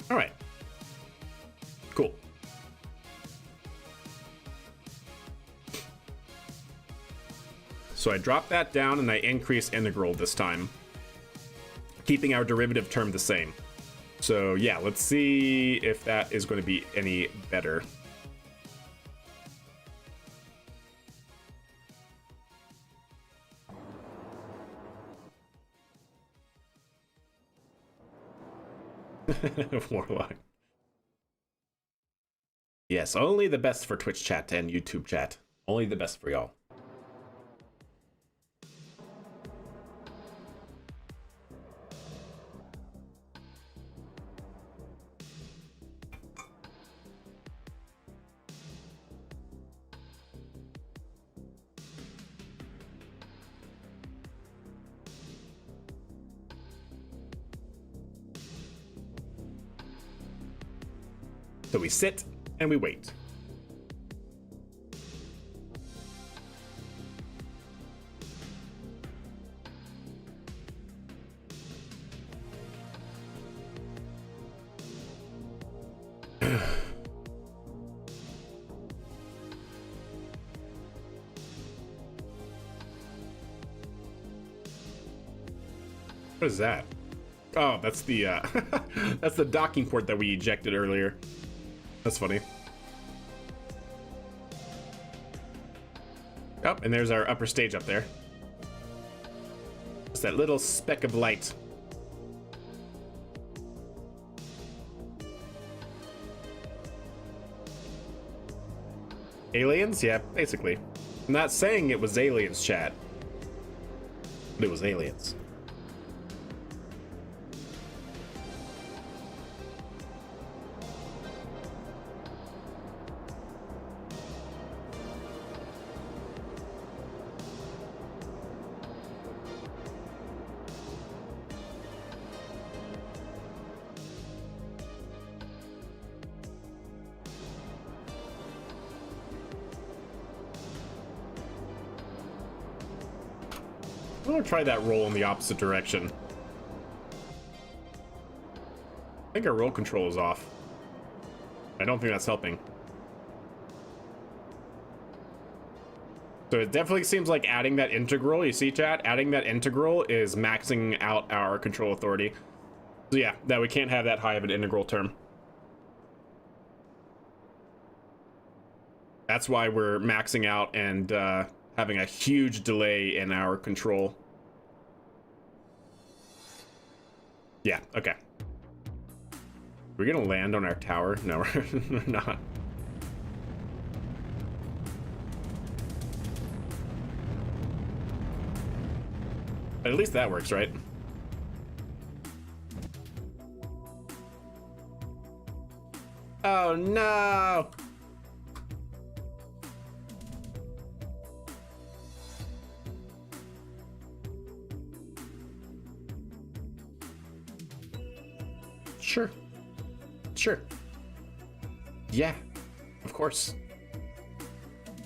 All right. Cool. So I drop that down and I increase integral this time, keeping our derivative term the same. So yeah, let's see if that is going to be any better. Warlock. Yes, only the best for Twitch chat and YouTube chat. Only the best for y'all. So we sit and we wait. What is that? Oh, that's the that's the docking port that we ejected earlier. That's funny. Oh, and there's our upper stage up there. Just that little speck of light Aliens? Yeah, basically. I'm not saying it was aliens, chat. But it was aliens. I'm gonna try that roll in the opposite direction. I think our roll control is off. I don't think that's helping. So it definitely seems like adding that integral, you see chat, adding that integral is maxing out our control authority. So yeah, that we can't have that high of an integral term. That's why we're maxing out and having a huge delay in our control. Yeah, okay. We're gonna land on our tower? No, we're not. But at least that works, right? Oh no! Sure. Sure. Yeah, of course.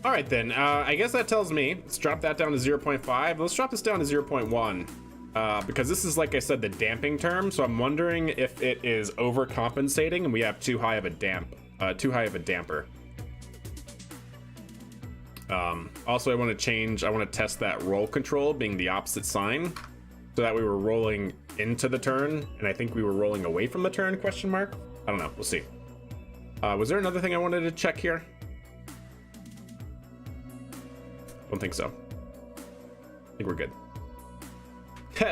All right then, I guess that tells me, let's drop that down to 0.5. Let's drop this down to 0.1 because this is, like I said, the damping term. So I'm wondering if it is overcompensating and we have too high of a damper. Also, I want to test that roll control being the opposite sign so that we were rolling into the turn, and I think we were rolling away from the turn, question mark? I don't know, we'll see. Was there another thing I wanted to check here? Don't think so. I think we're good.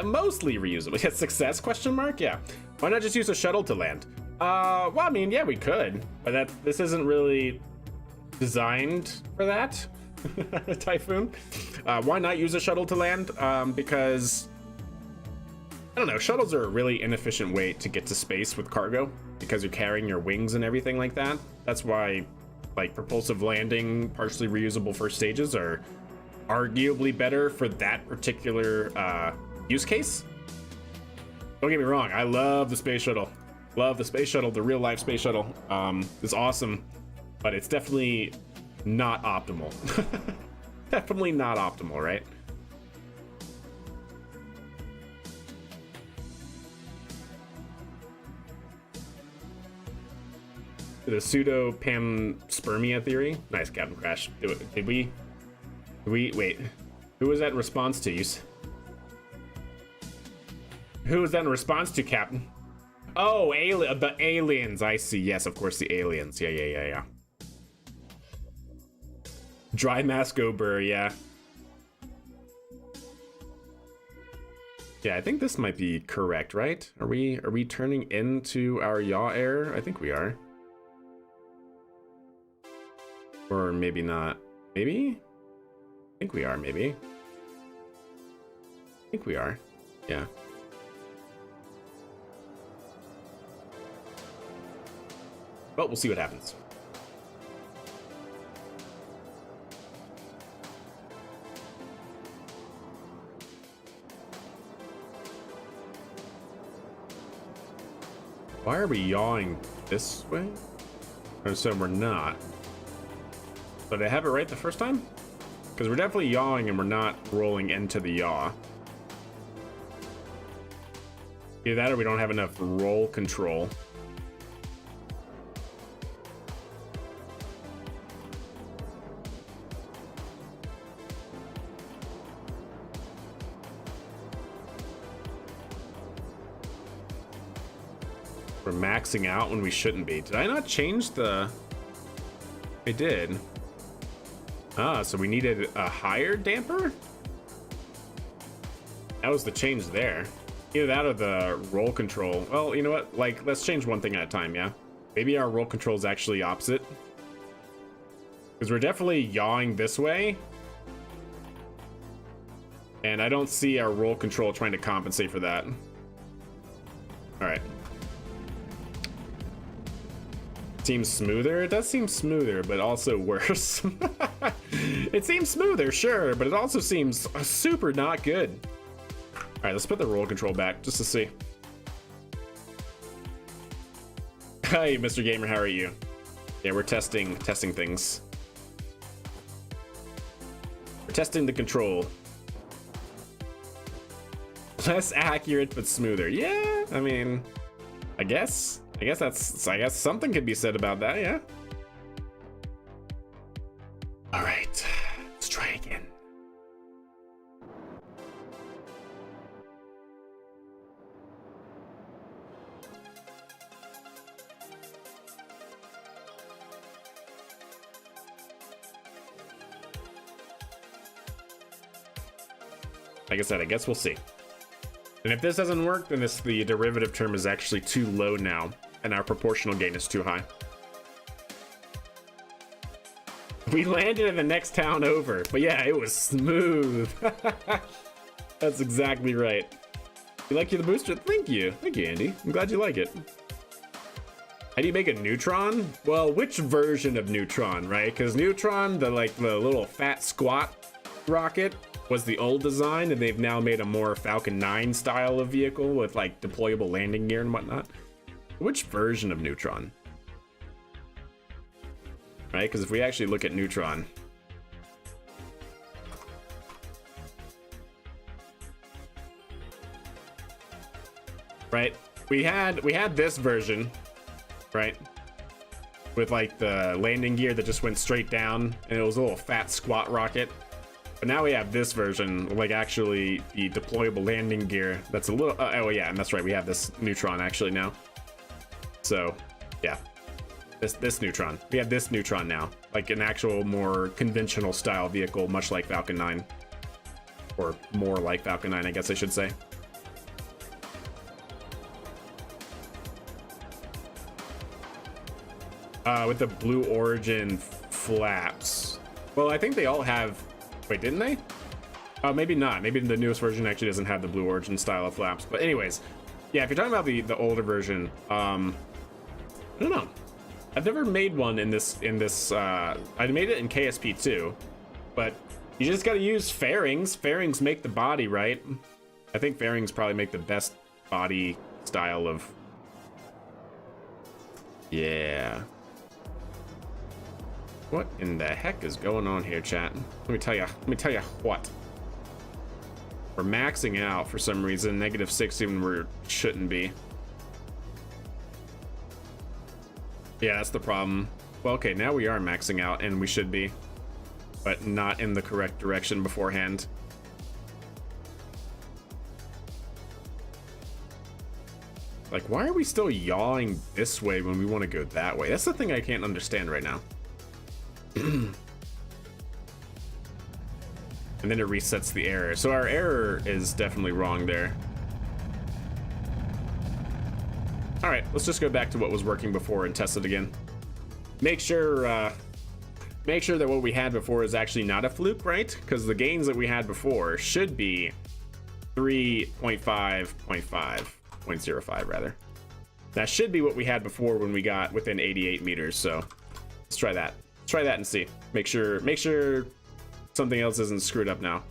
Mostly reusable. Yeah, success, question mark? Yeah. Why not just use a shuttle to land? Well, I mean, yeah, we could, but this isn't really designed for that. Typhoon. Why not use a shuttle to land? Because I don't know, shuttles are a really inefficient way to get to space with cargo because you're carrying your wings and everything like that. That's why, like, propulsive landing, partially reusable first stages are arguably better for that particular use case. Don't get me wrong, I love the space shuttle. Love the space shuttle, the real life space shuttle. It's awesome, but it's definitely not optimal. Definitely not optimal, right? The pseudo panspermia theory. Nice, Captain Crash. Did we wait? Who was that in response to? Who was that in response to, Captain? Oh, the aliens. I see. Yes, of course, the aliens. Yeah. Dry mass go burr. Yeah. Yeah, I think this might be correct, right? Are we turning into our yaw air? I think we are. Or maybe not. Maybe? I think we are, maybe. I think we are. Yeah. Well, we'll see what happens. Why are we yawing this way? Or so we're not. Did I have it right the first time? Because we're definitely yawing and we're not rolling into the yaw. Either that or we don't have enough roll control. We're maxing out when we shouldn't be. Did I not change the... I did. Ah, so we needed a higher damper? That was the change there. Either that or the roll control. Well, you know what? Like, let's change one thing at a time, yeah? Maybe our roll control is actually opposite. Because we're definitely yawing this way. And I don't see our roll control trying to compensate for that. All right. Seems smoother. It does seem smoother, but also worse. It seems smoother, sure, but it also seems super not good. All right, let's put the roll control back just to see. Hi, Mr. Gamer, how are you? Yeah, we're testing things. We're testing the control. Less accurate, but smoother. Yeah, I mean, I guess something could be said about that, yeah. All right, let's try again. Like I said, I guess we'll see. And if this doesn't work, then the derivative term is actually too low now, and our proportional gain is too high. We landed in the next town over, but yeah, it was smooth. That's exactly right. You like the booster? Thank you, Andy. I'm glad you like it. How do you make a neutron? Well, which version of neutron, right? Because neutron, the little fat squat rocket, was the old design, and they've now made a more Falcon 9 style of vehicle with like deployable landing gear and whatnot. Which version of Neutron? Right, because if we actually look at Neutron, right, we had this version, right, with like the landing gear that just went straight down, and it was a little fat squat rocket. But now we have this version, like actually the deployable landing gear that's a little, oh yeah, and that's right, we have this Neutron actually now. So, yeah, this Neutron. We have this Neutron now, like an actual more conventional style vehicle, much like Falcon 9. Or more like Falcon 9, I guess I should say. With the Blue Origin flaps. Well, I think they all have... Wait, didn't they? Maybe not. Maybe the newest version actually doesn't have the Blue Origin style of flaps. But anyways, yeah, if you're talking about the older version, I don't know. I've never made one in this. I made it in KSP too, but you just got to use fairings. Fairings make the body, right? I think fairings probably make the best body style of. Yeah. What in the heck is going on here, chat? Let me tell you what. We're maxing out for some reason. -6 even where it shouldn't be. Yeah, that's the problem. Well, okay, now we are maxing out, and we should be, but not in the correct direction beforehand. Like, why are we still yawing this way when we want to go that way? That's the thing I can't understand right now. And then it resets the error. So our error is definitely wrong there. All right, let's just go back to what was working before and test it again. Make sure that what we had before is actually not a fluke, right? Because the gains that we had before should be 3.5.5.05 rather. That should be what we had before when we got within 88 meters. So let's try that. Try that and see. Make sure something else isn't screwed up now.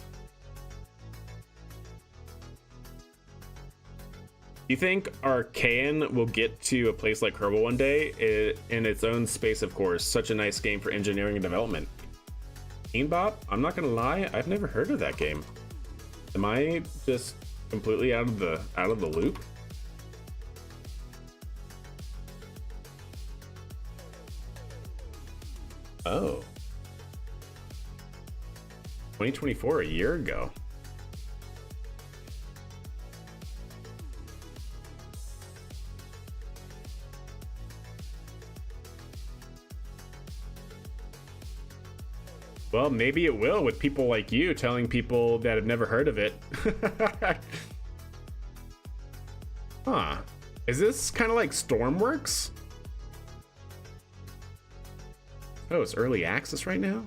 You think Archaean will get to a place like Kerbal one day? In its own space, of course. Such a nice game for engineering and development. Beanbop? I'm not gonna lie, I've never heard of that game. Am I just completely out of the loop? Oh. 2024, a year ago. Well, maybe it will with people like you telling people that have never heard of it. Huh. Is this kind of like Stormworks? Oh, it's early access right now?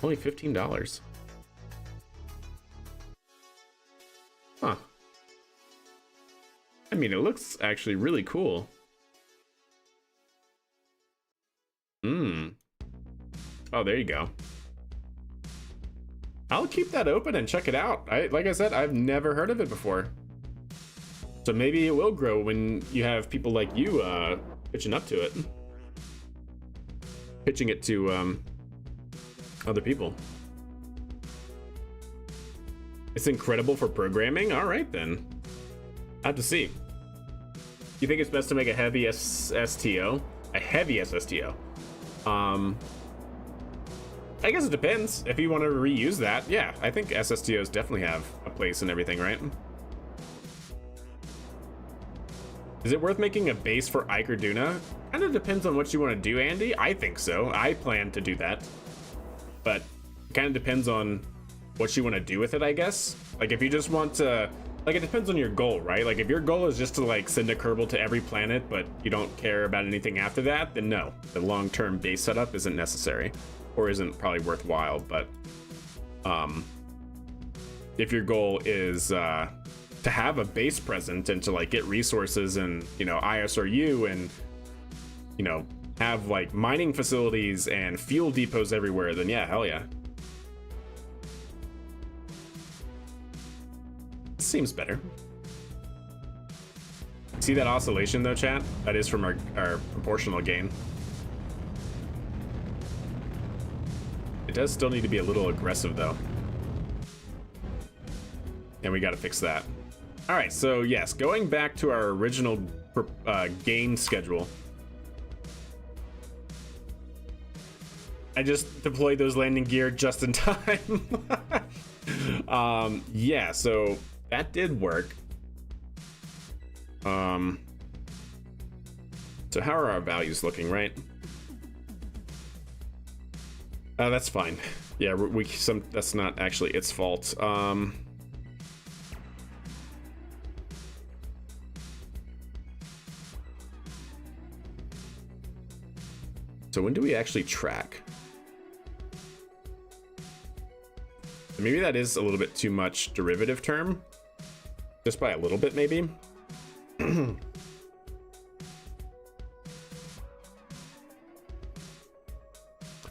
Only $15. Huh. I mean, it looks actually really cool. Oh, there you go. I'll keep that open and check it out. Like I said, I've never heard of it before. So maybe it will grow when you have people like you pitching up to it. Pitching it to other people. It's incredible for programming? All right, then. I have to see. You think it's best to make a heavy SSTO? A heavy SSTO? I guess it depends. If you want to reuse that, yeah, I think SSTOs definitely have a place and everything, right? Is it worth making a base for Ike or Duna? Kind of depends on what you want to do, Andy. I think so. I plan to do that. But it kind of depends on what you want to do with it, I guess. Like, if you just want to... Like, it depends on your goal, right? Like, if your goal is just to, like, send a Kerbal to every planet, but you don't care about anything after that, then no. The long-term base setup isn't necessary. Or isn't probably worthwhile, but... if your goal is to have a base present and to, like, get resources and, you know, ISRU and, you know, have, like, mining facilities and fuel depots everywhere, then yeah, hell yeah. Seems better. See that oscillation though, chat? That is from our proportional gain. It does still need to be a little aggressive though. And we got to fix that. All right, so yes, going back to our original gain schedule. I just deployed those landing gear just in time. Yeah, so that did work. So how are our values looking, right? That's fine. Yeah, that's not actually its fault. So when do we actually track? Maybe that is a little bit too much derivative term. Just by a little bit, maybe. I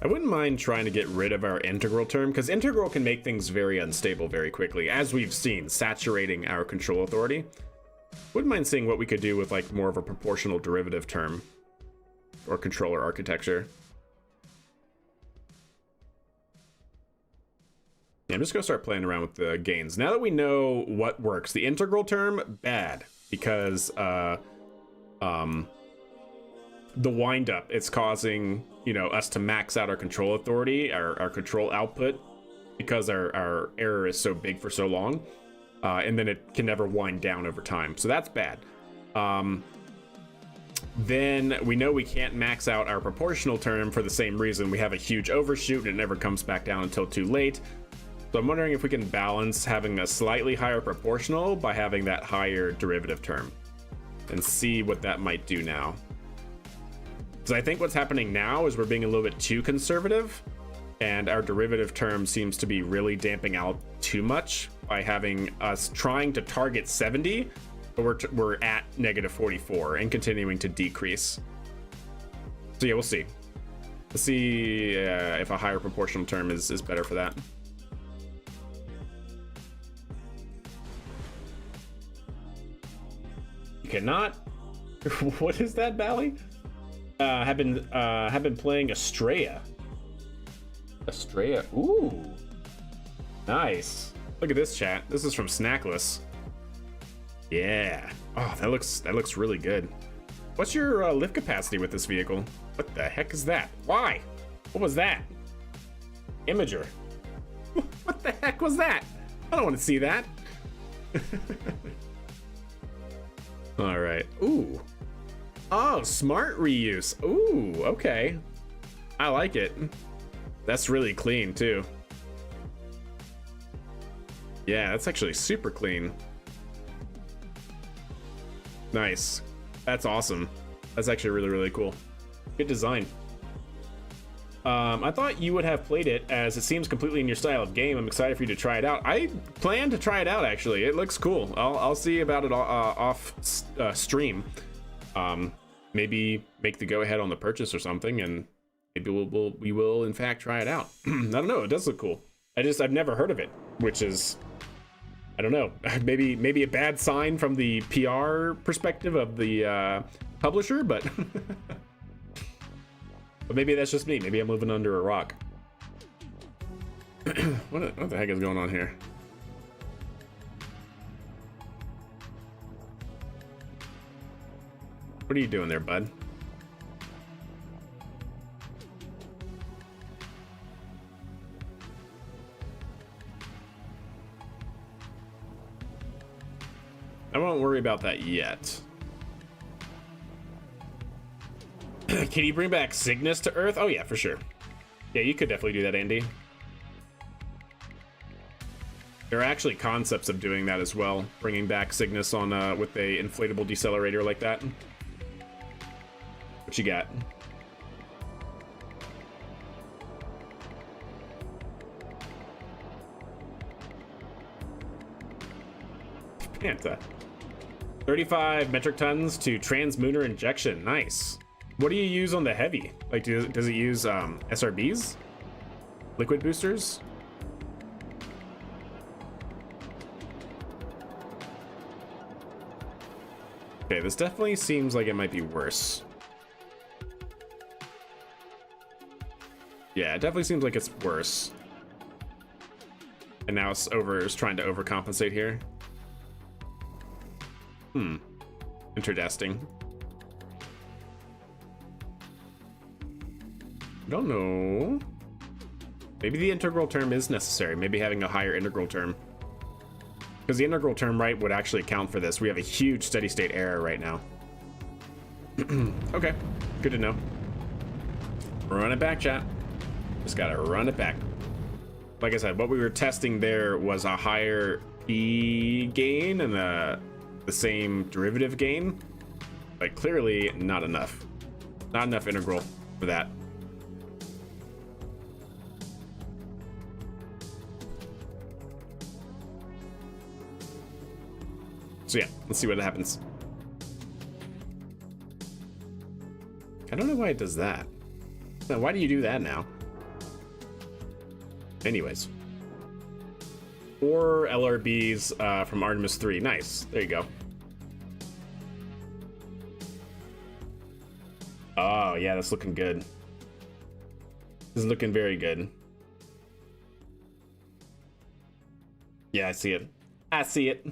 wouldn't mind trying to get rid of our integral term, because integral can make things very unstable very quickly, as we've seen, saturating our control authority. Wouldn't mind seeing what we could do with like more of a proportional derivative term or controller architecture. Yeah, I'm just gonna start playing around with the gains. Now that we know what works, the integral term, bad, because the windup, it's causing, you know, us to max out our control authority, our control output, because our error is so big for so long, and then it can never wind down over time. So that's bad. Then we know we can't max out our proportional term for the same reason. We have a huge overshoot and it never comes back down until too late. So I'm wondering if we can balance having a slightly higher proportional by having that higher derivative term and see what that might do now. Because I think what's happening now is we're being a little bit too conservative, and our derivative term seems to be really damping out too much by having us trying to target 70, but we're at negative 44 and continuing to decrease. So yeah, we'll see. Let's see if a higher proportional term is better for that. You cannot. What is that, Bally? Have been playing Estrella. Estrella. Ooh, nice. Look at this, chat. This is from Snackless. Yeah. Oh, that looks really good. What's your lift capacity with this vehicle? What the heck is that? Why? What was that? Imager. What the heck was that? I don't want to see that. All right. Ooh. Oh, smart reuse. Ooh, okay. I like it. That's really clean too. Yeah, that's actually super clean. Nice. That's awesome. That's actually really, really cool. Good design. I thought you would have played it, as it seems completely in your style of game. I'm excited for you to try it out. I plan to try it out, actually. It looks cool. I'll see about it off stream. Maybe make the go-ahead on the purchase or something, and maybe we will in fact try it out. I don't know. It does look cool. I've never heard of it, which is, I don't know, maybe a bad sign from the PR perspective of the publisher, but but maybe that's just me. Maybe I'm living under a rock. What the heck is going on here? What are you doing there, bud? I won't worry about that yet. Can you bring back Cygnus to Earth? Oh yeah, for sure. Yeah, you could definitely do that, Andy. There are actually concepts of doing that as well, bringing back Cygnus on with a inflatable decelerator like that. What you got? Panta. 35 metric tons to transmuter injection. Nice. What do you use on the heavy? Like, does it use SRBs? Liquid boosters? Okay, this definitely seems like it might be worse. Yeah, it definitely seems like it's worse. And now it's trying to overcompensate here. Interesting. I don't know. Maybe the integral term is necessary. Maybe having a higher integral term. Because the integral term, right, would actually account for this. We have a huge steady state error right now. Okay, good to know. Run it back, chat. Just gotta run it back. Like I said, what we were testing there was a higher E gain and the same derivative gain. But clearly not enough. Not enough integral for that. So yeah, let's see what happens. I don't know why it does that. Now, why do you do that now? Anyways. 4 LRBs from Artemis 3. Nice. There you go. Oh, yeah, that's looking good. This is looking very good. Yeah, I see it. I see it.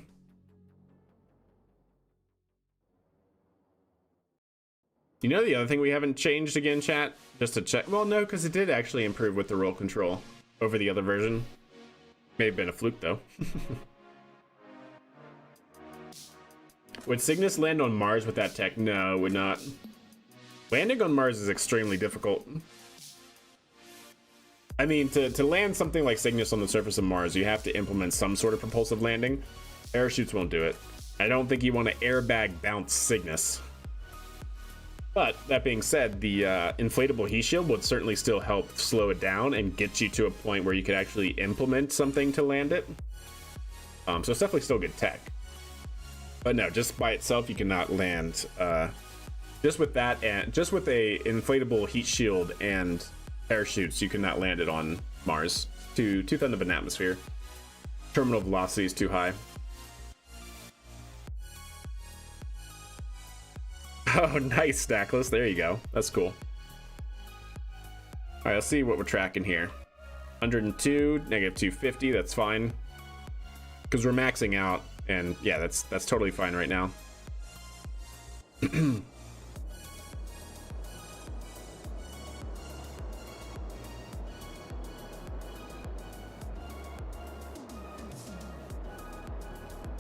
You know the other thing we haven't changed again, chat? Just to check. Well, no, because it did actually improve with the roll control over the other version. May have been a fluke, though. Would Cygnus land on Mars with that tech? No, it would not. Landing on Mars is extremely difficult. I mean, to land something like Cygnus on the surface of Mars, you have to implement some sort of propulsive landing. Parachutes won't do it. I don't think you want to airbag bounce Cygnus. But that being said, the inflatable heat shield would certainly still help slow it down and get you to a point where you could actually implement something to land it. So it's definitely still good tech. But no, just by itself, you cannot land. Just with that, and just with a inflatable heat shield and parachutes, you cannot land it on Mars. Too thin of an atmosphere. Terminal velocity is too high. Oh, nice, Stackless. There you go. That's cool. All right, let's see what we're tracking here. 102, negative 250. That's fine. Because we're maxing out, and yeah, that's totally fine right now.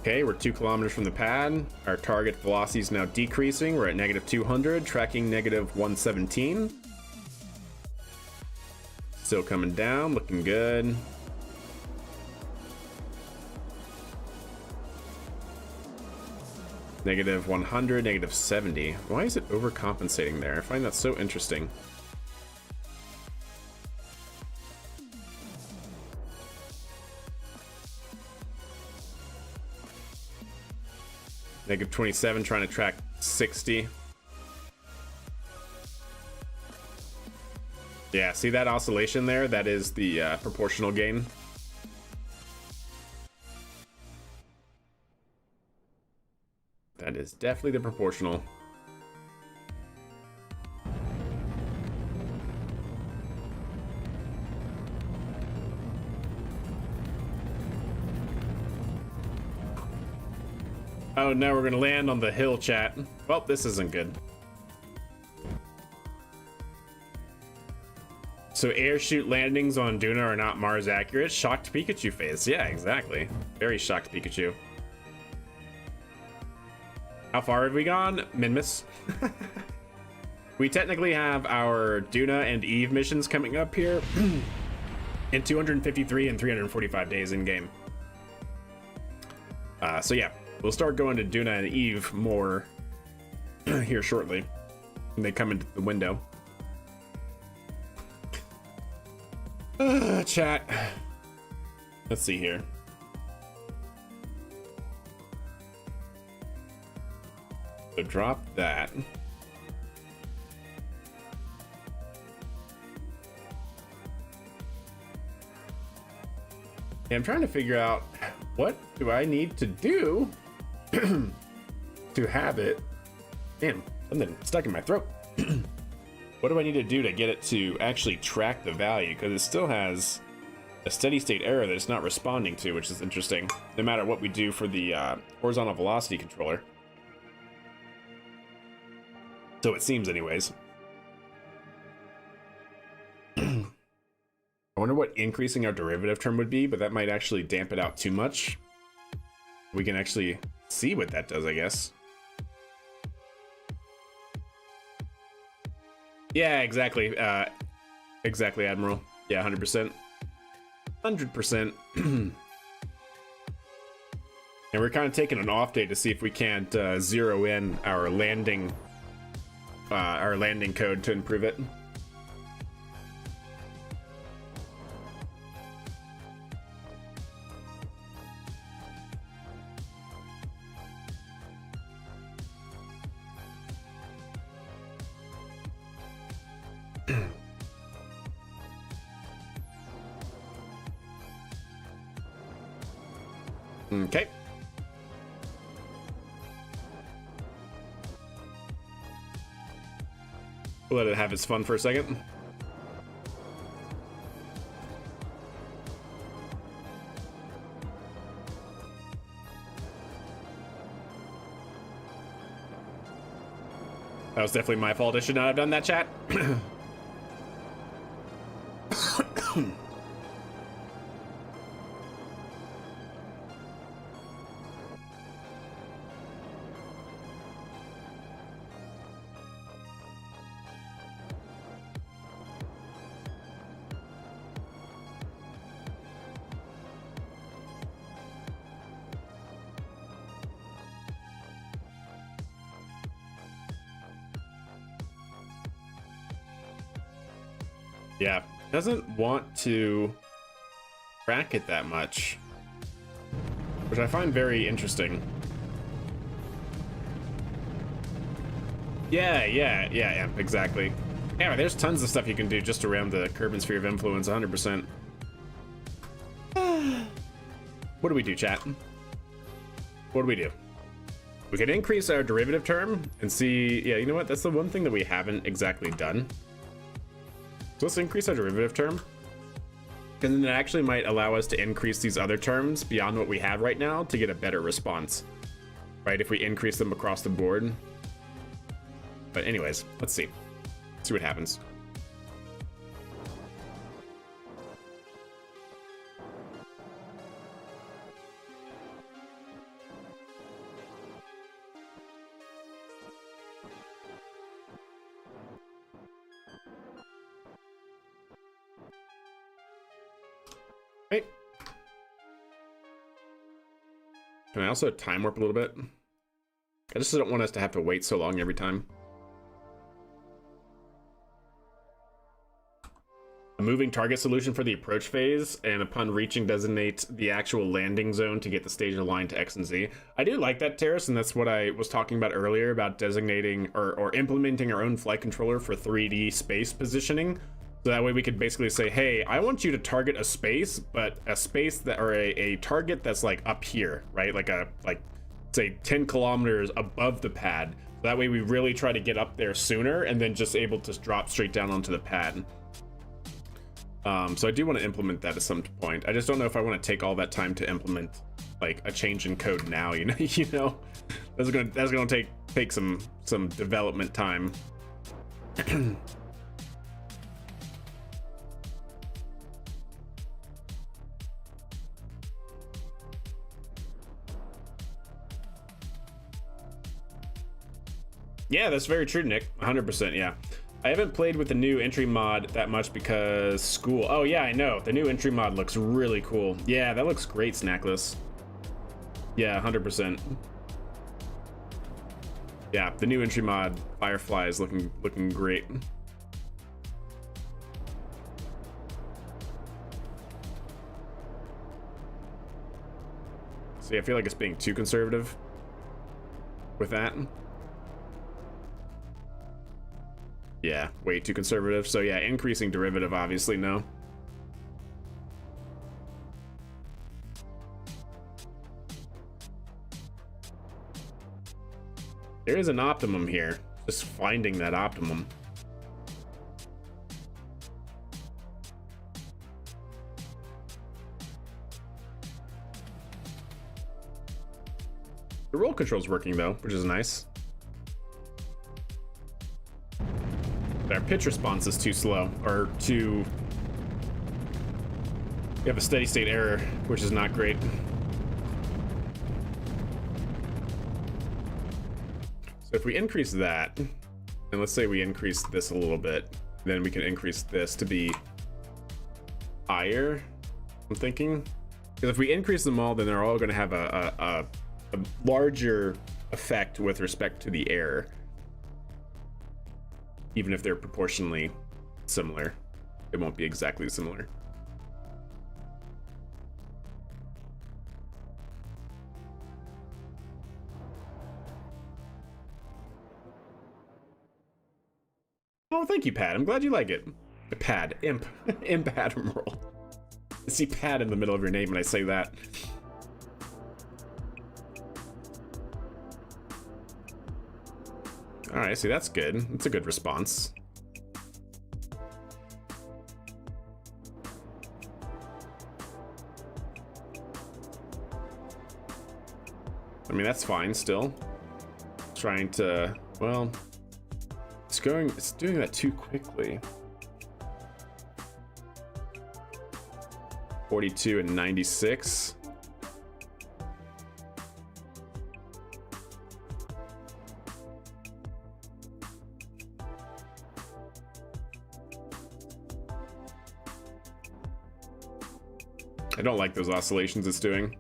Okay, we're 2 kilometers from the pad. Our target velocity is now decreasing. We're at negative 200, tracking negative 117. Still coming down, looking good. Negative 100, negative 70. Why is it overcompensating there? I find that so interesting. Negative 27, trying to track 60. Yeah, see that oscillation there? That is the proportional gain. That is definitely the proportional. Oh, now we're gonna land on the hill, chat. Well, this isn't good. So air shoot landings on Duna are not Mars accurate. Shocked Pikachu face. Yeah, exactly. Very shocked Pikachu. How far have we gone? Minmus. We technically have our Duna and Eve missions coming up here in 253 and 345 days in game. So yeah, we'll start going to Duna and Eve more here shortly when they come into the window. Chat. Let's see here. So drop that. Yeah, I'm trying to figure out what do I need to do to have it. Damn, something stuck in my throat. What do I need to do to get it to actually track the value? Because it still has a steady state error that it's not responding to, which is interesting, no matter what we do for the horizontal velocity controller. So it seems anyways. I wonder what increasing our derivative term would be, but that might actually damp it out too much. We can actually see what that does, I guess. Yeah, exactly. Exactly, Admiral. Yeah, 100%. 100%. And we're kind of taking an off day to see if we can't zero in our landing code to improve it. Okay. We'll let it have its fun for a second. That was definitely my fault. I should not have done that, chat. Yeah, doesn't want to track it that much, which I find very interesting. Yeah, exactly. Yeah, there's tons of stuff you can do just around the curve and sphere of influence, 100%. What do we do, chat? What do we do? We can increase our derivative term and see, yeah, you know what? That's the one thing that we haven't exactly done. So let's increase our derivative term. And then it actually might allow us to increase these other terms beyond what we have right now to get a better response, right? If we increase them across the board. But anyways, let's see. See what happens. Okay. Can I also time warp a little bit? I just don't want us to have to wait so long every time. A moving target solution for the approach phase, and upon reaching, designate the actual landing zone to get the stage aligned to X and Z. I do like that, Terrace, and that's what I was talking about earlier about designating or implementing our own flight controller for 3D space positioning. So that way we could basically say, hey, I want you to target a space, but a space that, or a target that's like up here, right? Like say 10 kilometers above the pad. So that way we really try to get up there sooner and then just able to drop straight down onto the pad. So I do want to implement that at some point. I just don't know if I want to take all that time to implement like a change in code now, you know, that's gonna take some development time. Yeah, that's very true, Nick. 100%, yeah. I haven't played with the new entry mod that much because school. Oh yeah, I know. The new entry mod looks really cool. Yeah, that looks great, Snackless. Yeah, 100%. Yeah, the new entry mod, Firefly, is looking great. See, I feel like it's being too conservative with that. Yeah, way too conservative. So yeah, increasing derivative, obviously, no. There is an optimum here. Just finding that optimum. The roll control's working though, which is nice. Our pitch response is too slow, or too... We have a steady state error, which is not great. So if we increase that, and let's say we increase this a little bit, then we can increase this to be higher, I'm thinking. Because if we increase them all, then they're all going to have a larger effect with respect to the error. Even if they're proportionally similar, it won't be exactly similar. Oh, thank you, Pad. I'm glad you like it. Pad, imp Admiral. I see Pad in the middle of your name when I say that. All right, see, that's good. It's a good response. I mean, that's fine still. Trying to, well, it's doing that too quickly. 42 and 96. I don't like those oscillations it's doing.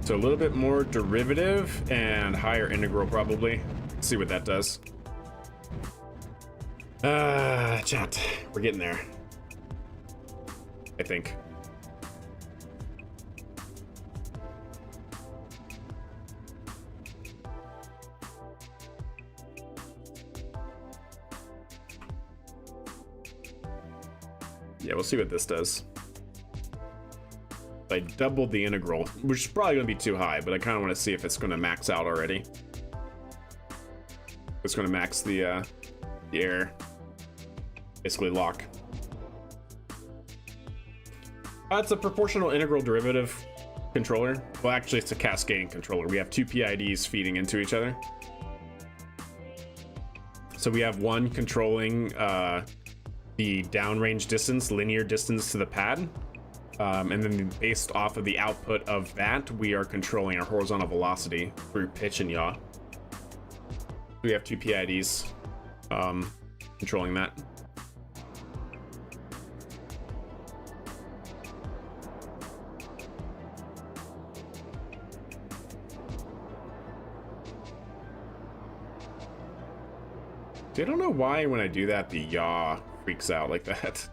So a little bit more derivative and higher integral probably. Let's see what that does. Chat, we're getting there, I think. Yeah, we'll see what this does. I doubled the integral, which is probably going to be too high, but I kind of want to see if it's going to max out already. It's going to max the error. Basically lock. It's a proportional integral derivative controller. Well, actually, it's a cascading controller. We have two PIDs feeding into each other. So we have one controlling the downrange distance, linear distance to the pad. And then based off of the output of that, we are controlling our horizontal velocity through pitch and yaw. We have two PIDs. controlling that. I don't know why when I do that, the yaw freaks out like that.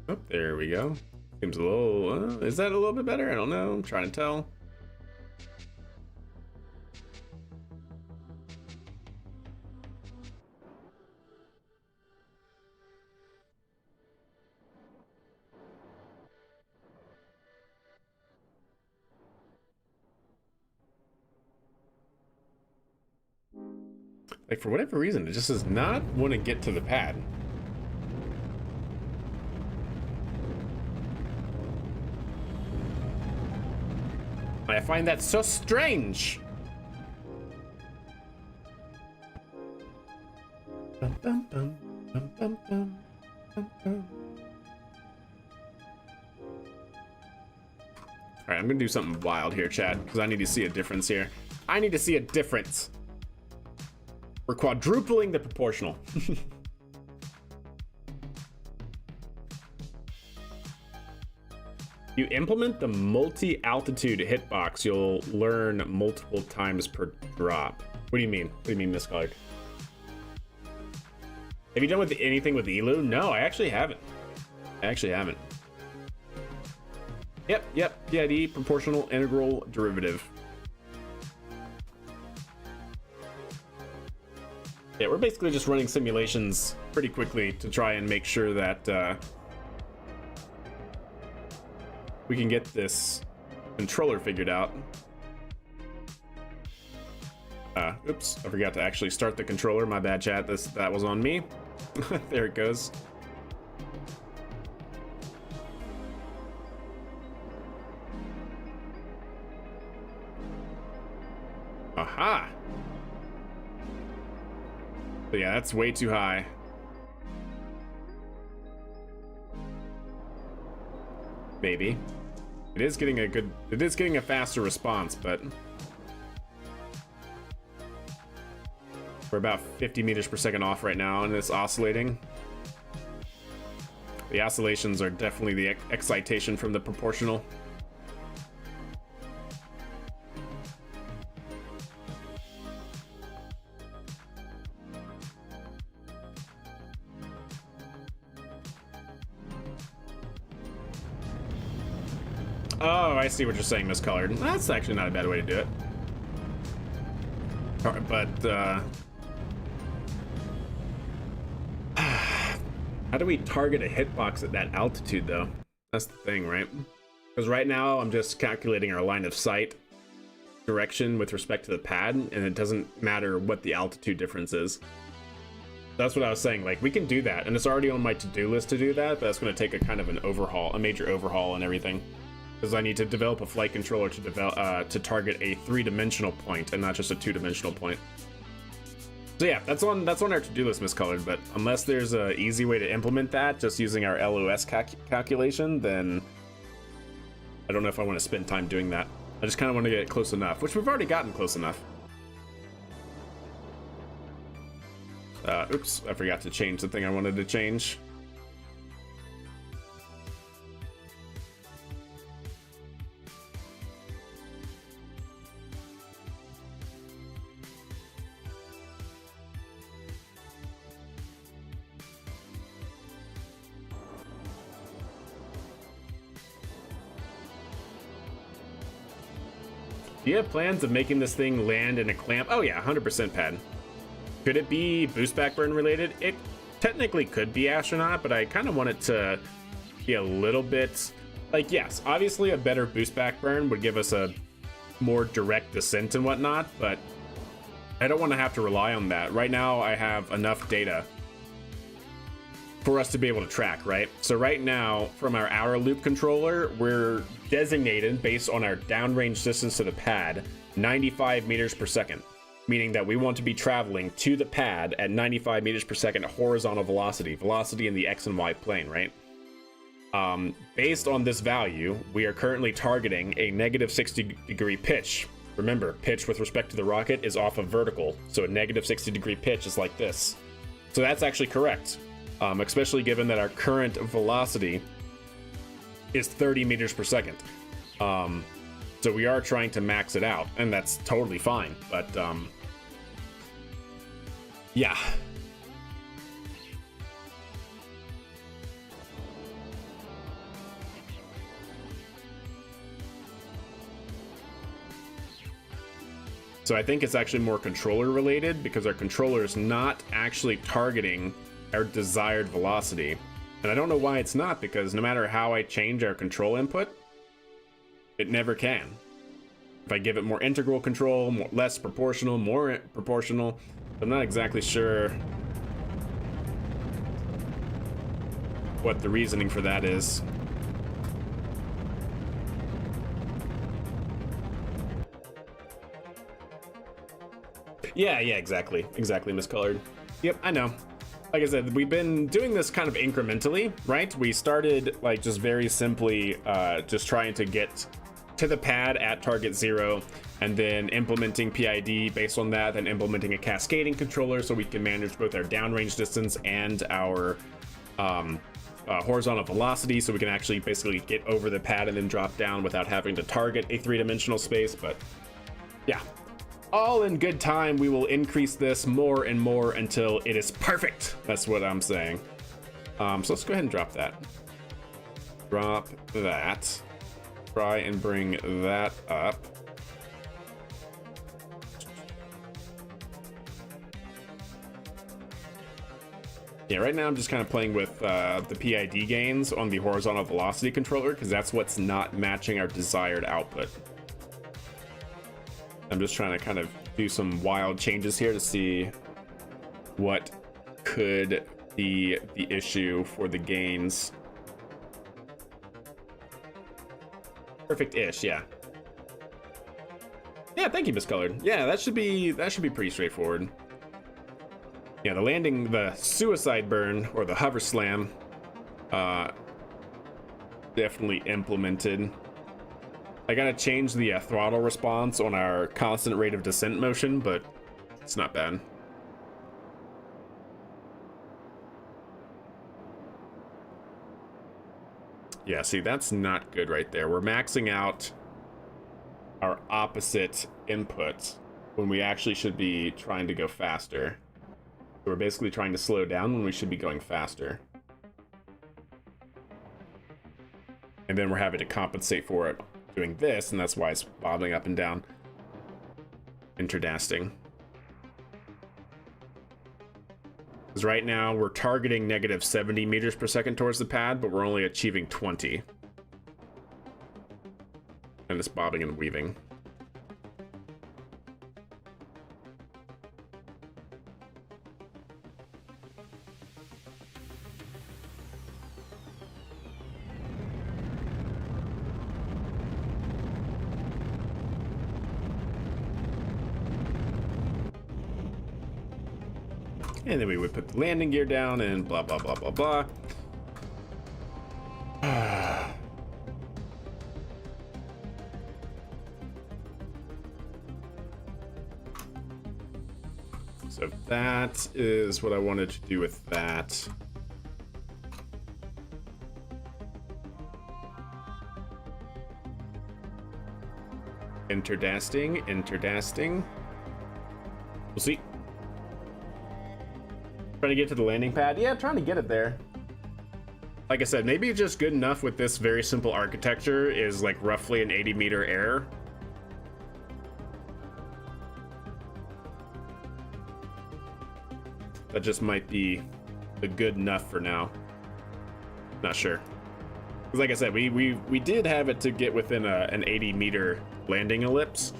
Oh, there we go. Seems a little, is that a little bit better? I don't know, I'm trying to tell. Like, for whatever reason, it just does not want to get to the pad. I find that so strange. Bum, bum, bum, bum, bum, bum, bum, bum. All right, I'm gonna do something wild here, chat, because I need to see a difference here. I need to see a difference. We're quadrupling the proportional. You implement the multi-altitude hitbox, you'll learn multiple times per drop. What do you mean? What do you mean, Miss Colored? Have you done with anything with ELU? No, I actually haven't. Yep, PID, proportional integral derivative. Yeah, we're basically just running simulations pretty quickly to try and make sure that we can get this controller figured out. Oops, I forgot to actually start the controller. My bad, chat. That was on me. There it goes. Aha! So yeah, that's way too high. Maybe. It is getting a faster response, but we're about 50 meters per second off right now, and it's oscillating. The oscillations are definitely the excitation from the proportional. Oh, I see what you're saying, Miscolored. That's actually not a bad way to do it. But, how do we target a hitbox at that altitude, though? That's the thing, right? Because right now, I'm just calculating our line of sight direction with respect to the pad, and it doesn't matter what the altitude difference is. That's what I was saying. Like, we can do that, and it's already on my to-do list to do that, but that's going to take a kind of an overhaul, a major overhaul and everything. Because I need to develop a flight controller to develop to target a 3-dimensional point and not just a 2-dimensional point. So yeah, that's on our to-do list, Miscolored. But unless there's an easy way to implement that, just using our LOS calculation, then I don't know if I want to spend time doing that. I just kind of want to get close enough, which we've already gotten close enough. Oops, I forgot to change the thing I wanted to change. Do you have plans of making this thing land in a clamp? Oh yeah, 100% pad. Could it be boost backburn related? It technically could be astronaut, but I kind of want it to be a little bit like, yes, obviously a better boost backburn would give us a more direct descent and whatnot, but I don't want to have to rely on that. Right now I have enough data for us to be able to track, right? So right now, from our hour loop controller, we're designated based on our downrange distance to the pad, 95 meters per second, meaning that we want to be traveling to the pad at 95 meters per second horizontal velocity in the X and Y plane, right? Based on this value, we are currently targeting a negative 60-degree pitch Remember, pitch with respect to the rocket is off of vertical, so a negative 60-degree pitch is like this. So that's actually correct, especially given that our current velocity is 30 meters per second. So we are trying to max it out, and that's totally fine, but yeah. So I think it's actually more controller related, because our controller is not actually targeting our desired velocity. And I don't know why it's not, because no matter how I change our control input, it never can. If I give it more integral control, less proportional, more proportional, I'm not exactly sure what the reasoning for that is. Yeah, exactly, miscolored. Yep, I know. Like I said, we've been doing this kind of incrementally, right? We started like just very simply just trying to get to the pad at target 0, and then implementing PID based on that, then implementing a cascading controller so we can manage both our downrange distance and our horizontal velocity, so we can actually basically get over the pad and then drop down without having to target a 3-dimensional space. But yeah, all in good time, we will increase this more and more until it is perfect. That's what I'm saying. So let's go ahead and drop that. Drop that. Try and bring that up. Yeah, right now I'm just kind of playing with the PID gains on the horizontal velocity controller, because that's what's not matching our desired output. I'm just trying to kind of do some wild changes here to see what could be the issue for the gains. Perfect-ish, yeah. Yeah, thank you, Miscolored. Yeah, that should be pretty straightforward. Yeah, the landing, the suicide burn or the hover slam, definitely implemented. I gotta change the throttle response on our constant rate of descent motion, but it's not bad. Yeah, see, that's not good right there. We're maxing out our opposite input when we actually should be trying to go faster. So we're basically trying to slow down when we should be going faster. And then we're having to compensate for it doing this, and that's why it's bobbing up and down. Interdasting. Because right now we're targeting negative 70 meters per second towards the pad, but we're only achieving 20. And it's bobbing and weaving. And then we would put the landing gear down and blah, blah, blah, blah, blah. So that is what I wanted to do with that. Interdasting. We'll see. Trying to get to the landing pad. Yeah, trying to get it there. Like I said, maybe just good enough with this very simple architecture is like roughly an 80-meter error. That just might be a good enough for now. Not sure. Because like I said, we did have it to get within an 80-meter landing ellipse.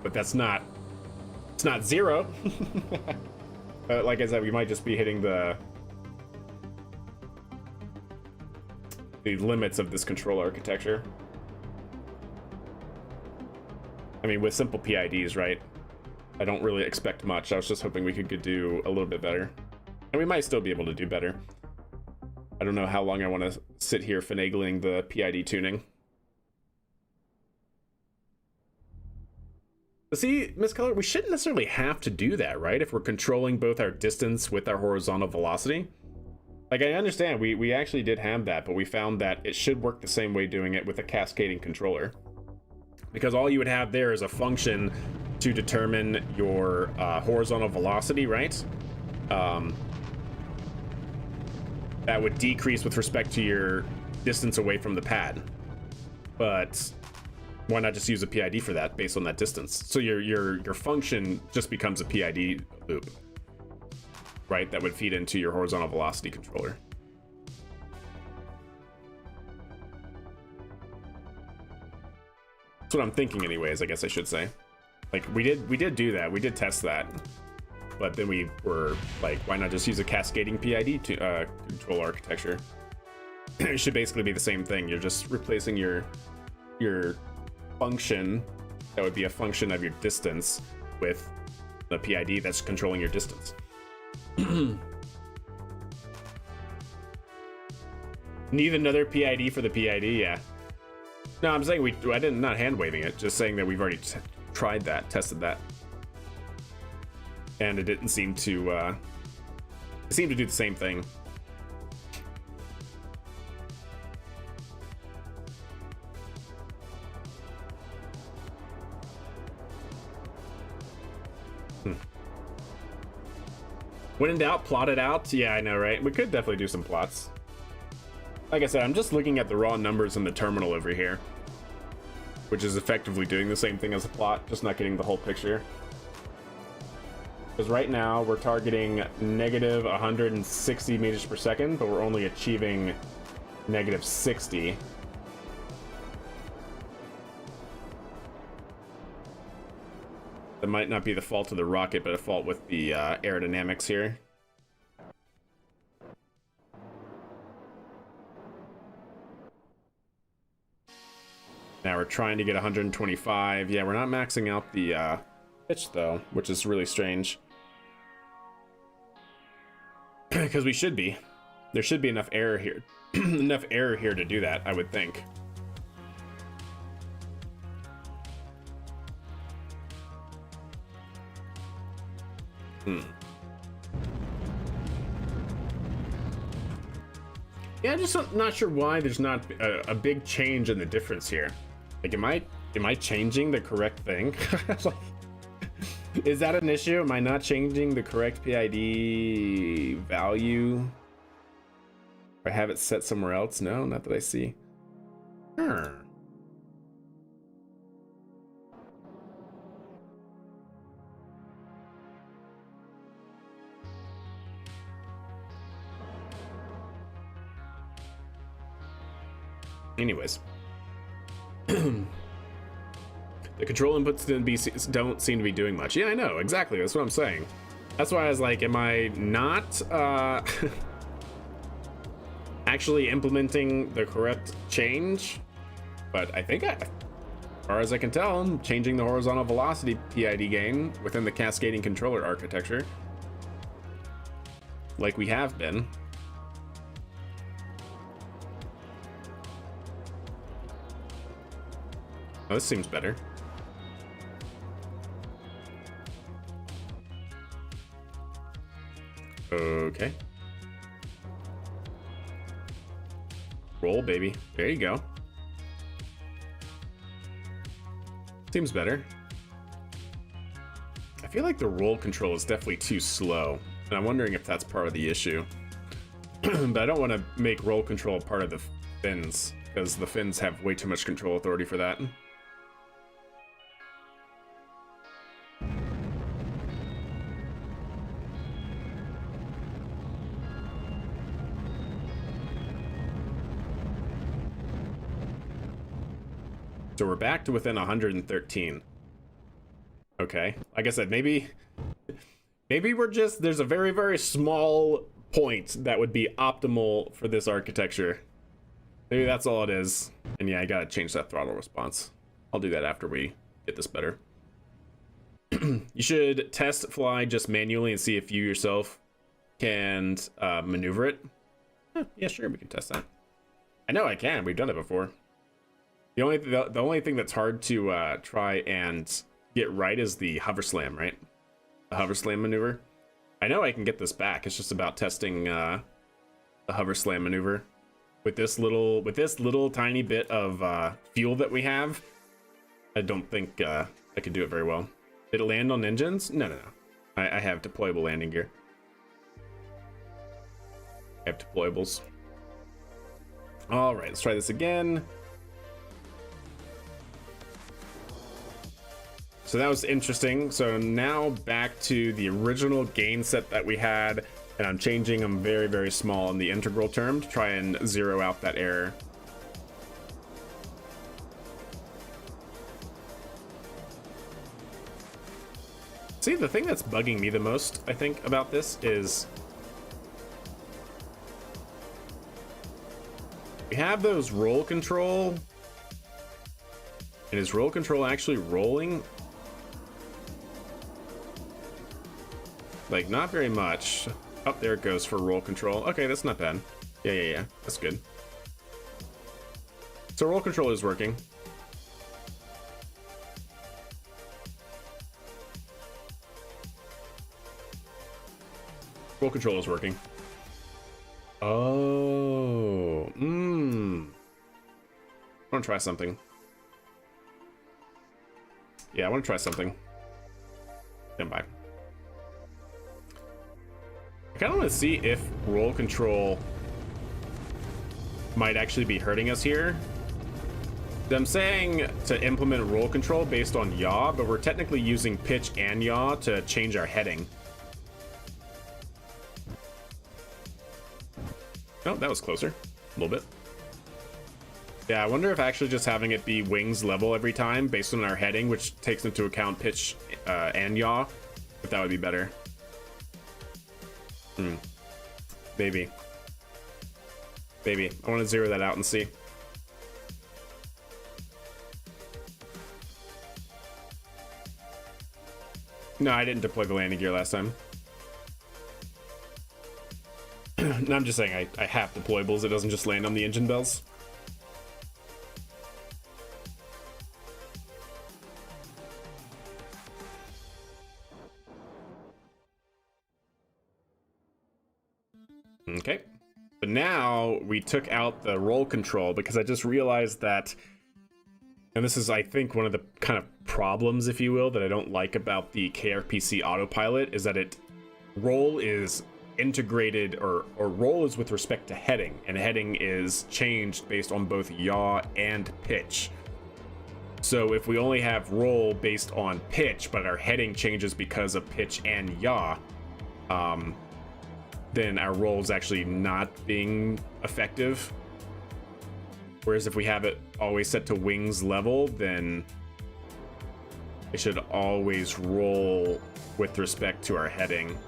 But that's not... It's not zero. Like I said, we might just be hitting the limits of this control architecture. I mean, with simple PIDs, right? I don't really expect much. I was just hoping we could do a little bit better. And we might still be able to do better. I don't know how long I want to sit here finagling the PID tuning. See, Miss Color, we shouldn't necessarily have to do that, right? If we're controlling both our distance with our horizontal velocity. Like, I understand we actually did have that, but we found that it should work the same way doing it with a cascading controller. Because all you would have there is a function to determine your horizontal velocity, right? That would decrease with respect to your distance away from the pad. But why not just use a PID for that based on that distance? So your function just becomes a PID loop, right? That would feed into your horizontal velocity controller. That's what I'm thinking anyways, I guess I should say. Like, we did do that. We did test that. But then we were like, why not just use a cascading PID to control architecture? It should basically be the same thing. You're just replacing your function, that would be a function of your distance, with the PID that's controlling your distance. Need another PID for the PID? Yeah. No, I'm saying I didn't, not hand waving it, just saying that we've already tried that, tested that. And it didn't seem to, it seemed to do the same thing. When in doubt, plot it out. Yeah, I know, right? We could definitely do some plots. Like I said, I'm just looking at the raw numbers in the terminal over here, which is effectively doing the same thing as a plot, just not getting the whole picture. Because right now we're targeting negative 160 meters per second, but we're only achieving negative 60. That might not be the fault of the rocket, but a fault with the aerodynamics here. Now we're trying to get 125. Yeah, we're not maxing out the pitch though, which is really strange. Because we should be. There should be enough error here. Enough error here to do that, I would think. Yeah, I'm just not sure why there's not a big change in the difference here. Like, am I changing the correct thing? Like, is that an issue? Am I not changing the correct PID value? Or have it set somewhere else? No, not that I see. Anyways. The control inputs don't seem to be doing much. Yeah, I know, exactly. That's what I'm saying. That's why I was like, am I not actually implementing the correct change? But I think, as far as I can tell, I'm changing the horizontal velocity PID gain within the cascading controller architecture, like we have been. Oh, this seems better. Okay. Roll, baby. There you go. Seems better. I feel like the roll control is definitely too slow, and I'm wondering if that's part of the issue. But I don't want to make roll control part of the fins, because the fins have way too much control authority for that. So we're back to within 113. Okay, like I said, maybe we're just, there's a very, very small point that would be optimal for this architecture. Maybe that's all it is. And yeah, I gotta change that throttle response. I'll do that after we get this better. You should test fly just manually and see if you yourself can maneuver it. Yeah, sure, we can test that. I know I can, we've done it before. The only thing that's hard to try and get right is the hover slam, right? The hover slam maneuver. I know I can get this back. It's just about testing the hover slam maneuver with this little tiny bit of fuel that we have. I don't think I could do it very well. Did it land on engines? No. I have deployable landing gear. I have deployables. All right, let's try this again. So that was interesting. So now back to the original gain set that we had, and I'm changing them very, very small in the integral term to try and zero out that error. See, the thing that's bugging me the most, I think, about this is we have those roll control, and is roll control actually rolling? Like, not very much. Up there it goes for roll control. Okay, that's not bad. Yeah. That's good. So roll control is working. Roll control is working. Oh. I want to try something. Yeah, I want to try something. Stand by. I kind of want to see if roll control might actually be hurting us here. I'm saying to implement roll control based on yaw, but we're technically using pitch and yaw to change our heading. Oh, that was closer. A little bit. Yeah, I wonder if actually just having it be wings level every time based on our heading, which takes into account pitch and yaw, if that would be better. Maybe. I want to zero that out and see. No, I didn't deploy the landing gear last time. No, I'm just saying I have deployables. It doesn't just land on the engine bells. Okay, but now we took out the roll control because I just realized that, and this is, I think, one of the kind of problems, if you will, that I don't like about the KRPC autopilot is that roll is integrated, or roll is with respect to heading, and heading is changed based on both yaw and pitch. So if we only have roll based on pitch, but our heading changes because of pitch and yaw, then our roll is actually not being effective. Whereas if we have it always set to wings level, then it should always roll with respect to our heading.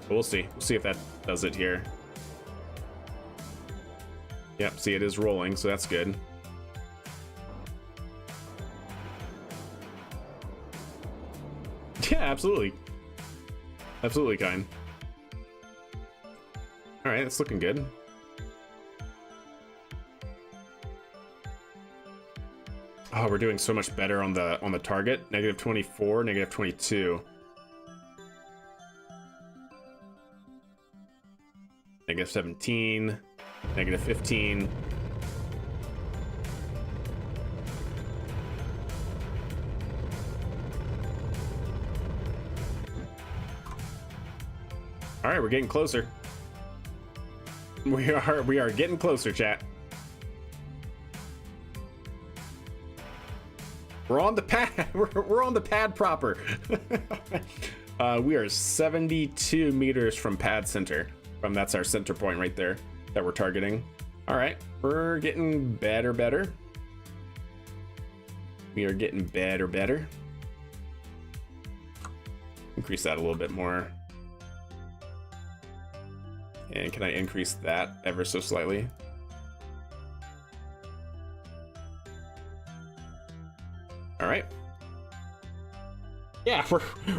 But we'll see. We'll see if that does it here. Yep, see, it is rolling, so that's good. Yeah, absolutely. Absolutely, kind. All right, it's looking good. Oh, we're doing so much better on the target. Negative 24, negative 22. Negative 17, negative 15. All right, we're getting closer. We are getting closer, chat. We're on the pad. We're on the pad proper. We are 72 meters from pad center. That's our center point right there that we're targeting. All right, we're getting better. We are getting better. Increase that a little bit more. And can I increase that ever so slightly? All right. Yeah,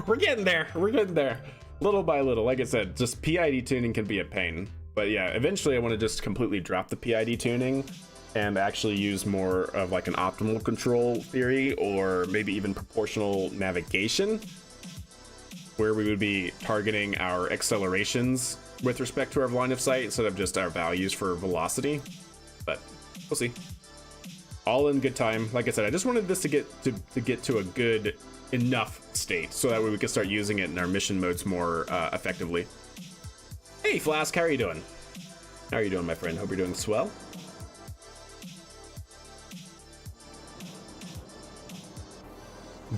we're getting there. We're getting there. Little by little. Like I said, just PID tuning can be a pain. But yeah, eventually I want to just completely drop the PID tuning and actually use more of like an optimal control theory, or maybe even proportional navigation, where we would be targeting our accelerations with respect to our line of sight instead of just our values for velocity. But we'll see. All in good time. Like I said, I just wanted this to get to a good enough state so that way we can start using it in our mission modes more effectively. Hey Flask, how are you doing? How are you doing, my friend? Hope you're doing swell.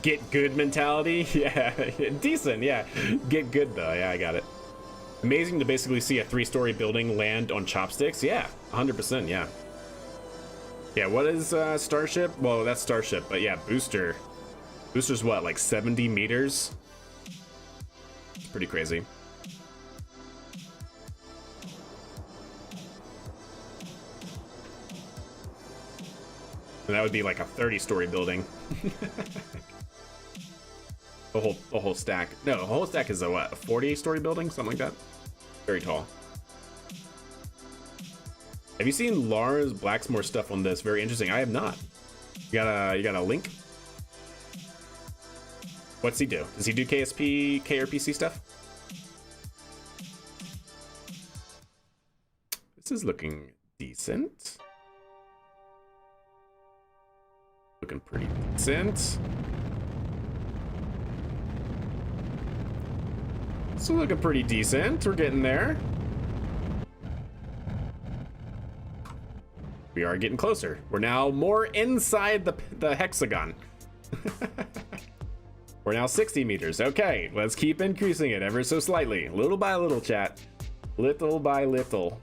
Get good mentality. Yeah, decent. Yeah, get good though. Yeah, I got it. Amazing to basically see a 3-story building land on chopsticks. Yeah, 100%. Yeah. Yeah, what is Starship? Well, that's Starship, but yeah, Booster. Booster's what, like 70 meters? It's pretty crazy. And that would be like a 30-story building. The whole stack. No, the whole stack is a what? A 40-story building? Something like that? Very tall. Have you seen Lars Blacksmore stuff on this? Very interesting. I have not. You got a link? What's he do? Does he do KSP, KRPC stuff? This is looking decent. Looking pretty decent. So looking pretty decent. We're getting there. We are getting closer. We're now more inside the hexagon. We're now 60 meters. Okay, let's keep increasing it ever so slightly. Little by little, chat. Little by little.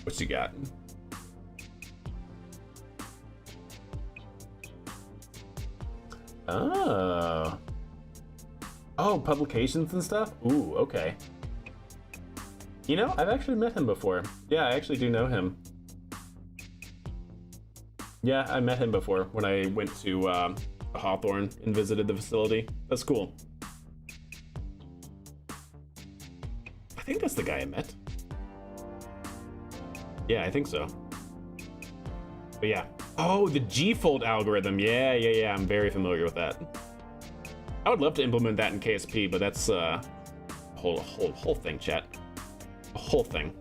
What you got? Oh. Oh, publications and stuff? Ooh, okay. You know, I've actually met him before. Yeah, I actually do know him. Yeah, I met him before when I went to Hawthorne and visited the facility. That's cool. I think that's the guy I met. Yeah, I think so. But yeah. Oh, the G-fold algorithm. Yeah. I'm very familiar with that. I would love to implement that in KSP, but that's a whole thing, chat. A whole thing.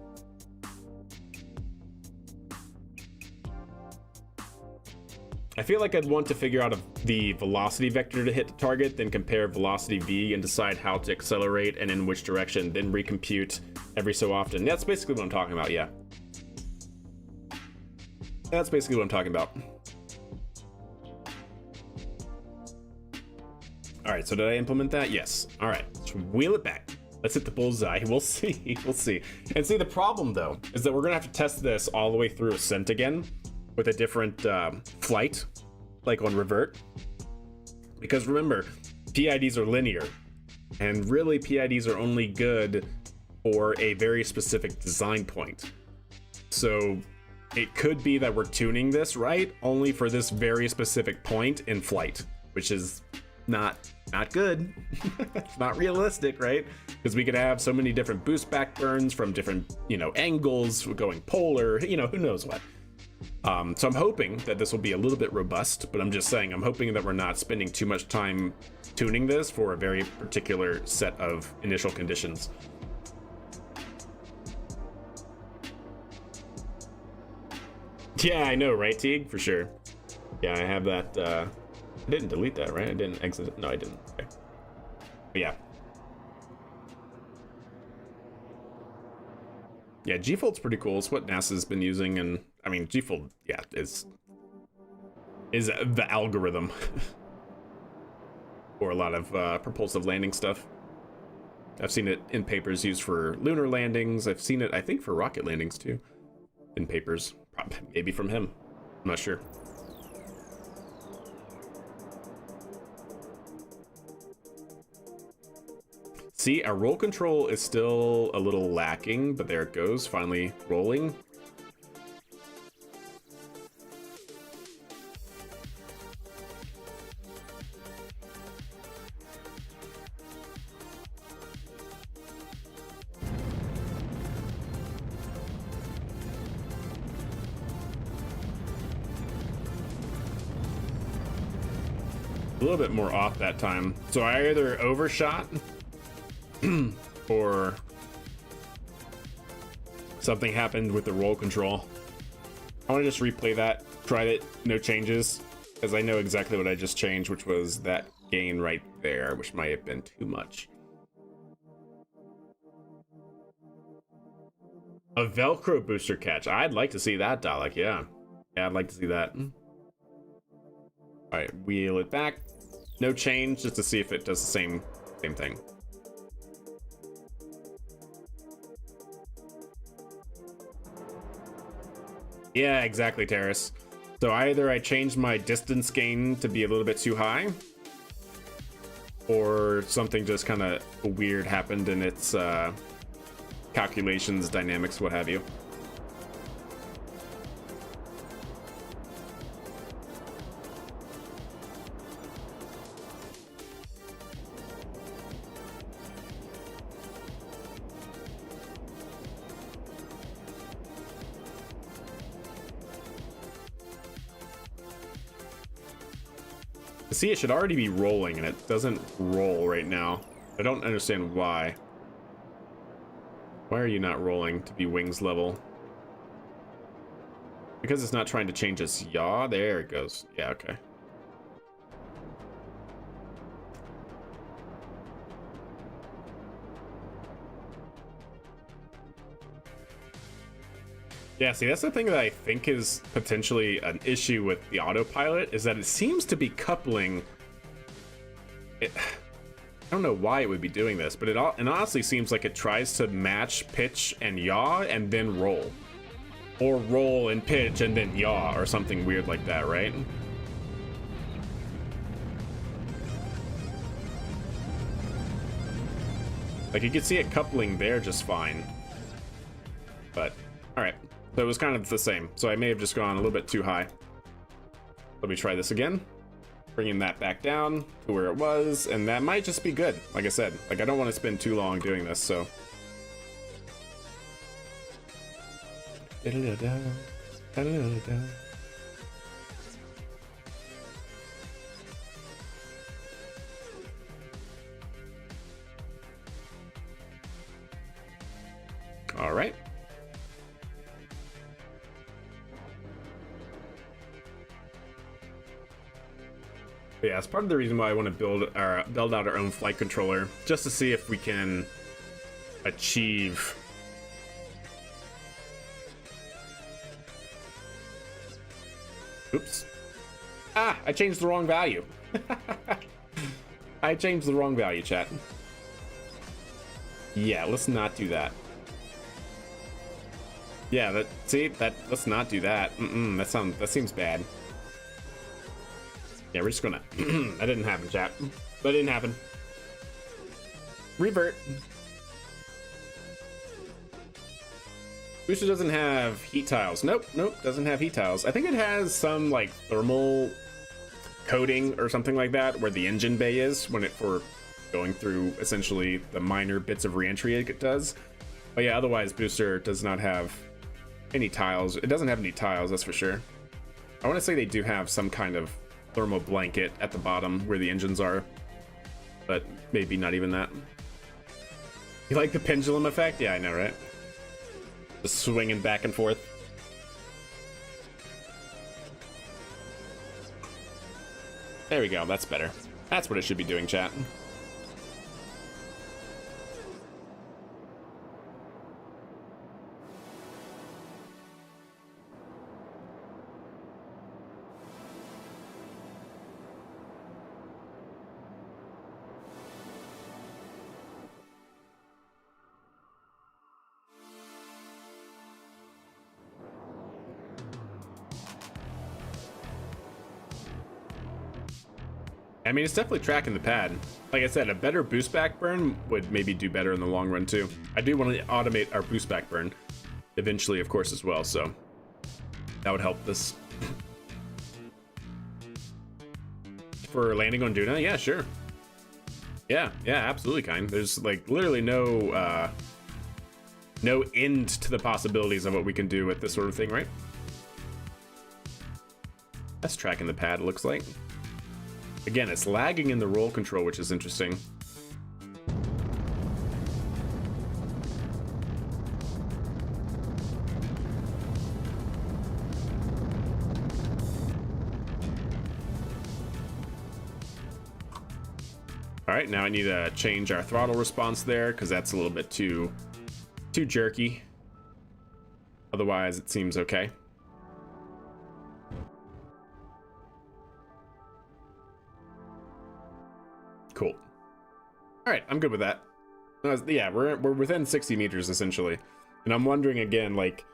I feel like I'd want to figure out the velocity vector to hit the target, then compare velocity v and decide how to accelerate and in which direction, then recompute every so often. That's basically what I'm talking about, yeah. That's basically what I'm talking about. All right, so did I implement that? Yes. All right, let's wheel it back. Let's hit the bullseye. We'll see. We'll see. And see, the problem, though, is that we're going to have to test this all the way through Ascent again with a different flight, like on Revert. Because remember, PIDs are linear. And really, PIDs are only good for a very specific design point. So it could be that we're tuning this, right, only for this very specific point in flight, which is not good. It's not realistic, right? Because we could have so many different boost back burns from different, angles, going polar, who knows what. So I'm hoping that this will be a little bit robust, but I'm just saying, I'm hoping that we're not spending too much time tuning this for a very particular set of initial conditions. Yeah, I know, right, Teague? For sure. Yeah, I have that. I didn't delete that, right? I didn't exit it. No, I didn't. Okay. But yeah. Yeah, G-Fold's pretty cool. It's what NASA's been using, and I mean, G-Fold, yeah, is the algorithm for a lot of propulsive landing stuff. I've seen it in papers used for lunar landings. I've seen it, I think, for rocket landings too, in papers. Maybe from him. I'm not sure. See, our roll control is still a little lacking, but there it goes, finally rolling. a little bit more off that time. So I either overshot or something happened with the roll control. I want to just replay that, try it, no changes, because I know exactly what I just changed, which was that gain right there, which might have been too much. A Velcro booster catch. I'd like to see that, Dalek, yeah. Yeah, I'd like to see that. Alright, wheel it back. No change, just to see if it does the same thing. Yeah, exactly, Terrace. So either I changed my distance gain to be a little bit too high, or something just kind of weird happened in its calculations, dynamics, what have you. See, it should already be rolling, and it doesn't roll right now. I don't understand why. Why are you not rolling to be wings level? Because it's not trying to change its yaw? There it goes. Yeah, okay. Yeah, see, that's the thing that I think is potentially an issue with the autopilot, is that it seems to be coupling it. I don't know why it would be doing this, but it honestly seems like it tries to match pitch and yaw and then roll, or roll and pitch and then yaw, or something weird like that, right? Like, you could see it coupling there just fine, but all right. So it was kind of the same. So I may have just gone a little bit too high. Let me try this again. Bringing that back down to where it was, and that might just be good. Like I said, like, I don't want to spend too long doing this, so. All right. Yeah, it's part of the reason why I want to build out our own flight controller, just to see if we can achieve oops. Ah, I changed the wrong value. I changed the wrong value, chat. Yeah, let's not do that. Yeah, let's not do that. That seems bad. Yeah, we're just gonna that didn't happen, chat. That didn't happen. Revert. Booster doesn't have heat tiles. Nope, doesn't have heat tiles. I think it has some like thermal coating or something like that where the engine bay is when for going through essentially the minor bits of reentry it does. But yeah, otherwise Booster does not have any tiles. It doesn't have any tiles, that's for sure. I want to say they do have some kind of thermal blanket at the bottom where the engines are, but maybe not even that. You like the pendulum effect? Yeah, I know, right? Just swinging back and forth. There we go, that's better. That's what it should be doing, chat. I mean, it's definitely tracking the pad. Like I said, a better boost back burn would maybe do better in the long run too. I do want to automate our boost back burn eventually, of course, as well, so that would help this. For landing on Duna? Yeah, sure. Yeah, absolutely, kind. There's like literally no end to the possibilities of what we can do with this sort of thing, right? That's tracking the pad, it looks like. Again, it's lagging in the roll control, which is interesting. All right, now I need to change our throttle response there because that's a little bit too jerky. Otherwise, it seems okay. Cool. All right, I'm good with that. Yeah, we're within 60 meters essentially, and I'm wondering again, like,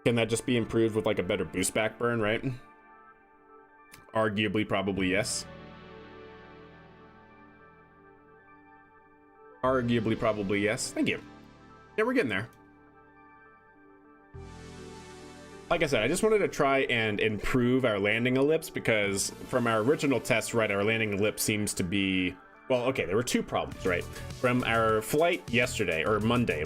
can that just be improved with like a better boost back burn, right? Arguably, probably yes. Arguably, probably yes. Thank you. Yeah, we're getting there. Like I said, I just wanted to try and improve our landing ellipse because from our original test, right, our landing ellipse seems to be, well, okay, there were two problems, right? From our flight yesterday, or Monday,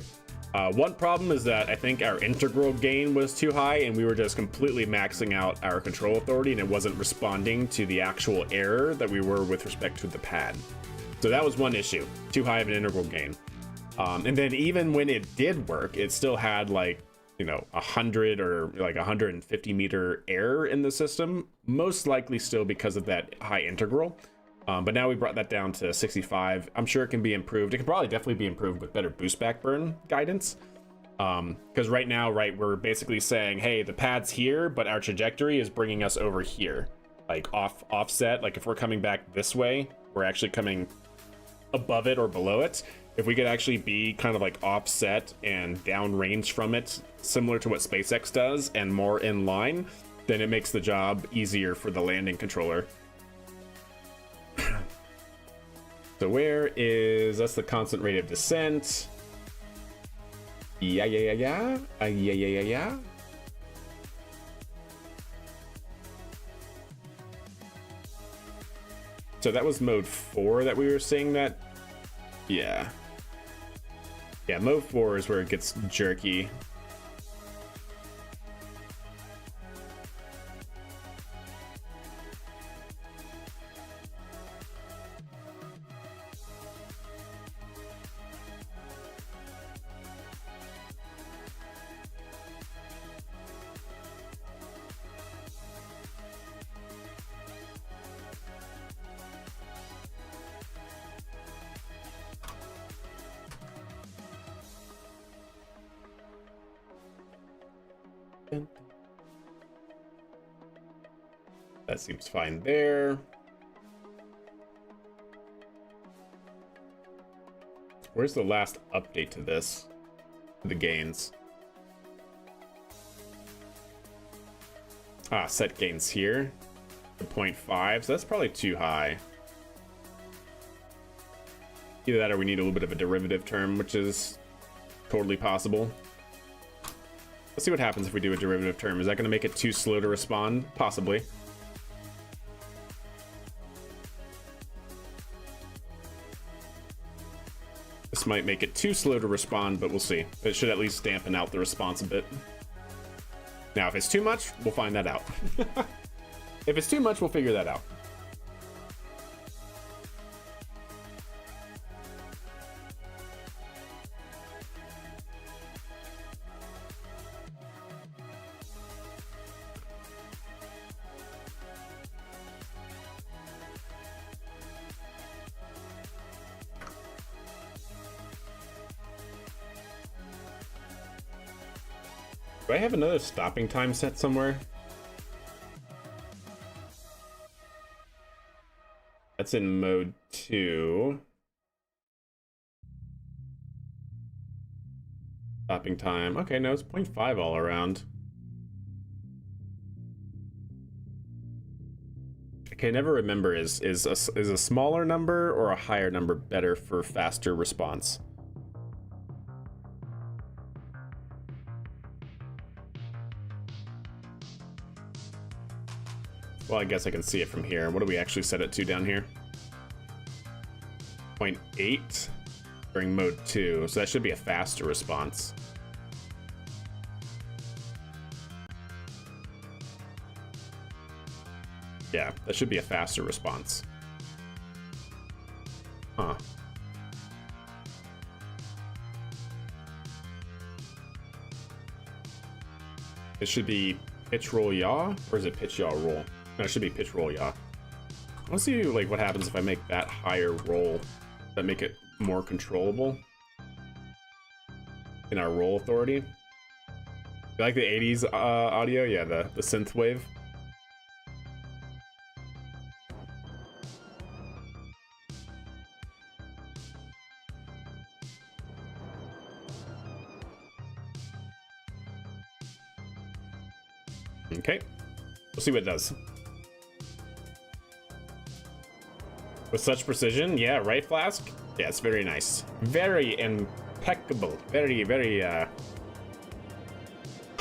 one problem is that I think our integral gain was too high and we were just completely maxing out our control authority and it wasn't responding to the actual error that we were with respect to the pad. So that was one issue, too high of an integral gain. And then even when it did work, it still had like, you know, 100 or like 150 meter error in the system, most likely still because of that high integral. But now we brought that down to 65. I'm sure it can be improved. It can probably definitely be improved with better boost back burn guidance. Because right now, right, we're basically saying, hey, the pad's here, but our trajectory is bringing us over here, like offset. Like if we're coming back this way, we're actually coming above it or below it. If we could actually be kind of like offset and downrange from it, similar to what SpaceX does and more in line, then it makes the job easier for the landing controller. So where is, that's the constant rate of descent. Yeah. So that was mode 4 that we were seeing that. Yeah, mode 4 is where it gets jerky. That seems fine there. Where's the last update to this? The gains. Ah, set gains here. The 0.5, so that's probably too high. Either that or we need a little bit of a derivative term, which is totally possible. Let's see what happens if we do a derivative term. Is that going to make it too slow to respond? Possibly. This might make it too slow to respond, but we'll see. It should at least dampen out the response a bit. Now, if it's too much, we'll find that out. If it's too much, we'll figure that out. Do I have another stopping time set somewhere? That's in mode 2. Stopping time. Okay, no, it's 0.5 all around. I can never remember, is a smaller number or a higher number better for faster response? Well, I guess I can see it from here. What do we actually set it to down here? 0.8 during mode 2, so that should be a faster response. Yeah, that should be a faster response. It should be pitch roll yaw, or is it pitch yaw roll? No, it should be pitch roll yaw. Let's see like what happens if I make that higher roll. Does that make it more controllable in our roll authority? You like the 80s audio? Yeah, the synth wave. Okay, we'll see what it does. With such precision, yeah, right, Flask? Yeah, it's very nice. Very impeccable. Very, very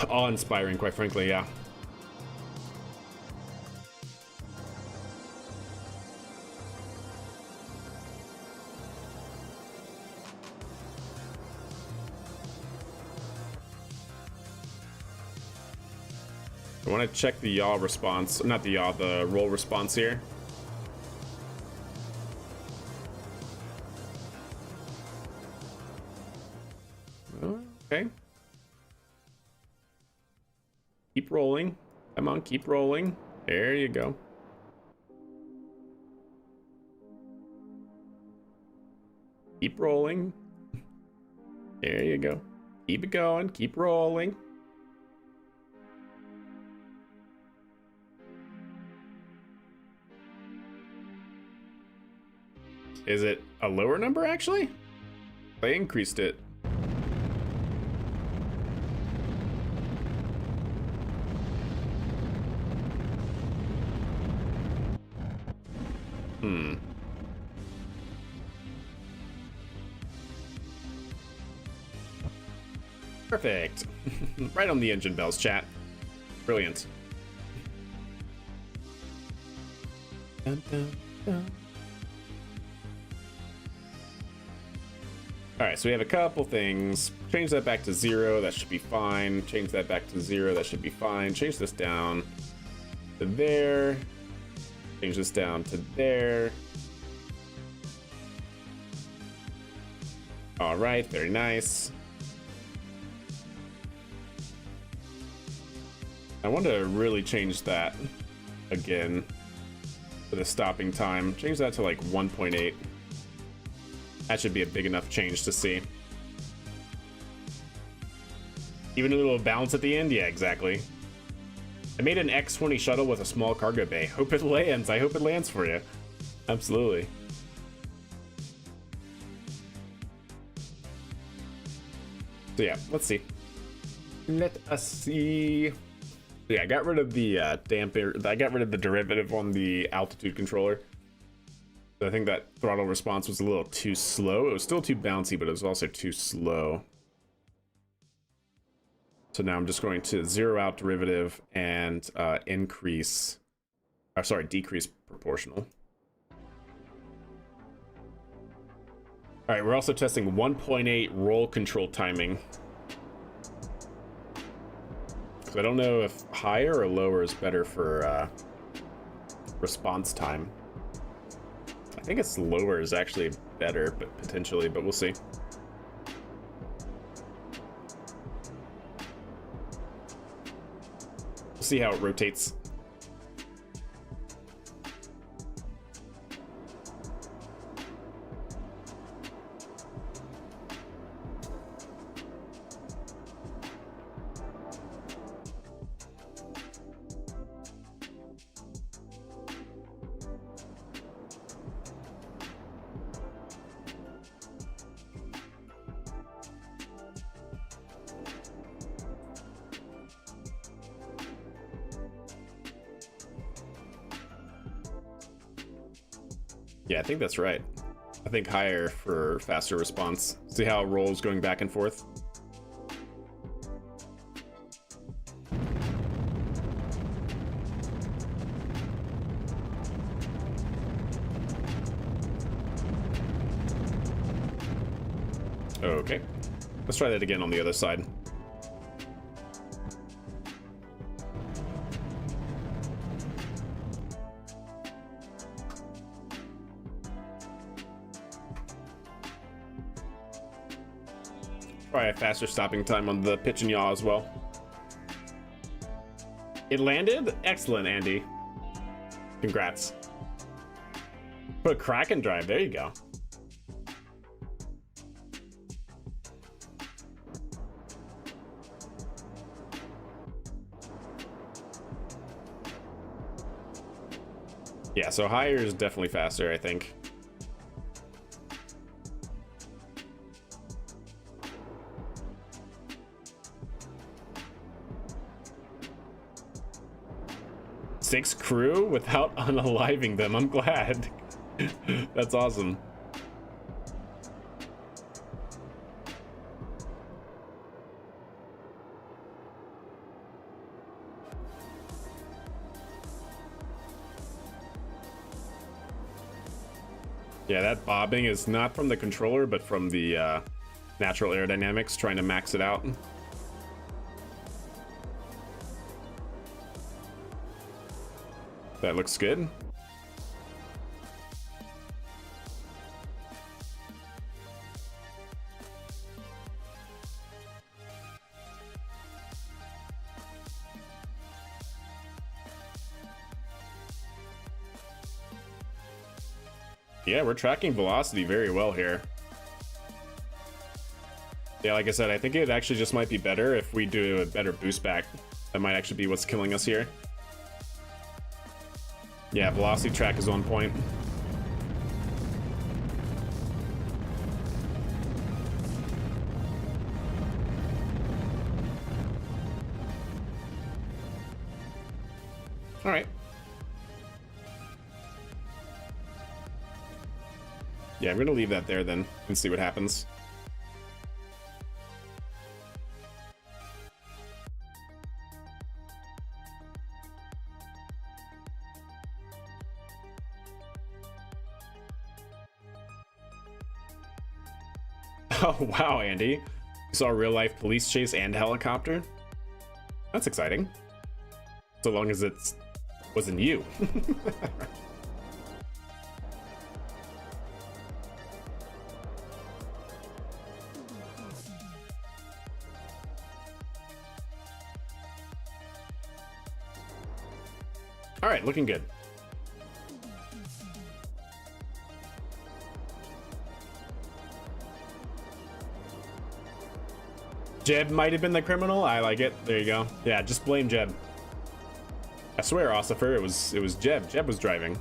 awe-inspiring, quite frankly, yeah. I want to check the yaw response, not the yaw, the roll response here. Okay. Keep rolling. Come on, keep rolling. There you go. Keep rolling. There you go. Keep it going. Keep rolling. Is it a lower number, actually? I increased it. Perfect. Right on the engine bells, chat. Brilliant. Dun, dun, dun. Alright, so we have a couple things. Change that back to 0, that should be fine. Change that back to 0, that should be fine. Change this down to there. Change this down to there. Alright, very nice. I want to really change that again for the stopping time. Change that to like 1.8. That should be a big enough change to see. Even a little bounce at the end? Yeah, exactly. I made an X-20 shuttle with a small cargo bay. Hope it lands. I hope it lands for you. Absolutely. So yeah, let's see. Let us see. Yeah, I got rid of the damper. I got rid of the derivative on the altitude controller. I think that throttle response was a little too slow. It was still too bouncy, but it was also too slow. So now I'm just going to zero out derivative and decrease proportional. All right, we're also testing 1.8 roll control timing. So I don't know if higher or lower is better for response time. I think it's lower is actually better, but potentially, but we'll see. We'll see how it rotates. Yeah, I think that's right. I think higher for faster response. See how it rolls going back and forth? Okay. Let's try that again on the other side. Try a faster stopping time on the pitch and yaw as well. It landed? Excellent, Andy. Congrats. Put a Kraken drive, there you go. Yeah, so higher is definitely faster, I think. Six crew without unaliving them. I'm glad. That's awesome. Yeah, that bobbing is not from the controller, but from the natural aerodynamics trying to max it out. That looks good. Yeah, we're tracking velocity very well here. Yeah, like I said, I think it actually just might be better if we do a better boost back. That might actually be what's killing us here. Yeah, velocity track is on point. All right. Yeah, I'm gonna leave that there then and see what happens. Oh, wow, Andy. You saw a real-life police chase and helicopter? That's exciting. So long as it wasn't you. All right, looking good. Jeb might have been the criminal. I like it. There you go. Yeah, just blame Jeb. I swear, Ossifer, it was Jeb. Jeb was driving.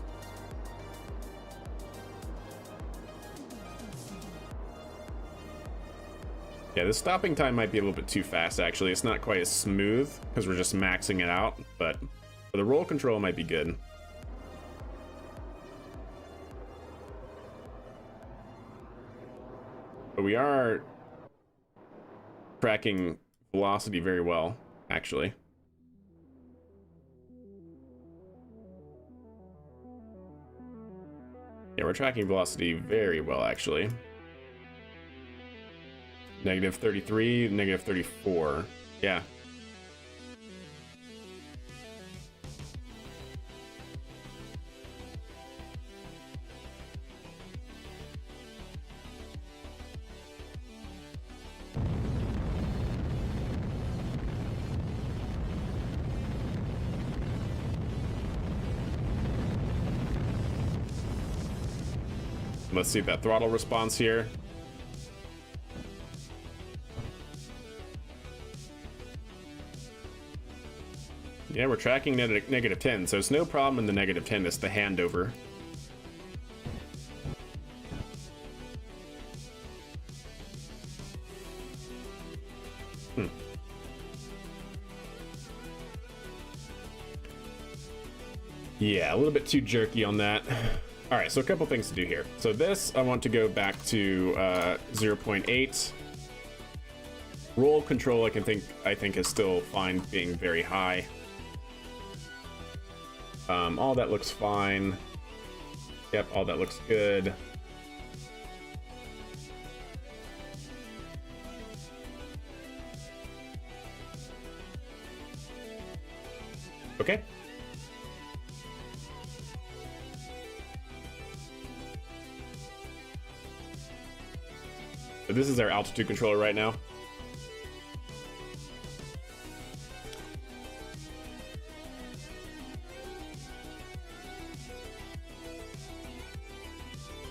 Yeah, the stopping time might be a little bit too fast, actually. It's not quite as smooth because we're just maxing it out, but for the roll control, it might be good. But we are tracking velocity very well, actually. Yeah, we're tracking velocity very well, actually. Negative 33, negative 34. Yeah. Let's see that throttle response here. Yeah, we're tracking negative 10, so it's no problem in the negative 10. It's the handover. Yeah, a little bit too jerky on that. All right, so a couple things to do here. So this, I want to go back to 0.8. Roll control, I think is still fine being very high. All that looks fine. Yep, all that looks good. Okay. So this is our altitude controller right now.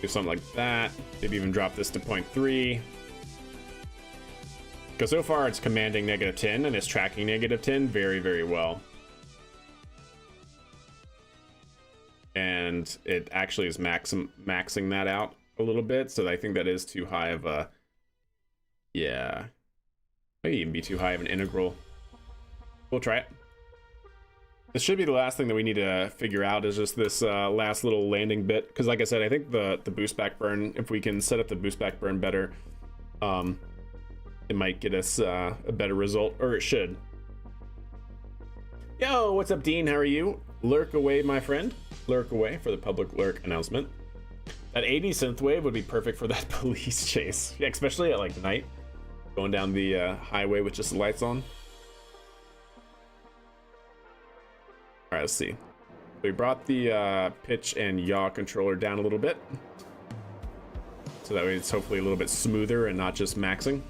Do something like that. Maybe even drop this to 0.3. Because so far it's commanding -10 and it's tracking -10 very, very well. And it actually is maxing that out a little bit, so I think that is too high of a... Yeah. Maybe even be too high of an integral. We'll try it. This should be the last thing that we need to figure out, is just this last little landing bit. Because like I said, I think the boost back burn, if we can set up the boost back burn better, it might get us a better result, or it should. Yo, what's up, Dean? How are you? Lurk away, my friend. Lurk away for the public lurk announcement. That 80 synthwave would be perfect for that police chase. Yeah, especially at like night, going down the highway with just the lights on. All right, let's see. We brought the pitch and yaw controller down a little bit, so that way it's hopefully a little bit smoother and not just maxing.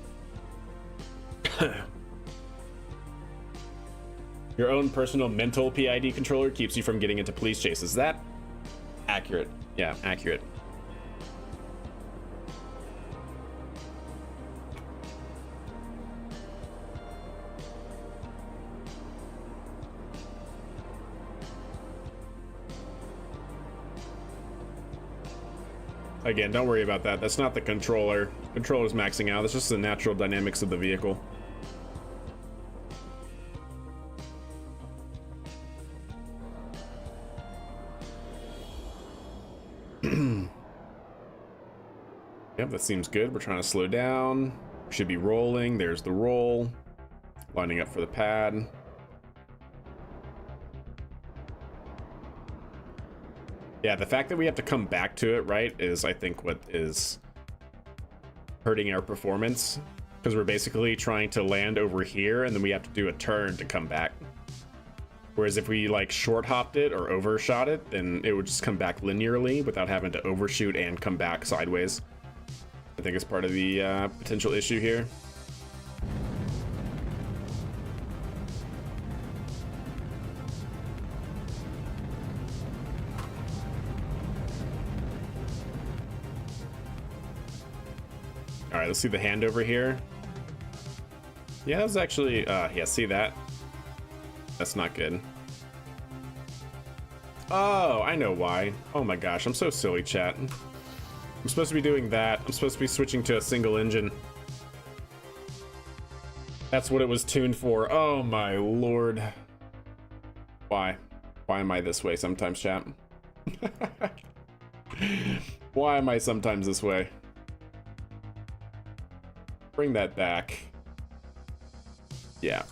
Your own personal mental PID controller keeps you from getting into police chases. Is that accurate? Yeah, accurate. Again, don't worry about that. That's not the controller. Controller's maxing out. That's just the natural dynamics of the vehicle. Yep, that seems good. We're trying to slow down. Should be rolling. There's the roll. Lining up for the pad. Yeah, the fact that we have to come back to it, right, is I think what is hurting our performance, because we're basically trying to land over here and then we have to do a turn to come back. Whereas if we like short hopped it or overshot it, then it would just come back linearly without having to overshoot and come back sideways. I think it's part of the potential issue here. All right, let's see the hand over here. Yeah, that was actually, yeah, see that? That's not good. Oh, I know why. Oh my gosh, I'm so silly, chat. I'm supposed to be doing that. I'm supposed to be switching to a single engine. That's what it was tuned for. Oh my lord. Why? Why am I this way sometimes, chat? Why am I sometimes this way? Bring that back. Yeah,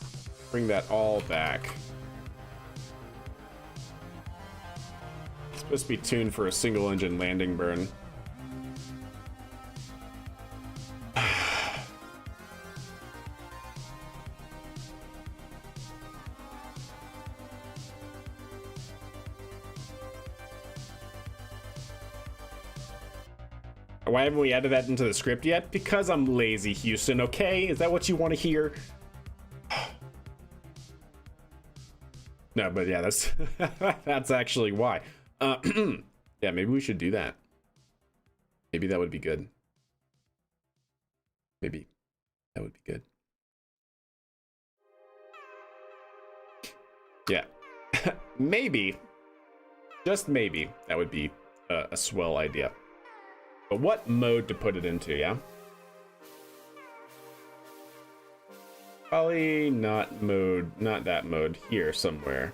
bring that all back. It's supposed to be tuned for a single engine landing burn. Why haven't we added that into the script yet? Because I'm lazy, Houston, okay? Is that what you want to hear? No, but yeah, that's that's actually why. Yeah, maybe we should do that. Maybe that would be good. Maybe that would be good. Yeah, maybe, just maybe, that would be a swell idea. But what mode to put it into, yeah? Probably not mode, not that mode, here somewhere.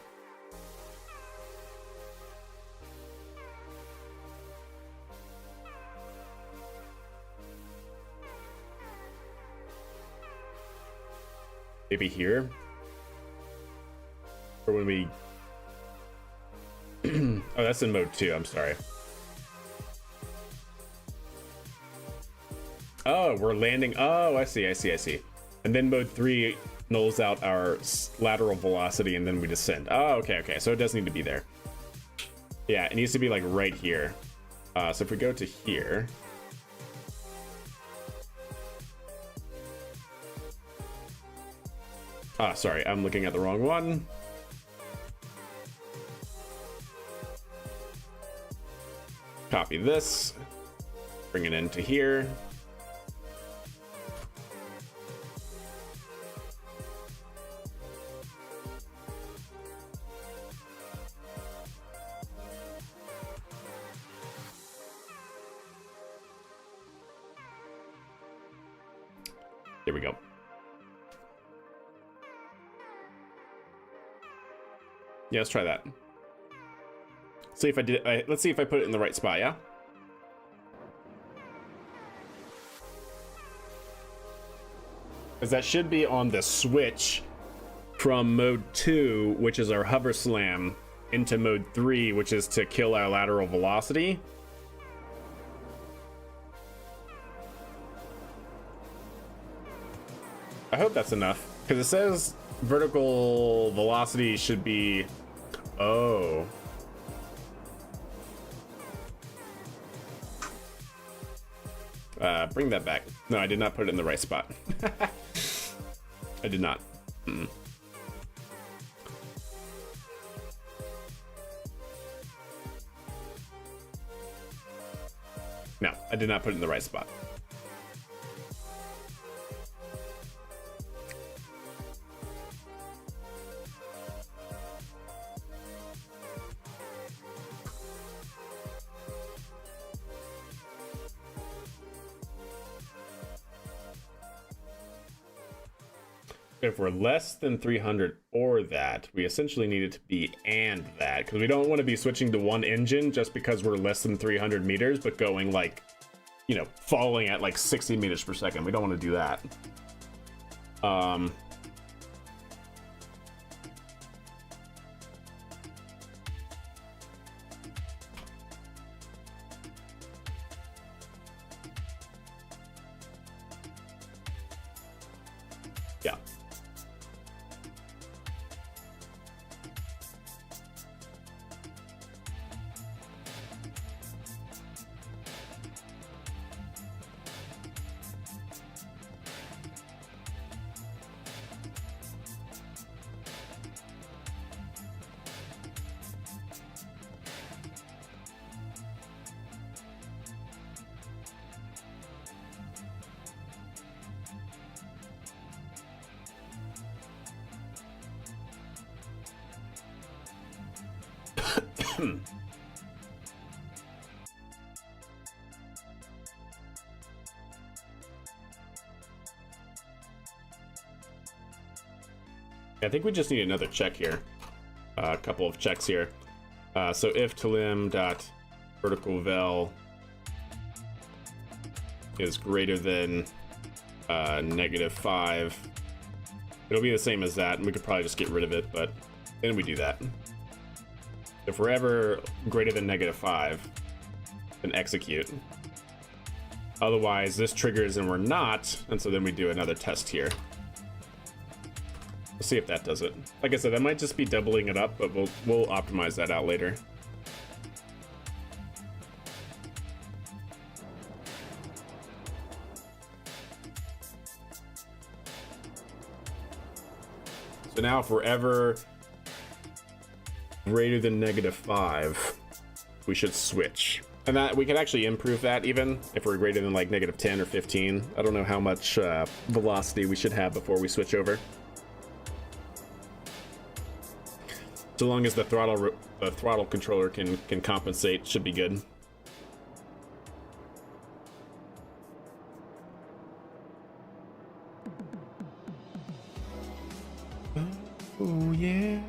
Maybe here? Or when we... Oh, that's in mode 2, I'm sorry. Oh, we're landing. Oh, I see. And then mode 3 nulls out our lateral velocity and then we descend. Oh, okay. So it does need to be there. Yeah, it needs to be like right here. So if we go to here. Ah, sorry, I'm looking at the wrong one. Copy this. Bring it into here. There we go. Yeah, let's try that. See if I did. Let's see if I put it in the right spot. Yeah. Because that should be on the switch from mode 2, which is our hover slam, into mode 3, which is to kill our lateral velocity. I hope that's enough, because it says vertical velocity should be... Oh. Bring that back. No, I did not put it in the right spot. I did not. No, I did not put it in the right spot. If we're less than 300 or that, we essentially need it to be and that, because we don't want to be switching to one engine just because we're less than 300 meters, but going like, you know, falling at like 60 meters per second. We don't want to do that. Yeah. I think we just need another check here. A couple of checks here. So if tilim dot vertical vel is greater than -5, it'll be the same as that, and we could probably just get rid of it, but then we do that. If we're ever greater than -5, then execute. Otherwise, this triggers and we're not, and so then we do another test here. We'll see if that does it. Like I said, that might just be doubling it up, but we'll optimize that out later. So now if we're ever greater than -5, we should switch. And that we can actually improve that even if we're greater than like -10 or 15. I don't know how much velocity we should have before we switch over. So long as the throttle controller can compensate, should be good. Oh yeah.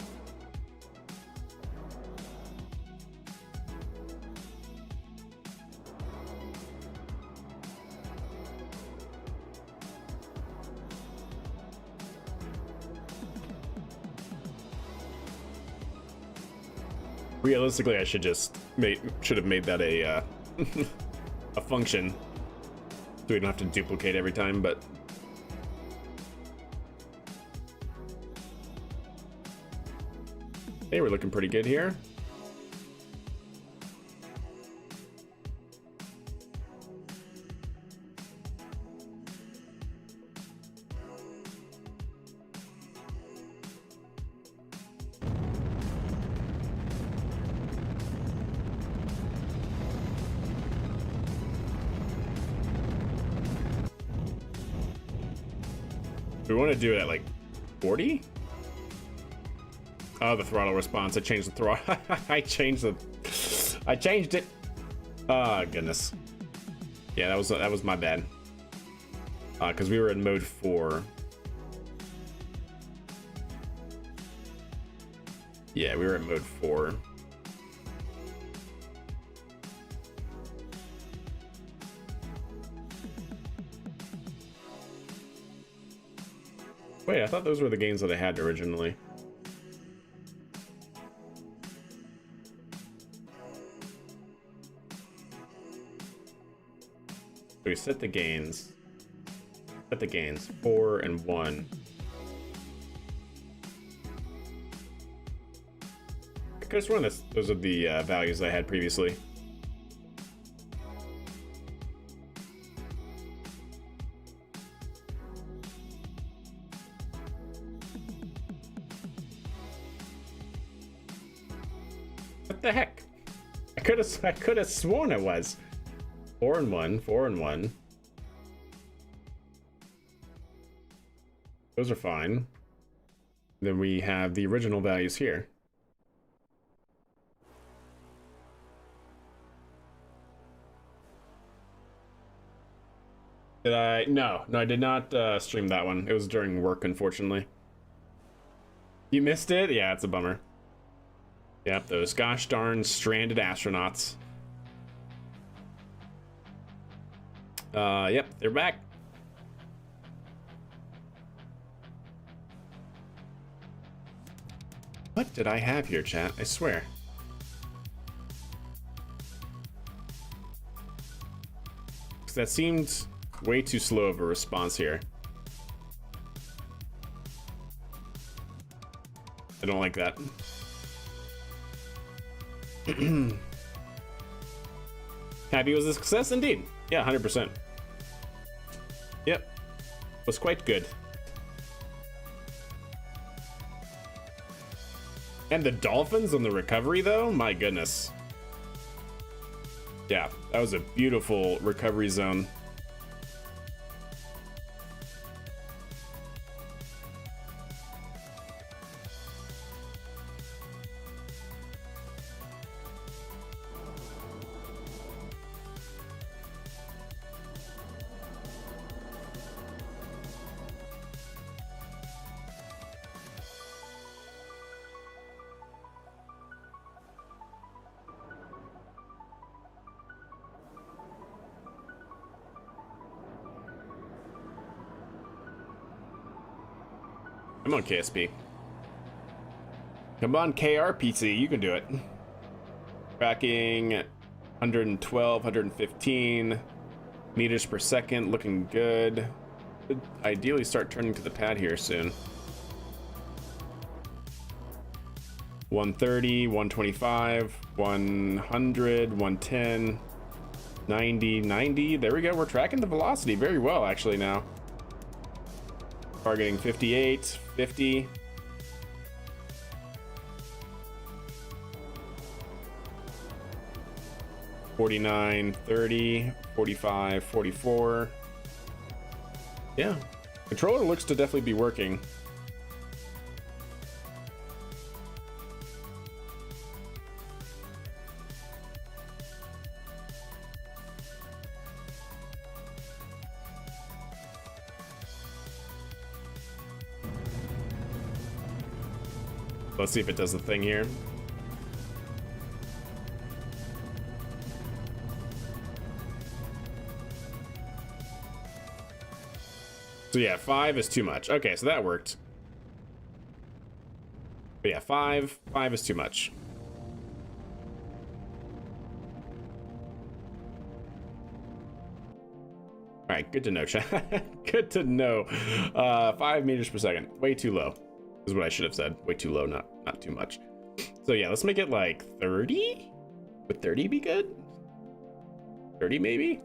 Realistically, I should have made that a a function, so we don't have to duplicate every time. But hey, we're looking pretty good here. We want to do it at like 40. Oh, the throttle response. I changed the throttle. I changed it. Oh goodness. Yeah, that was my bad. Because we were in mode 4. Yeah, we were in mode 4. Wait, I thought those were the games that I had originally. So we set the gains. Set the gains 4 and 1. I could have sworn those are the values I had previously. What the heck? I could have sworn it was 4 and 1, 4 and 1. Those are fine. Then we have the original values here. Did I? No, I did not stream that one. It was during work, unfortunately. You missed it? Yeah, it's a bummer. Yep, those gosh darn stranded astronauts. Yep, they're back. What did I have here, chat? I swear. Because that seemed way too slow of a response here. I don't like that. Happy was a success indeed. Yeah, 100%. Yep. Was quite good. And the dolphins on the recovery, though? My goodness. Yeah, that was a beautiful recovery zone. I'm on KSP. Come on, KRPC, you can do it. Tracking 112, 115 meters per second, looking good. Should ideally start turning to the pad here soon. 130, 125, 100, 110, 90, 90. There we go. We're tracking the velocity very well, actually, now. Targeting 58, 50. $49, $30, $45, $44. Yeah, controller looks to definitely be working. Let's see if it does the thing here. So yeah, 5 is too much. Okay, so that worked. But yeah, 5 is too much. All right, good to know, chat. Good to know. 5 meters per second, way too low. Is what I should have said. Way too low, not too much. So yeah, let's make it like 30. Would 30 be good? 30 maybe?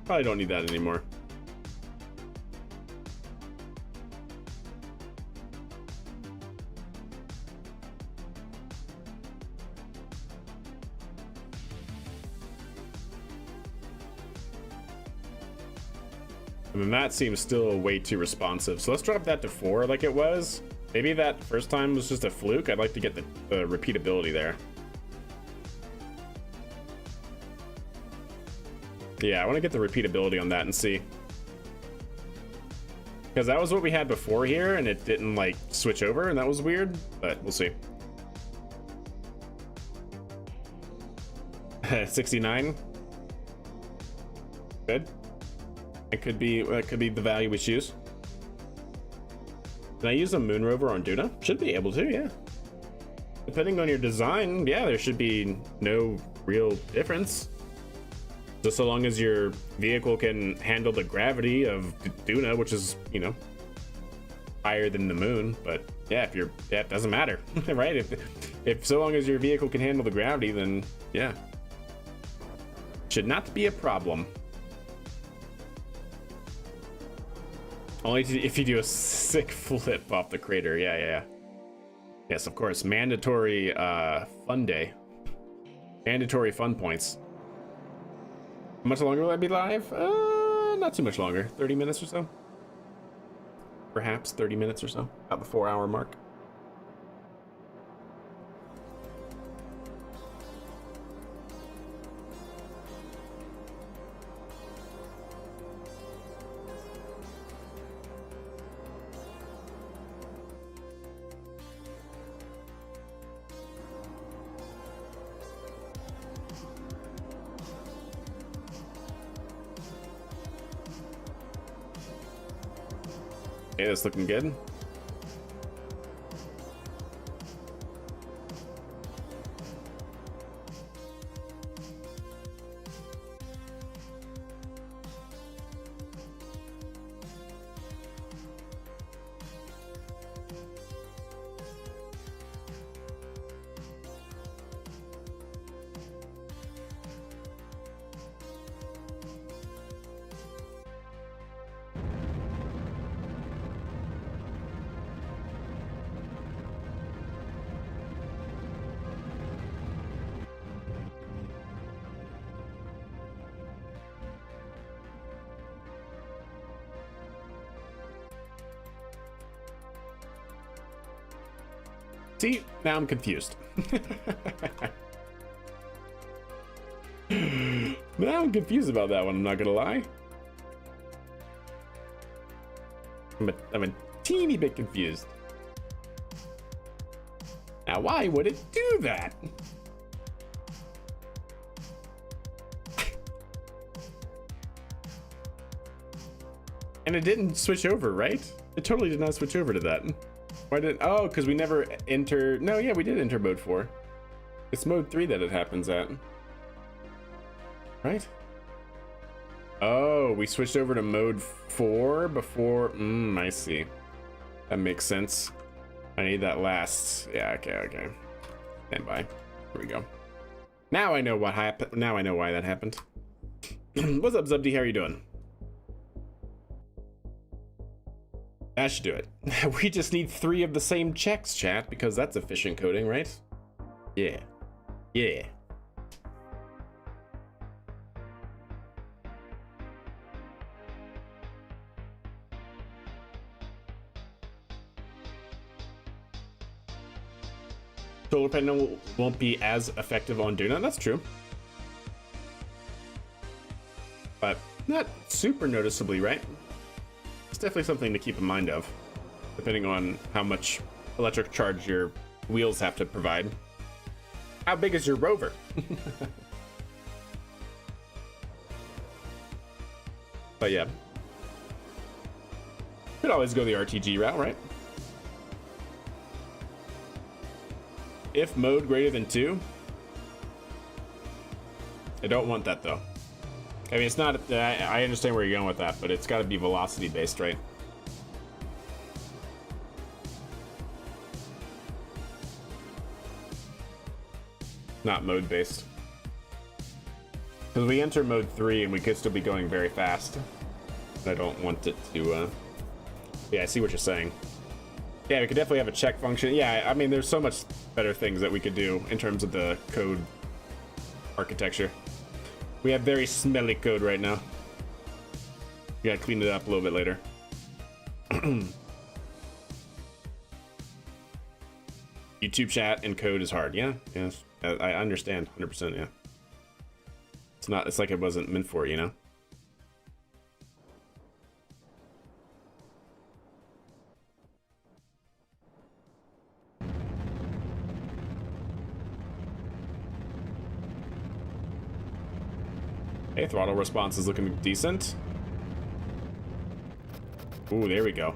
Probably don't need that anymore. I mean, that seems still way too responsive. So let's drop that to 4 like it was. Maybe that first time was just a fluke. I'd like to get the repeatability there. Yeah, I want to get the repeatability on that and see. Because that was what we had before here, and it didn't, like, switch over, and that was weird. But we'll see. 69. Good. It could be, that could be the value we choose. Can I use a moon rover on Duna? Should be able to, yeah. Depending on your design, yeah, there should be no real difference. Just so long as your vehicle can handle the gravity of Duna, which is, you know, higher than the moon. But yeah, if you're, yeah, it doesn't matter, right? If so long as your vehicle can handle the gravity, then yeah, should not be a problem. Only if you do a sick flip off the crater. Yeah. Yes, of course. Mandatory fun day. Mandatory fun points. How much longer will I be live? Not too much longer. 30 minutes or so. Perhaps 30 minutes or so. About the 4-hour mark. Okay, that's looking good. See, now I'm confused. Now I'm confused about that one, I'm not gonna lie. I'm a teeny bit confused. Now, why would it do that? And it didn't switch over, right? It totally did not switch over to that. Why did, oh, because we never enter, no, yeah, we did enter mode 4. It's mode 3 that it happens at. Right? Oh, we switched over to mode 4 before, I see. That makes sense. I need that last, yeah, okay. Stand by, here we go. Now I know what happened, now I know why that happened. What's up, Zubdi, how are you doing? That should do it. We just need 3 of the same checks, chat, because that's efficient coding, right? Yeah. Solar panel won't be as effective on Duna, that's true. But not super noticeably, right? It's definitely something to keep in mind of, depending on how much electric charge your wheels have to provide. How big is your rover? But yeah, could always go the RTG route, right? If mode greater than 2. I don't want that though. I mean, it's not, I understand where you're going with that, but it's got to be velocity based, right? Not mode based. Because we enter mode 3 and we could still be going very fast. I don't want it to, yeah, I see what you're saying. Yeah, we could definitely have a check function. Yeah, I mean, there's so much better things that we could do in terms of the code architecture. We have very smelly code right now. We gotta clean it up a little bit later. YouTube chat and code is hard. Yeah, yes, I understand 100%. Yeah, it's like it wasn't meant for, you know. Hey, throttle response is looking decent. Ooh, there we go.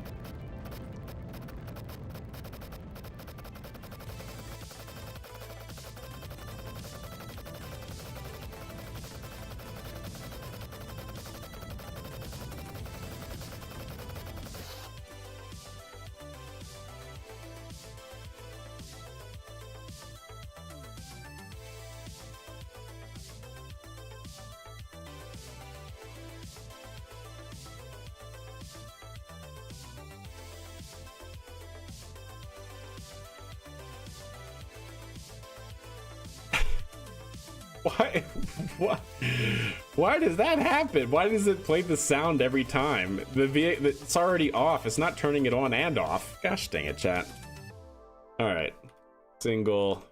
Why? Why does that happen? Why does it play the sound every time? It's already off. It's not turning it on and off. Gosh dang it, chat. All right. Single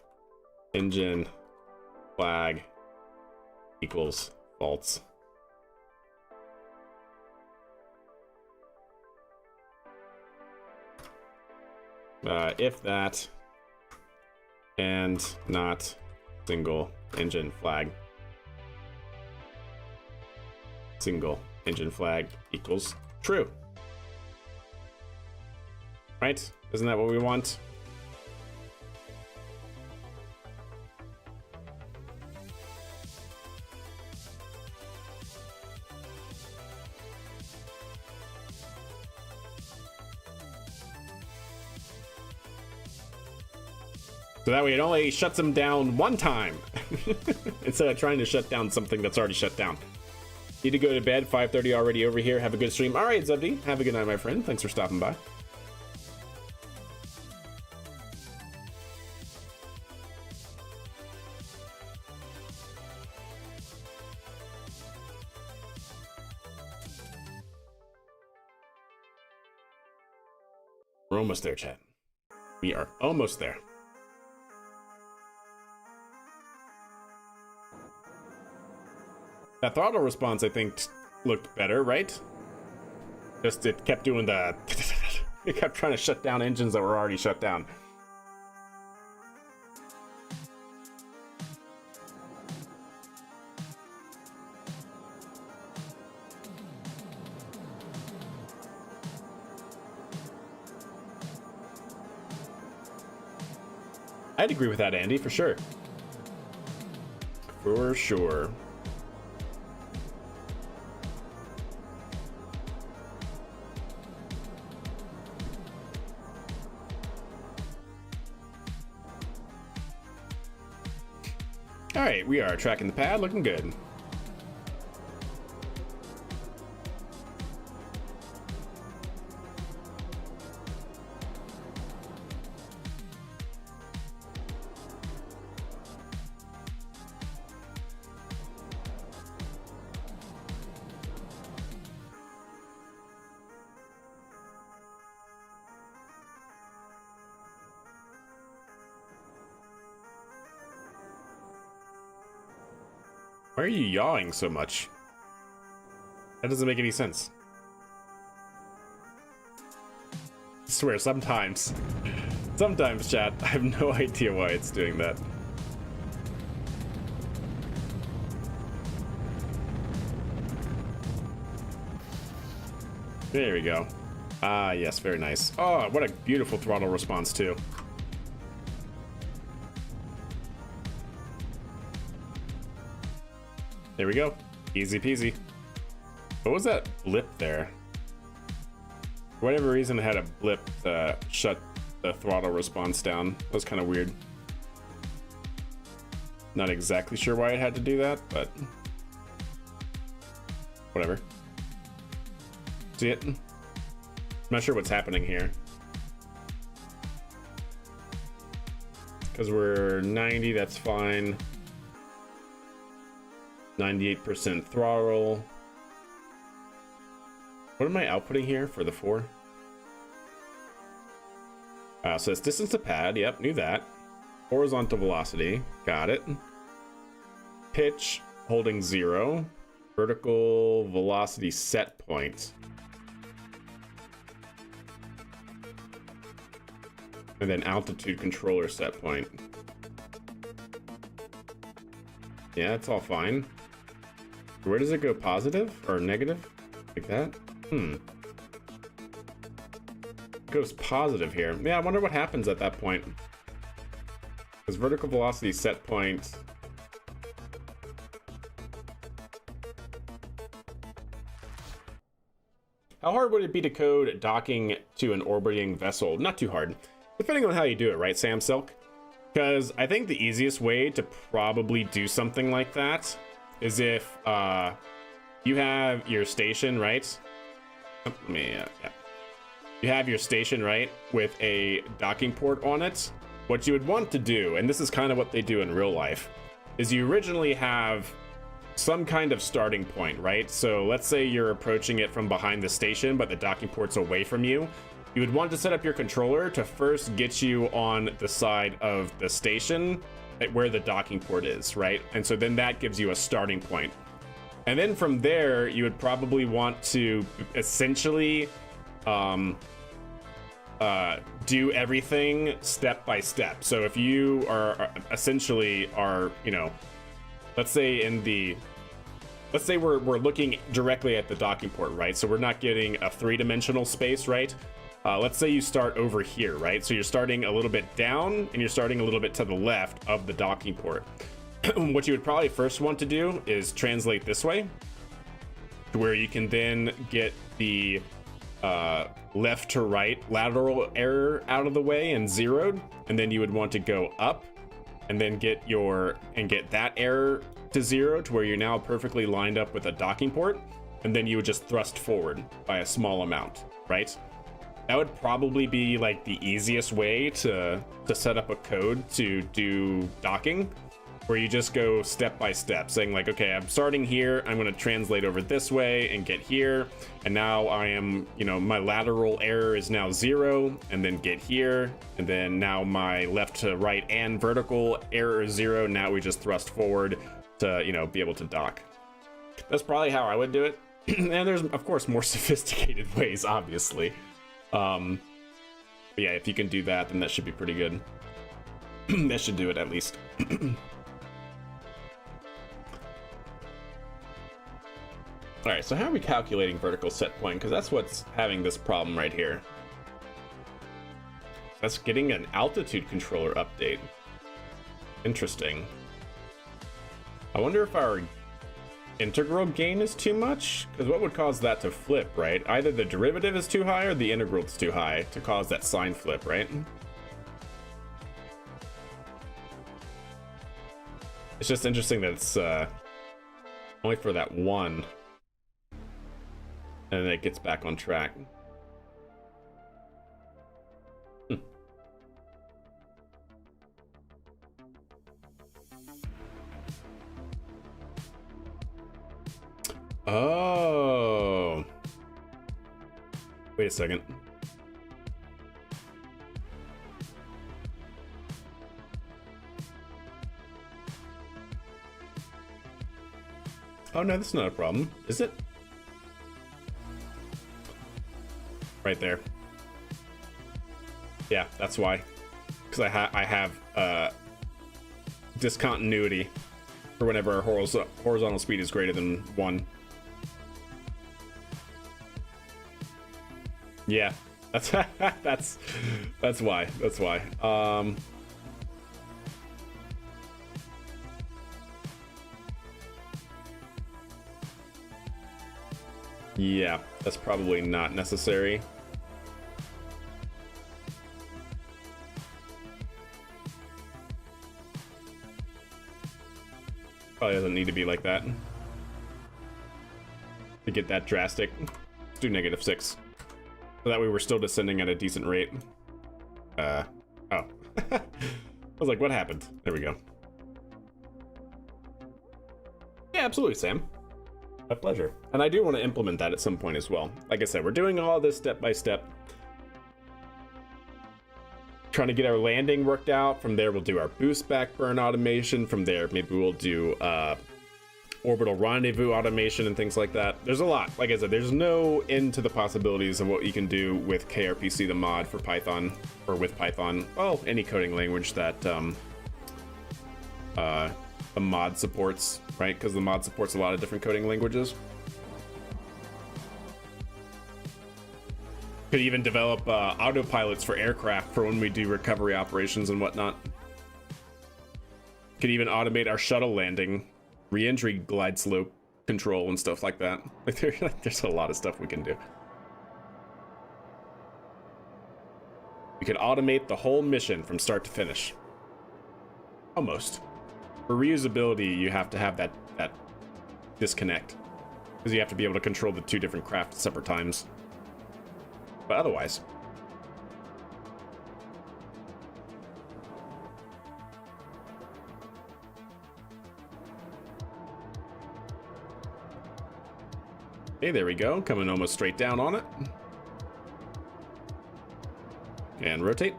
engine flag equals false. If that and not single engine flag. Single engine flag equals true. Right? Isn't that what we want? So that way it only shuts them down one time instead of trying to shut down something that's already shut down. Need to go to bed, 5:30 already over here. Have a good stream. All right, Zubdi, have a good night, my friend. Thanks for stopping by. We're almost there, chat. We are almost there. That throttle response, I think, looked better, right? Just it kept doing the... It kept trying to shut down engines that were already shut down. I'd agree with that, Andy, for sure. For sure. All right, we are tracking the pad, looking good. Why are you yawing so much? That doesn't make any sense. I swear, sometimes, chat, I have no idea why it's doing that. There we go. Ah, yes, very nice. Oh, what a beautiful throttle response, too. There we go. Easy peasy. What was that blip there? For whatever reason, it had a blip to shut the throttle response down. That was kind of weird. Not exactly sure why it had to do that, but whatever. See it? I'm not sure what's happening here. Because we're 90, that's fine. 98% throttle. What am I outputting here for the 4? So it's distance to pad. Yep, knew that. Horizontal velocity. Got it. Pitch holding 0. Vertical velocity set point. And then altitude controller set point. Yeah, it's all fine. Where does it go? Positive or negative? Like that? It goes positive here. Yeah, I wonder what happens at that point. Because vertical velocity set point. How hard would it be to code docking to an orbiting vessel? Not too hard. Depending on how you do it, right, Sam Silk? Because I think the easiest way to probably do something like that is if you have your station, right? Yeah. You have your station, right, with a docking port on it. What you would want to do, and this is kind of what they do in real life, is you originally have some kind of starting point, right? So let's say you're approaching it from behind the station, but the docking port's away from you. You would want to set up your controller to first get you on the side of the station where the docking port is, right? And so then that gives you a starting point. And then from there, you would probably want to essentially do everything step by step. So if you are essentially you know, let's say we're looking directly at the docking port, right? So we're not getting a 3-dimensional space, right? Let's say you start over here, right? So you're starting a little bit down and you're starting a little bit to the left of the docking port. What you would probably first want to do is translate this way, to where you can then get the left to right lateral error out of the way and zeroed, and then you would want to go up and then get that error to 0 to where you're now perfectly lined up with a docking port, and then you would just thrust forward by a small amount, right? That would probably be like the easiest way to set up a code to do docking, where you just go step by step, saying like, okay, I'm starting here, I'm going to translate over this way and get here, and now I am, you know, my lateral error is now 0, and then get here, and then now my left to right and vertical error is 0. Now we just thrust forward to, you know, be able to dock. That's probably how I would do it. And there's of course more sophisticated ways, obviously. But yeah, if you can do that, then that should be pretty good. That should do it at least. All right, so how are we calculating vertical set point? Because that's what's having this problem right here. That's getting an altitude controller update. Interesting. I wonder if our integral gain is too much? Because what would cause that to flip, right? Either the derivative is too high or the integral is too high to cause that sign flip, right? It's just interesting that it's only for that one. And then it gets back on track. Oh. Wait a second. Oh no, that's not a problem, is it? Right there. Yeah, that's why. Because I have discontinuity for whenever our horizontal speed is greater than 1. Yeah, that's that's why. That's why. Yeah, that's probably not necessary. Probably doesn't need to be like that to get that drastic. Let's do -6. So that way we're still descending at a decent rate. Oh. I was like, what happened? There we go. Yeah, absolutely, Sam. My pleasure. And I do want to implement that at some point as well. Like I said, we're doing all this step by step. Trying to get our landing worked out. From there, we'll do our boost back burn automation. From there, maybe we'll do orbital rendezvous automation and things like that. There's a lot. Like I said, there's no end to the possibilities of what you can do with KRPC, the mod for Python, or with Python. Well, any coding language that the mod supports, right? Because the mod supports a lot of different coding languages. Could even develop autopilots for aircraft for when we do recovery operations and whatnot. Could even automate our shuttle landing, re-entry glide slope control and stuff like that. There's a lot of stuff we can do. We could automate the whole mission from start to finish. Almost. For reusability, you have to have that disconnect, because you have to be able to control the two different craft at separate times. But otherwise, okay, there we go. Coming almost straight down on it. And rotate.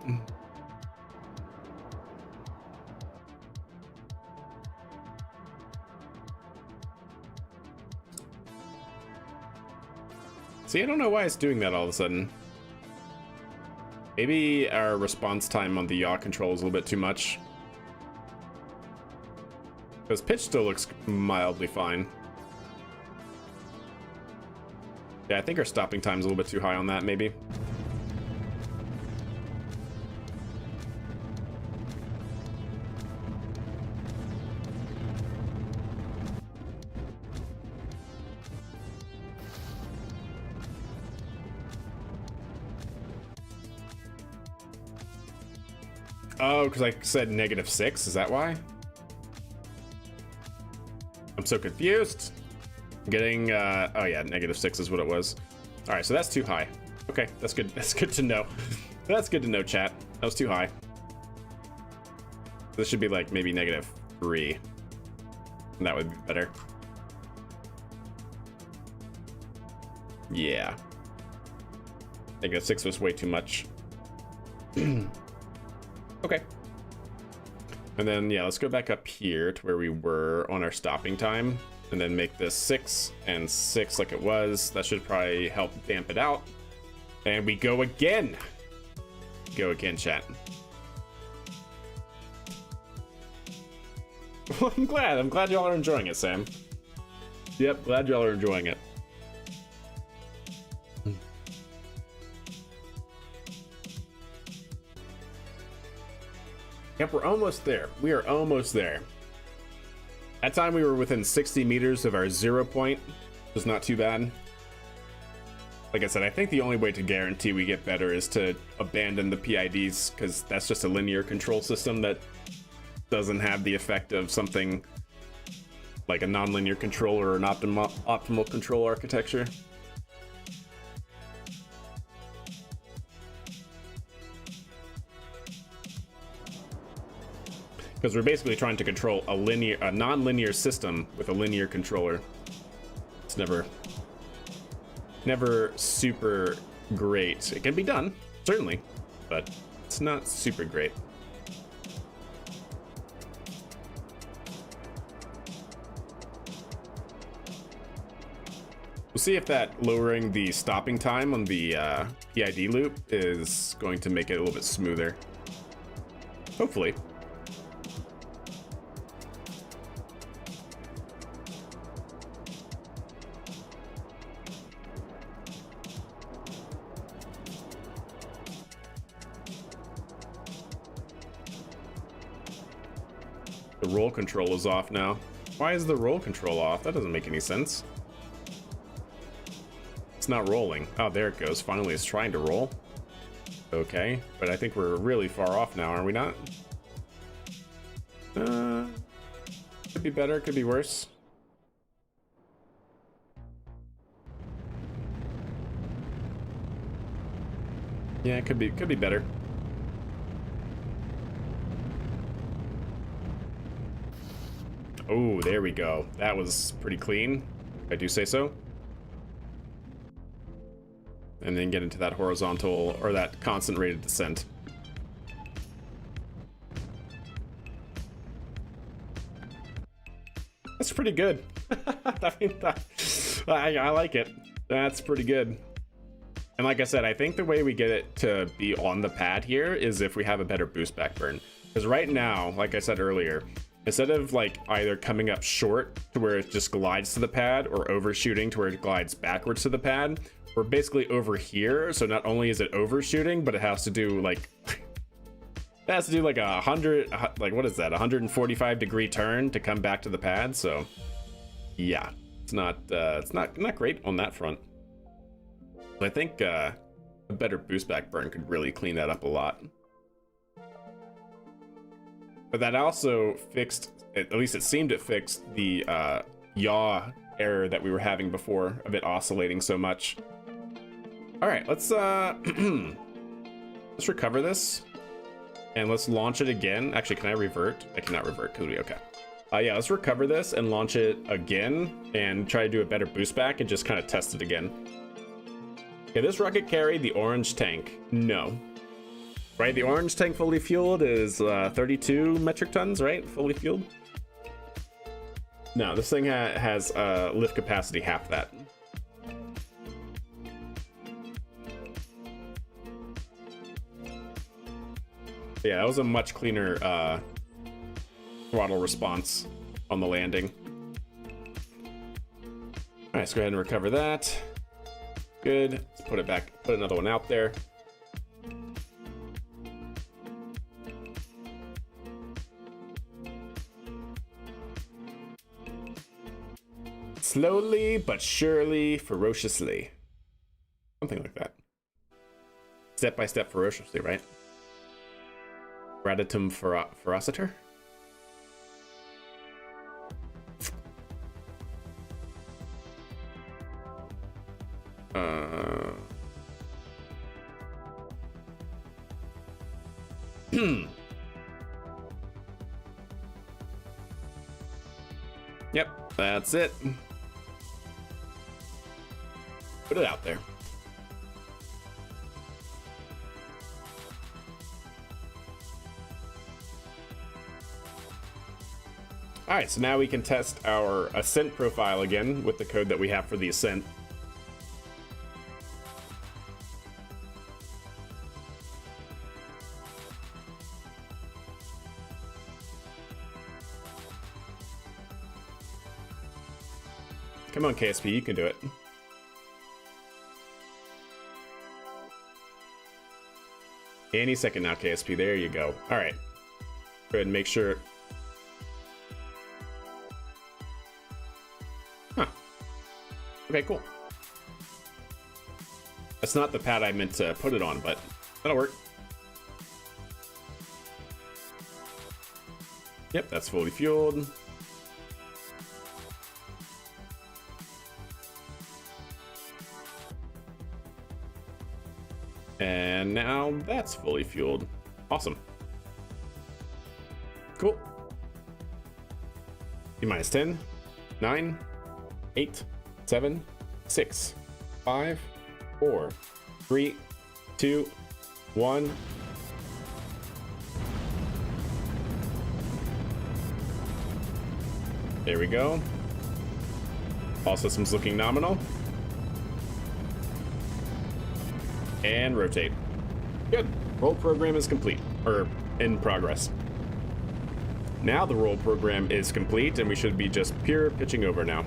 See, I don't know why it's doing that all of a sudden. Maybe our response time on the yaw control is a little bit too much. Because pitch still looks mildly fine. Yeah, I think our stopping time is a little bit too high on that, maybe. Oh, because I said -6, is that why? I'm so confused. Getting, oh yeah, -6 is what it was. All right, so that's too high. Okay, that's good. That's good to know. That's good to know, chat. That was too high. This should be like maybe -3. And that would be better. Yeah. -6 was way too much. Okay. And then, yeah, let's go back up here to where we were on our stopping time, and then make this 6 and 6 like it was. That should probably help damp it out. And we go again. Go again, chat. Well, I'm glad y'all are enjoying it, Sam. Yep, glad y'all are enjoying it. Yep, we're almost there. We are almost there. That time we were within 60 meters of our 0 point. It was not too bad. Like I said, I think the only way to guarantee we get better is to abandon the PIDs, because that's just a linear control system that doesn't have the effect of something like a nonlinear control or an optimal control architecture. Because we're basically trying to control a non-linear system with a linear controller. It's never super great. It can be done, certainly, but it's not super great. We'll see if that lowering the stopping time on the PID loop is going to make it a little bit smoother. Hopefully. The roll control is off now. Why is the roll control off? That doesn't make any sense. It's not rolling. Oh, there it goes. Finally, it's trying to roll. Okay, but I think we're really far off now, are we not? Could be better, could be worse. Yeah, it could be better. Oh, there we go. That was pretty clean. I do say so. And then get into that horizontal or that constant rate of descent. That's pretty good. I mean, I like it. That's pretty good. And like I said, I think the way we get it to be on the pad here is if we have a better boost back burn. Because right now, like I said earlier, instead of like either coming up short to where it just glides to the pad or overshooting to where it glides backwards to the pad, we're basically over here. So not only is it overshooting, but it has to do like it has to do like 100, like what is that, 145-degree turn to come back to the pad. So yeah, it's not great on that front. I think a better boost back burn could really clean that up a lot. But that also fixed, at least it seemed it fixed the yaw error that we were having before of it oscillating so much. All right, let's let's recover this and let's launch it again. Actually, can I revert? I cannot revert because we okay. Yeah, let's recover this and launch it again and try to do a better boost back and just kind of test it again. Okay, this rocket carried the orange tank. No. Right, the orange tank fully fueled is 32 metric tons, right? Fully fueled. No, this thing has lift capacity half that. Yeah, that was a much cleaner throttle response on the landing. All right, let's go ahead and recover that. Good. Let's put it back. Put another one out there. Slowly but surely, ferociously. Something like that. Step by step, ferociously, right? Gradatum ferociter? Yep, that's it. Put it out there. All right, so now we can test our ascent profile again with the code that we have for the ascent. Come on, KSP, you can do it. Any second now, KSP. There you go. All right. Go ahead and make sure. Huh. Okay, cool. That's not the pad I meant to put it on, but that'll work. Yep, that's fully fueled. And now that's fully fueled. Awesome. Cool. T-minus 10, 9, 8, 7, 6, 5, 4, 3, 2, 1. There we go. All systems looking nominal. And rotate. Good. Roll program is complete, or in progress. Now the roll program is complete, and we should be just pure pitching over now.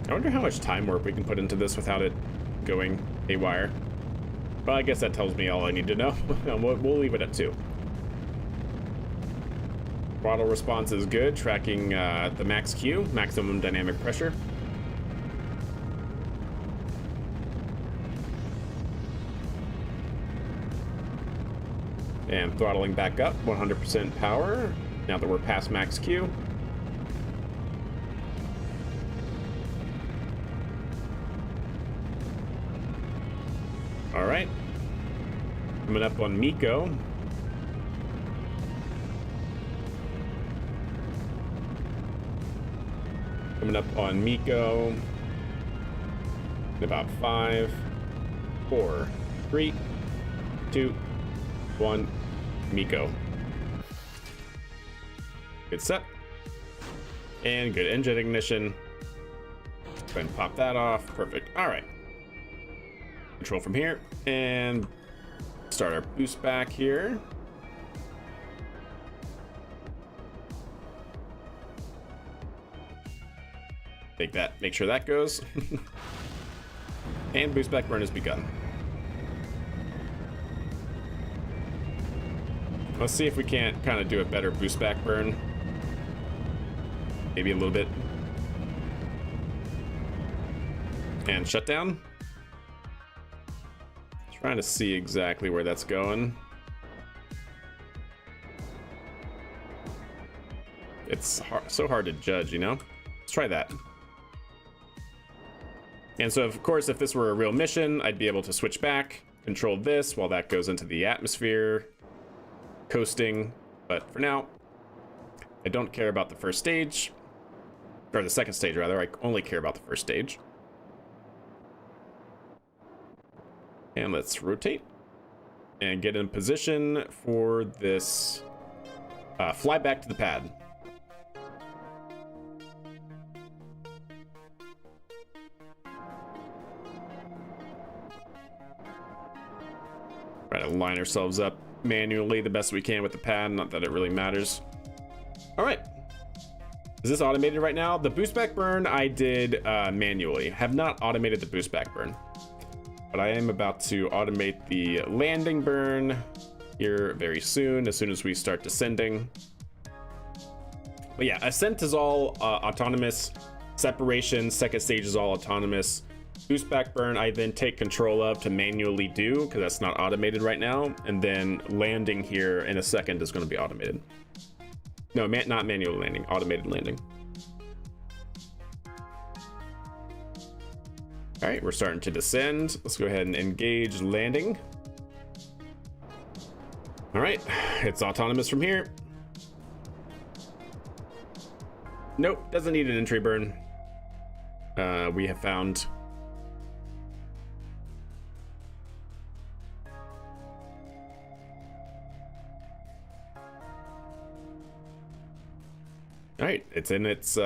I wonder how much time warp we can put into this without it going haywire. Well, I guess that tells me all I need to know. We'll leave it at 2. Throttle response is good, tracking the max Q, maximum dynamic pressure. And throttling back up, 100% power, now that we're past max Q. All right. Coming up on Miko. Coming up on Miko. In about 5, 4, 3, 2, 1, Miko. Good set. And good engine ignition. Go ahead and pop that off. Perfect. All right. Control from here and start our boost back here. Take that, make sure that goes. And boost back burn has begun. Let's see if we can't kind of do a better boost back burn. Maybe a little bit. And shutdown. Trying to see exactly where that's going. It's so hard to judge, you know? Let's try that. And so, of course, if this were a real mission, I'd be able to switch back, control this while that goes into the atmosphere, coasting. But for now, I don't care about the first stage, or the second stage, rather. I only care about the first stage. And let's rotate and get in position for this fly back to the pad. Try to line ourselves up manually the best we can with the pad, not that it really matters. All right. Is this automated right now? The boost back burn I did manually. Have not automated the boost back burn. But I am about to automate the landing burn here very soon as we start descending. But yeah, ascent is all autonomous. Separation, second stage is all autonomous. Boost back burn I then take control of to manually do, because that's not automated right now. And then landing here in a second is going to be automated. No, not manual landing, automated landing. All right, we're starting to descend. Let's go ahead and engage landing. All right, it's autonomous from here. Nope, doesn't need an entry burn. We have found. All right, it's in its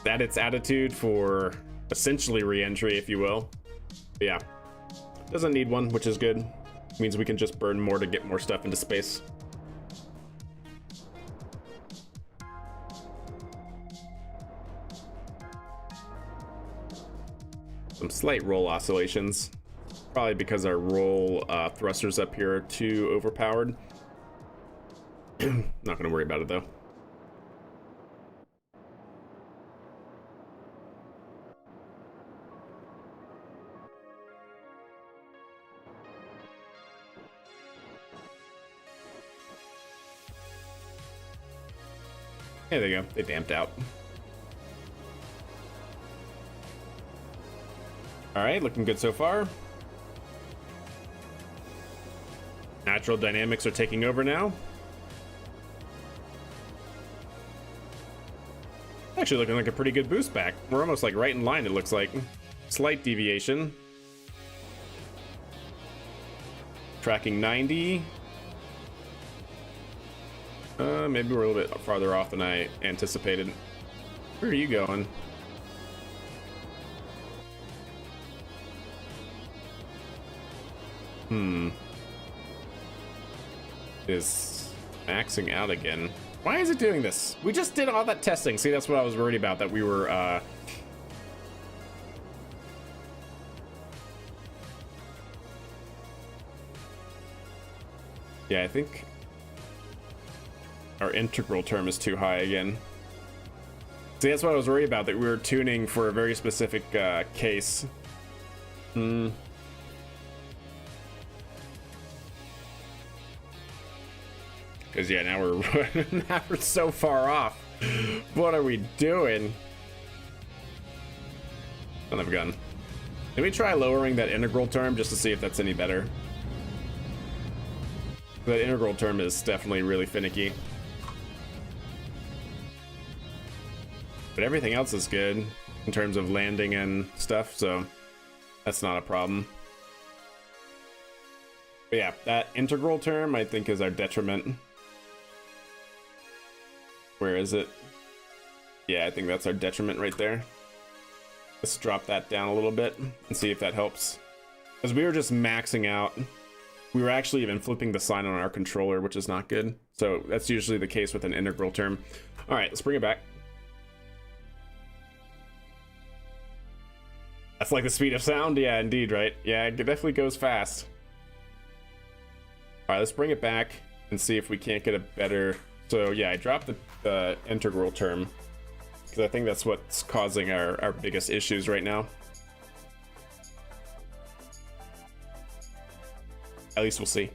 at its attitude for essentially re-entry, if you will. But yeah, doesn't need one, which is good. Means we can just burn more to get more stuff into space. Some slight roll oscillations, probably because our roll thrusters up here are too overpowered. Not gonna worry about it though. Yeah, there you go. They damped out. All right, looking good so far. Natural dynamics are taking over now. Actually looking like a pretty good boost back. We're almost like right in line, it looks like. Slight deviation. Tracking 90. Maybe we're a little bit farther off than I anticipated. Where are you going? Is maxing out again. Why is it doing this? We just did all that testing. See, that's what I was worried about, that we were, yeah, I think our integral term is too high again. See, that's what I was worried about, that we were tuning for a very specific, case. Because, yeah, now we're so far off. What are we doing? Son of a gun. Can we try lowering that integral term just to see if that's any better? That integral term is definitely really finicky. But everything else is good in terms of landing and stuff, so that's not a problem. But yeah, that integral term I think is our detriment. Where is it? Yeah, I think that's our detriment right there. Let's drop that down a little bit and see if that helps. Because we were just maxing out. We were actually even flipping the sign on our controller, which is not good. So that's usually the case with an integral term. All right, let's bring it back. That's like the speed of sound? Yeah, indeed, right? Yeah, it definitely goes fast. All right, let's bring it back and see if we can't get a better... So yeah, I dropped the integral term because I think that's what's causing our biggest issues right now. At least we'll see.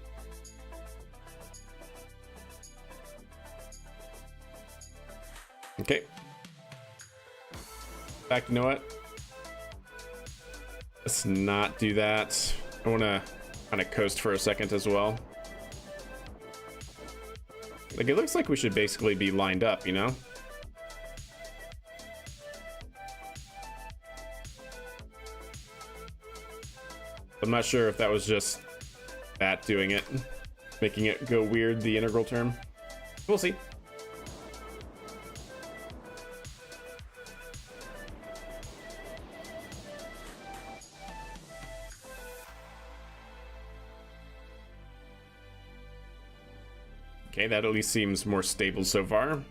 Okay. Back, you know what? Let's not do that. I want to kind of coast for a second as well. Like, it looks like we should basically be lined up, you know? I'm not sure if that was just that doing it, making it go weird, the integral term. We'll see. Okay, that at least seems more stable so far.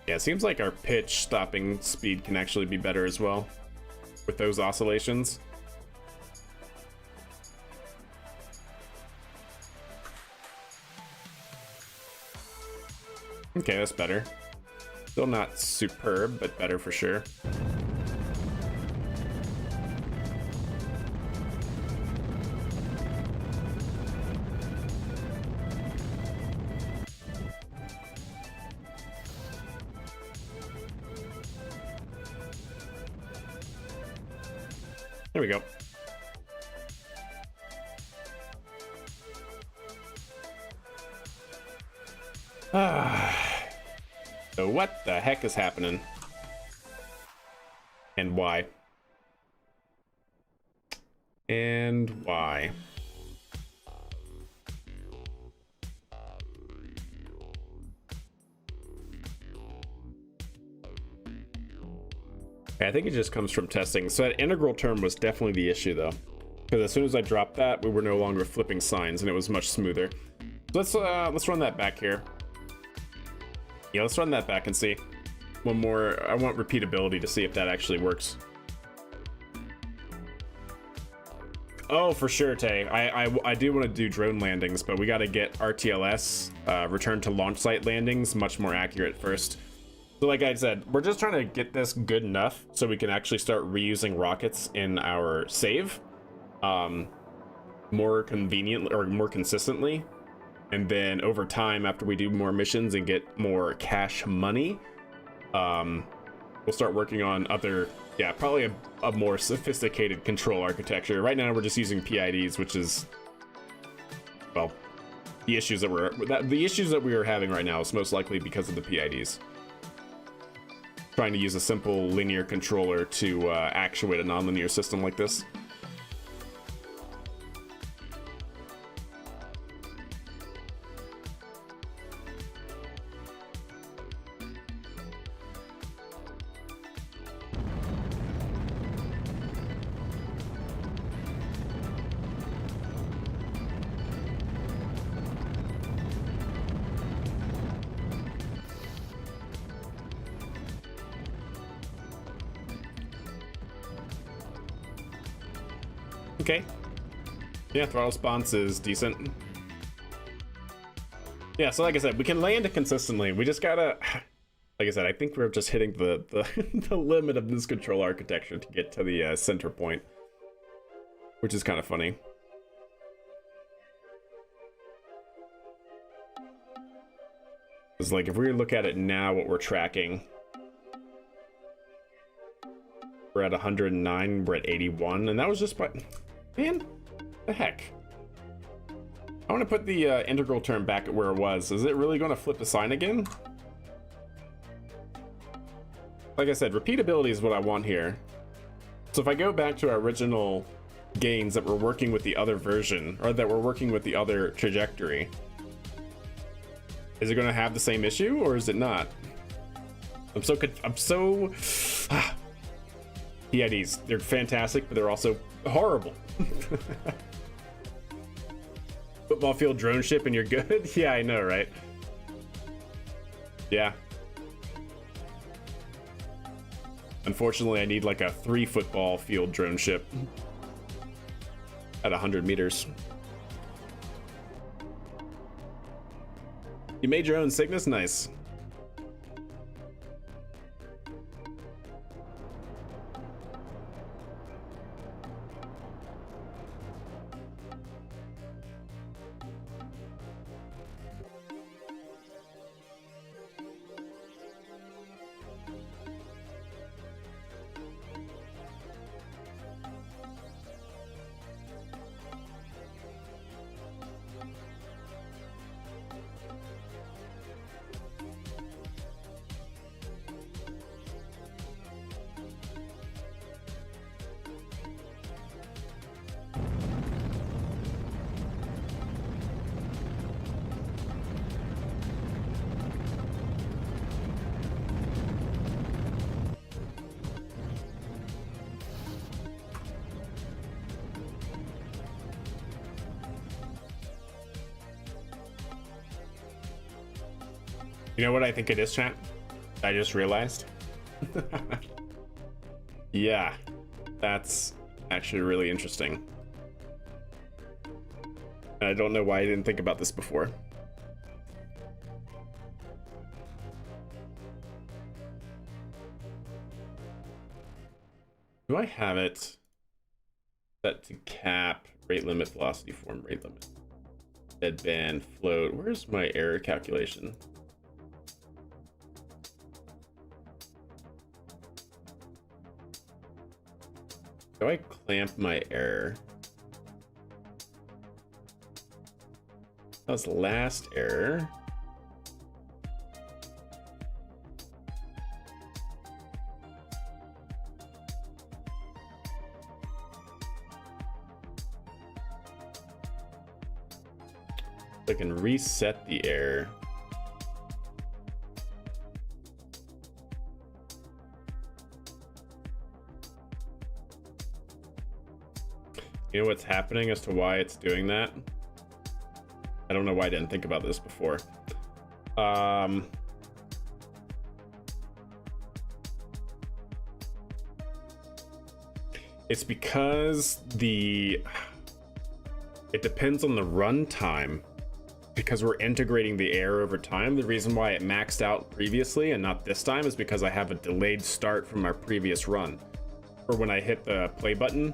Yeah, it seems like our pitch stopping speed can actually be better as well with those oscillations. Okay, that's better. Still not superb, but better for sure. There we go. So what the heck is happening? And why? And why? I think it just comes from testing. So that integral term was definitely the issue though. Because as soon as I dropped that, we were no longer flipping signs and it was much smoother. So let's run that back here. Yeah, let's run that back and see. One more, I want repeatability to see if that actually works. Oh, for sure, Tay. I do want to do drone landings, but we got to get RTLS, return to launch site landings, much more accurate first. So like I said, we're just trying to get this good enough so we can actually start reusing rockets in our save more conveniently or more consistently. And then over time, after we do more missions and get more cash money, we'll start working on other, yeah, probably a more sophisticated control architecture. Right now, we're just using PIDs, which is, well, the issues that we are having right now is most likely because of the PIDs. Trying to use a simple linear controller to actuate a nonlinear system like this. Okay. Yeah, throttle response is decent. Yeah, so like I said, we can land it consistently. We just gotta, like I said, I think we're just hitting the the limit of this control architecture to get to the center point, which is kind of funny. It's like if we look at it now, what we're tracking, We're at 109, we're at 81, and that was just by... Man, the heck? I want to put the integral term back at where it was. Is it really going to flip the sign again? Like I said, repeatability is what I want here. So if I go back to our original gains that were working with the other version, or that were working with the other trajectory, is it going to have the same issue, or is it not? I'm so PIDs, they're fantastic, but they're also horrible. Football field drone ship and you're good? Yeah, I know, right? Yeah. Unfortunately, I need like a 3 football field drone ship at 100 meters. You made your own Cygnus? Nice. You know what I think it is, chat? I just realized. Yeah, that's actually really interesting. And I don't know why I didn't think about this before. Do I have it set to cap, rate limit, velocity form, rate limit, deadband, float? Where's my error calculation? Do I clamp my error? That was the last error. I can reset the error. You know what's happening as to why it's doing that? I don't know why I didn't think about this before. It's because it depends on the runtime, because we're integrating the error over time. The reason why it maxed out previously and not this time is because I have a delayed start from our previous run, or when I hit the play button.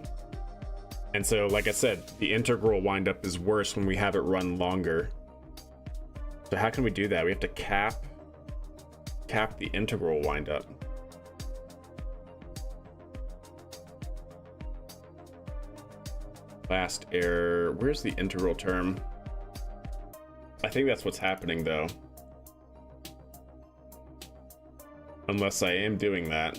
And so, like I said, the integral windup is worse when we have it run longer. So how can we do that? We have to cap the integral windup. Last error. Where's the integral term? I think that's what's happening though. Unless I am doing that.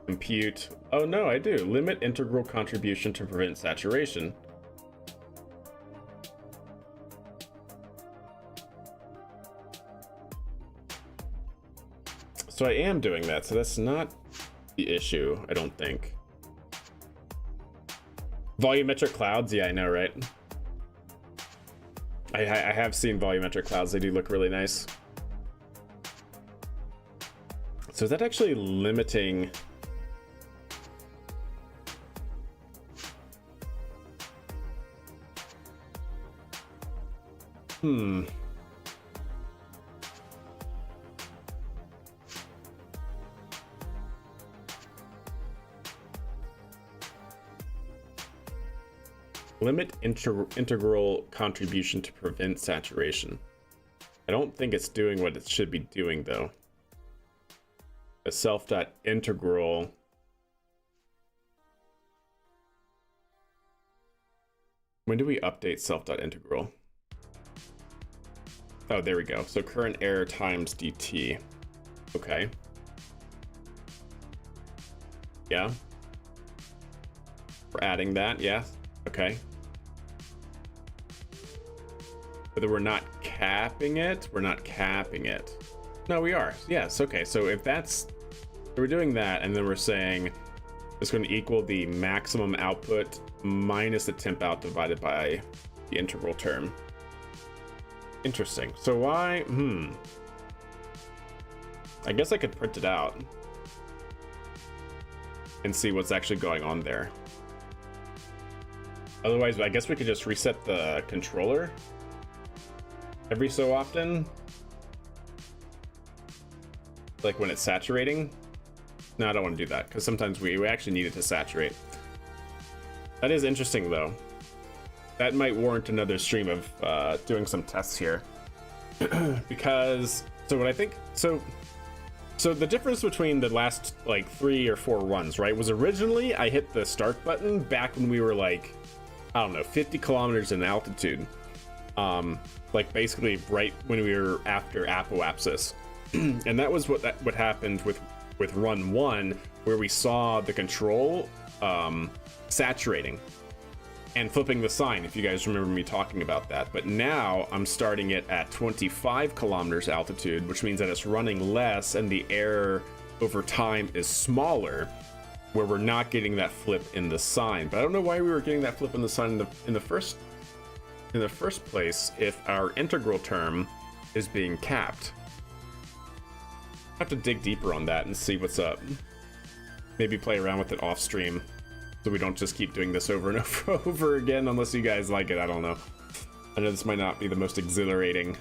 Compute. Oh no, I do. Limit integral contribution to prevent saturation. So I am doing that, so that's not the issue, I don't think. Volumetric clouds, yeah, I know, right? I have seen volumetric clouds, they do look really nice. So is that actually limiting? Limit integral contribution to prevent saturation. I don't think it's doing what it should be doing though. a self.integral. When do we update self.integral? Oh, there we go. So current error times dt. Okay. Yeah. We're adding that, yeah. Okay. But then we're not capping it? We're not capping it. No, we are. Yes, okay. So if that's... we're doing that, and then we're saying it's going to equal the maximum output minus the temp out divided by the integral term. Interesting. So why... I guess I could print it out and see what's actually going on there. Otherwise, I guess we could just reset the controller every so often. Like when it's saturating. No, I don't want to do that because sometimes we actually need it to saturate. That is interesting though. That might warrant another stream of doing some tests here. Because, so what I think, so the difference between the last like 3 or 4 runs, right, was originally I hit the start button back when we were like, I don't know, 50 kilometers in altitude. Like basically right when we were after apoapsis. And that was what happened with run 1, where we saw the control saturating and flipping the sign, if you guys remember me talking about that. But now I'm starting it at 25 kilometers altitude, which means that it's running less and the error over time is smaller, where we're not getting that flip in the sign. But I don't know why we were getting that flip in the sign in the first place if our integral term is being capped. I have to dig deeper on that and see what's up. Maybe play around with it off stream so we don't just keep doing this over and over again, unless you guys like it. I don't know. I know this might not be the most exhilarating.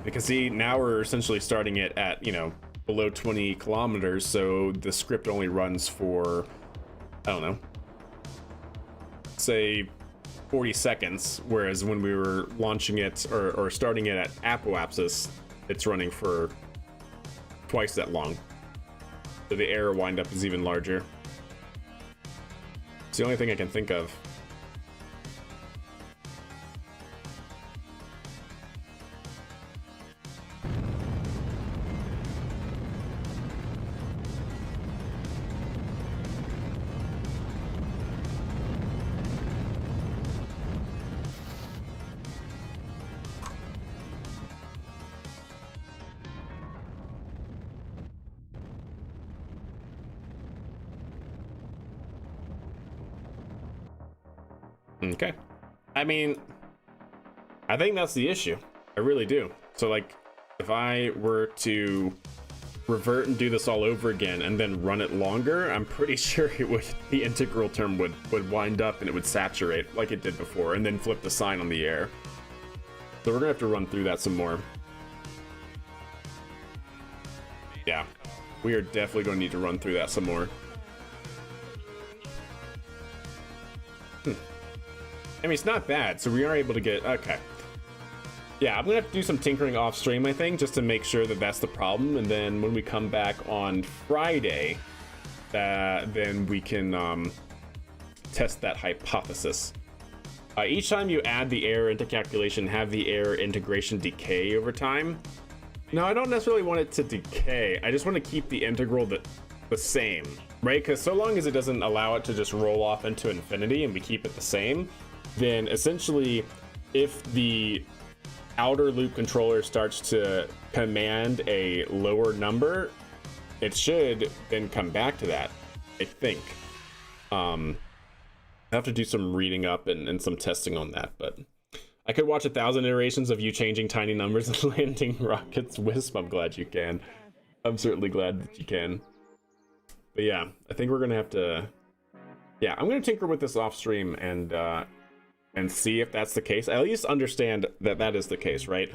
Because see, now we're essentially starting it at, you know, below 20 kilometers, so the script only runs for, I don't know, say 40 seconds, whereas when we were launching it or starting it at apoapsis, it's running for twice that long. So the error windup is even larger. It's the only thing I can think of. Okay. I mean, I think that's the issue. I really do. So like, if I were to revert and do this all over again and then run it longer, I'm pretty sure it would, the integral term would wind up and it would saturate like it did before and then flip the sign on the air. So we're gonna have to run through that some more. Yeah, we are definitely gonna need to run through that some more. I mean, it's not bad, so we are able to get, okay. Yeah, I'm gonna have to do some tinkering off stream, I think, just to make sure that that's the problem, and then when we come back on Friday, then we can test that hypothesis. Each time you add the error into calculation, have the error integration decay over time. No, I don't necessarily want it to decay, I just want to keep the integral the same, right? Because so long as it doesn't allow it to just roll off into infinity and we keep it the same, then essentially if the outer loop controller starts to command a lower number, it should then come back to that, I think. I have to do some reading up and some testing on that, but I could watch 1,000 iterations of you changing tiny numbers and landing rockets. Wisp, I'm glad you can. I'm certainly glad that you can. But yeah, I think we're gonna have to, yeah, I'm gonna tinker with this off stream and see if that's the case. At least understand that that is the case, right?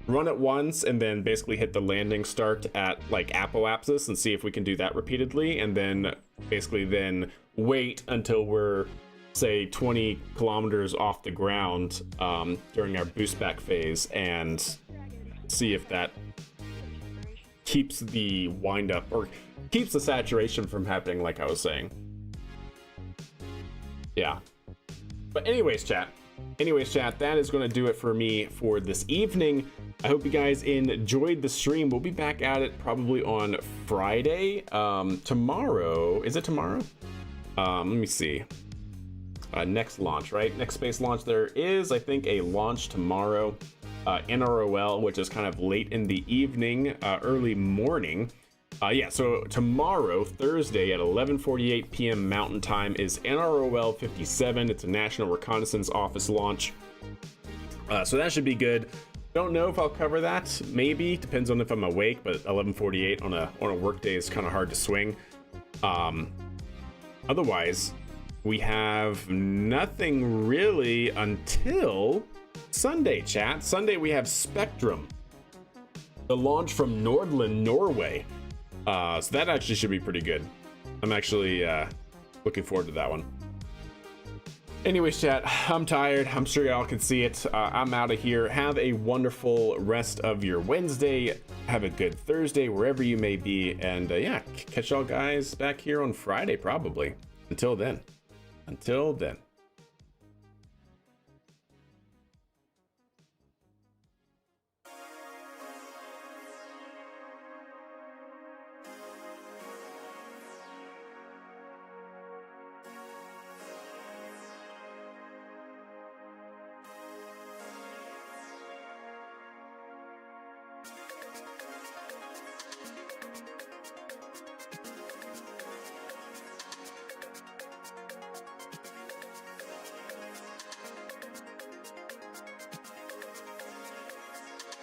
Run it once and then basically hit the landing start at like apoapsis and see if we can do that repeatedly, and then basically then wait until we're say 20 kilometers off the ground during our boost back phase and see if that keeps the wind up or keeps the saturation from happening, like I was saying. Yeah. But anyways, chat, that is going to do it for me for this evening. I hope you guys enjoyed the stream. We'll be back at it probably on Friday. Tomorrow, is it tomorrow? Let me see. Next launch, right? Next space launch. There is, I think, a launch tomorrow. NROL, which is kind of late in the evening, early morning. Yeah, so tomorrow, Thursday at 11:48 p.m. Mountain Time is NROL 57. It's a National Reconnaissance Office launch. So that should be good. Don't know if I'll cover that. Maybe. Depends on if I'm awake, but 11:48 on a work day is kind of hard to swing. Otherwise, we have nothing really until Sunday, chat. Sunday we have Spectrum, the launch from Nordland, Norway. So that actually should be pretty good. I'm actually looking forward to that one. Anyways, chat, I'm tired. I'm sure y'all can see it. I'm out of here. Have a wonderful rest of your Wednesday. Have a good Thursday, wherever you may be. And yeah, catch y'all guys back here on Friday, probably. Until then. Until then.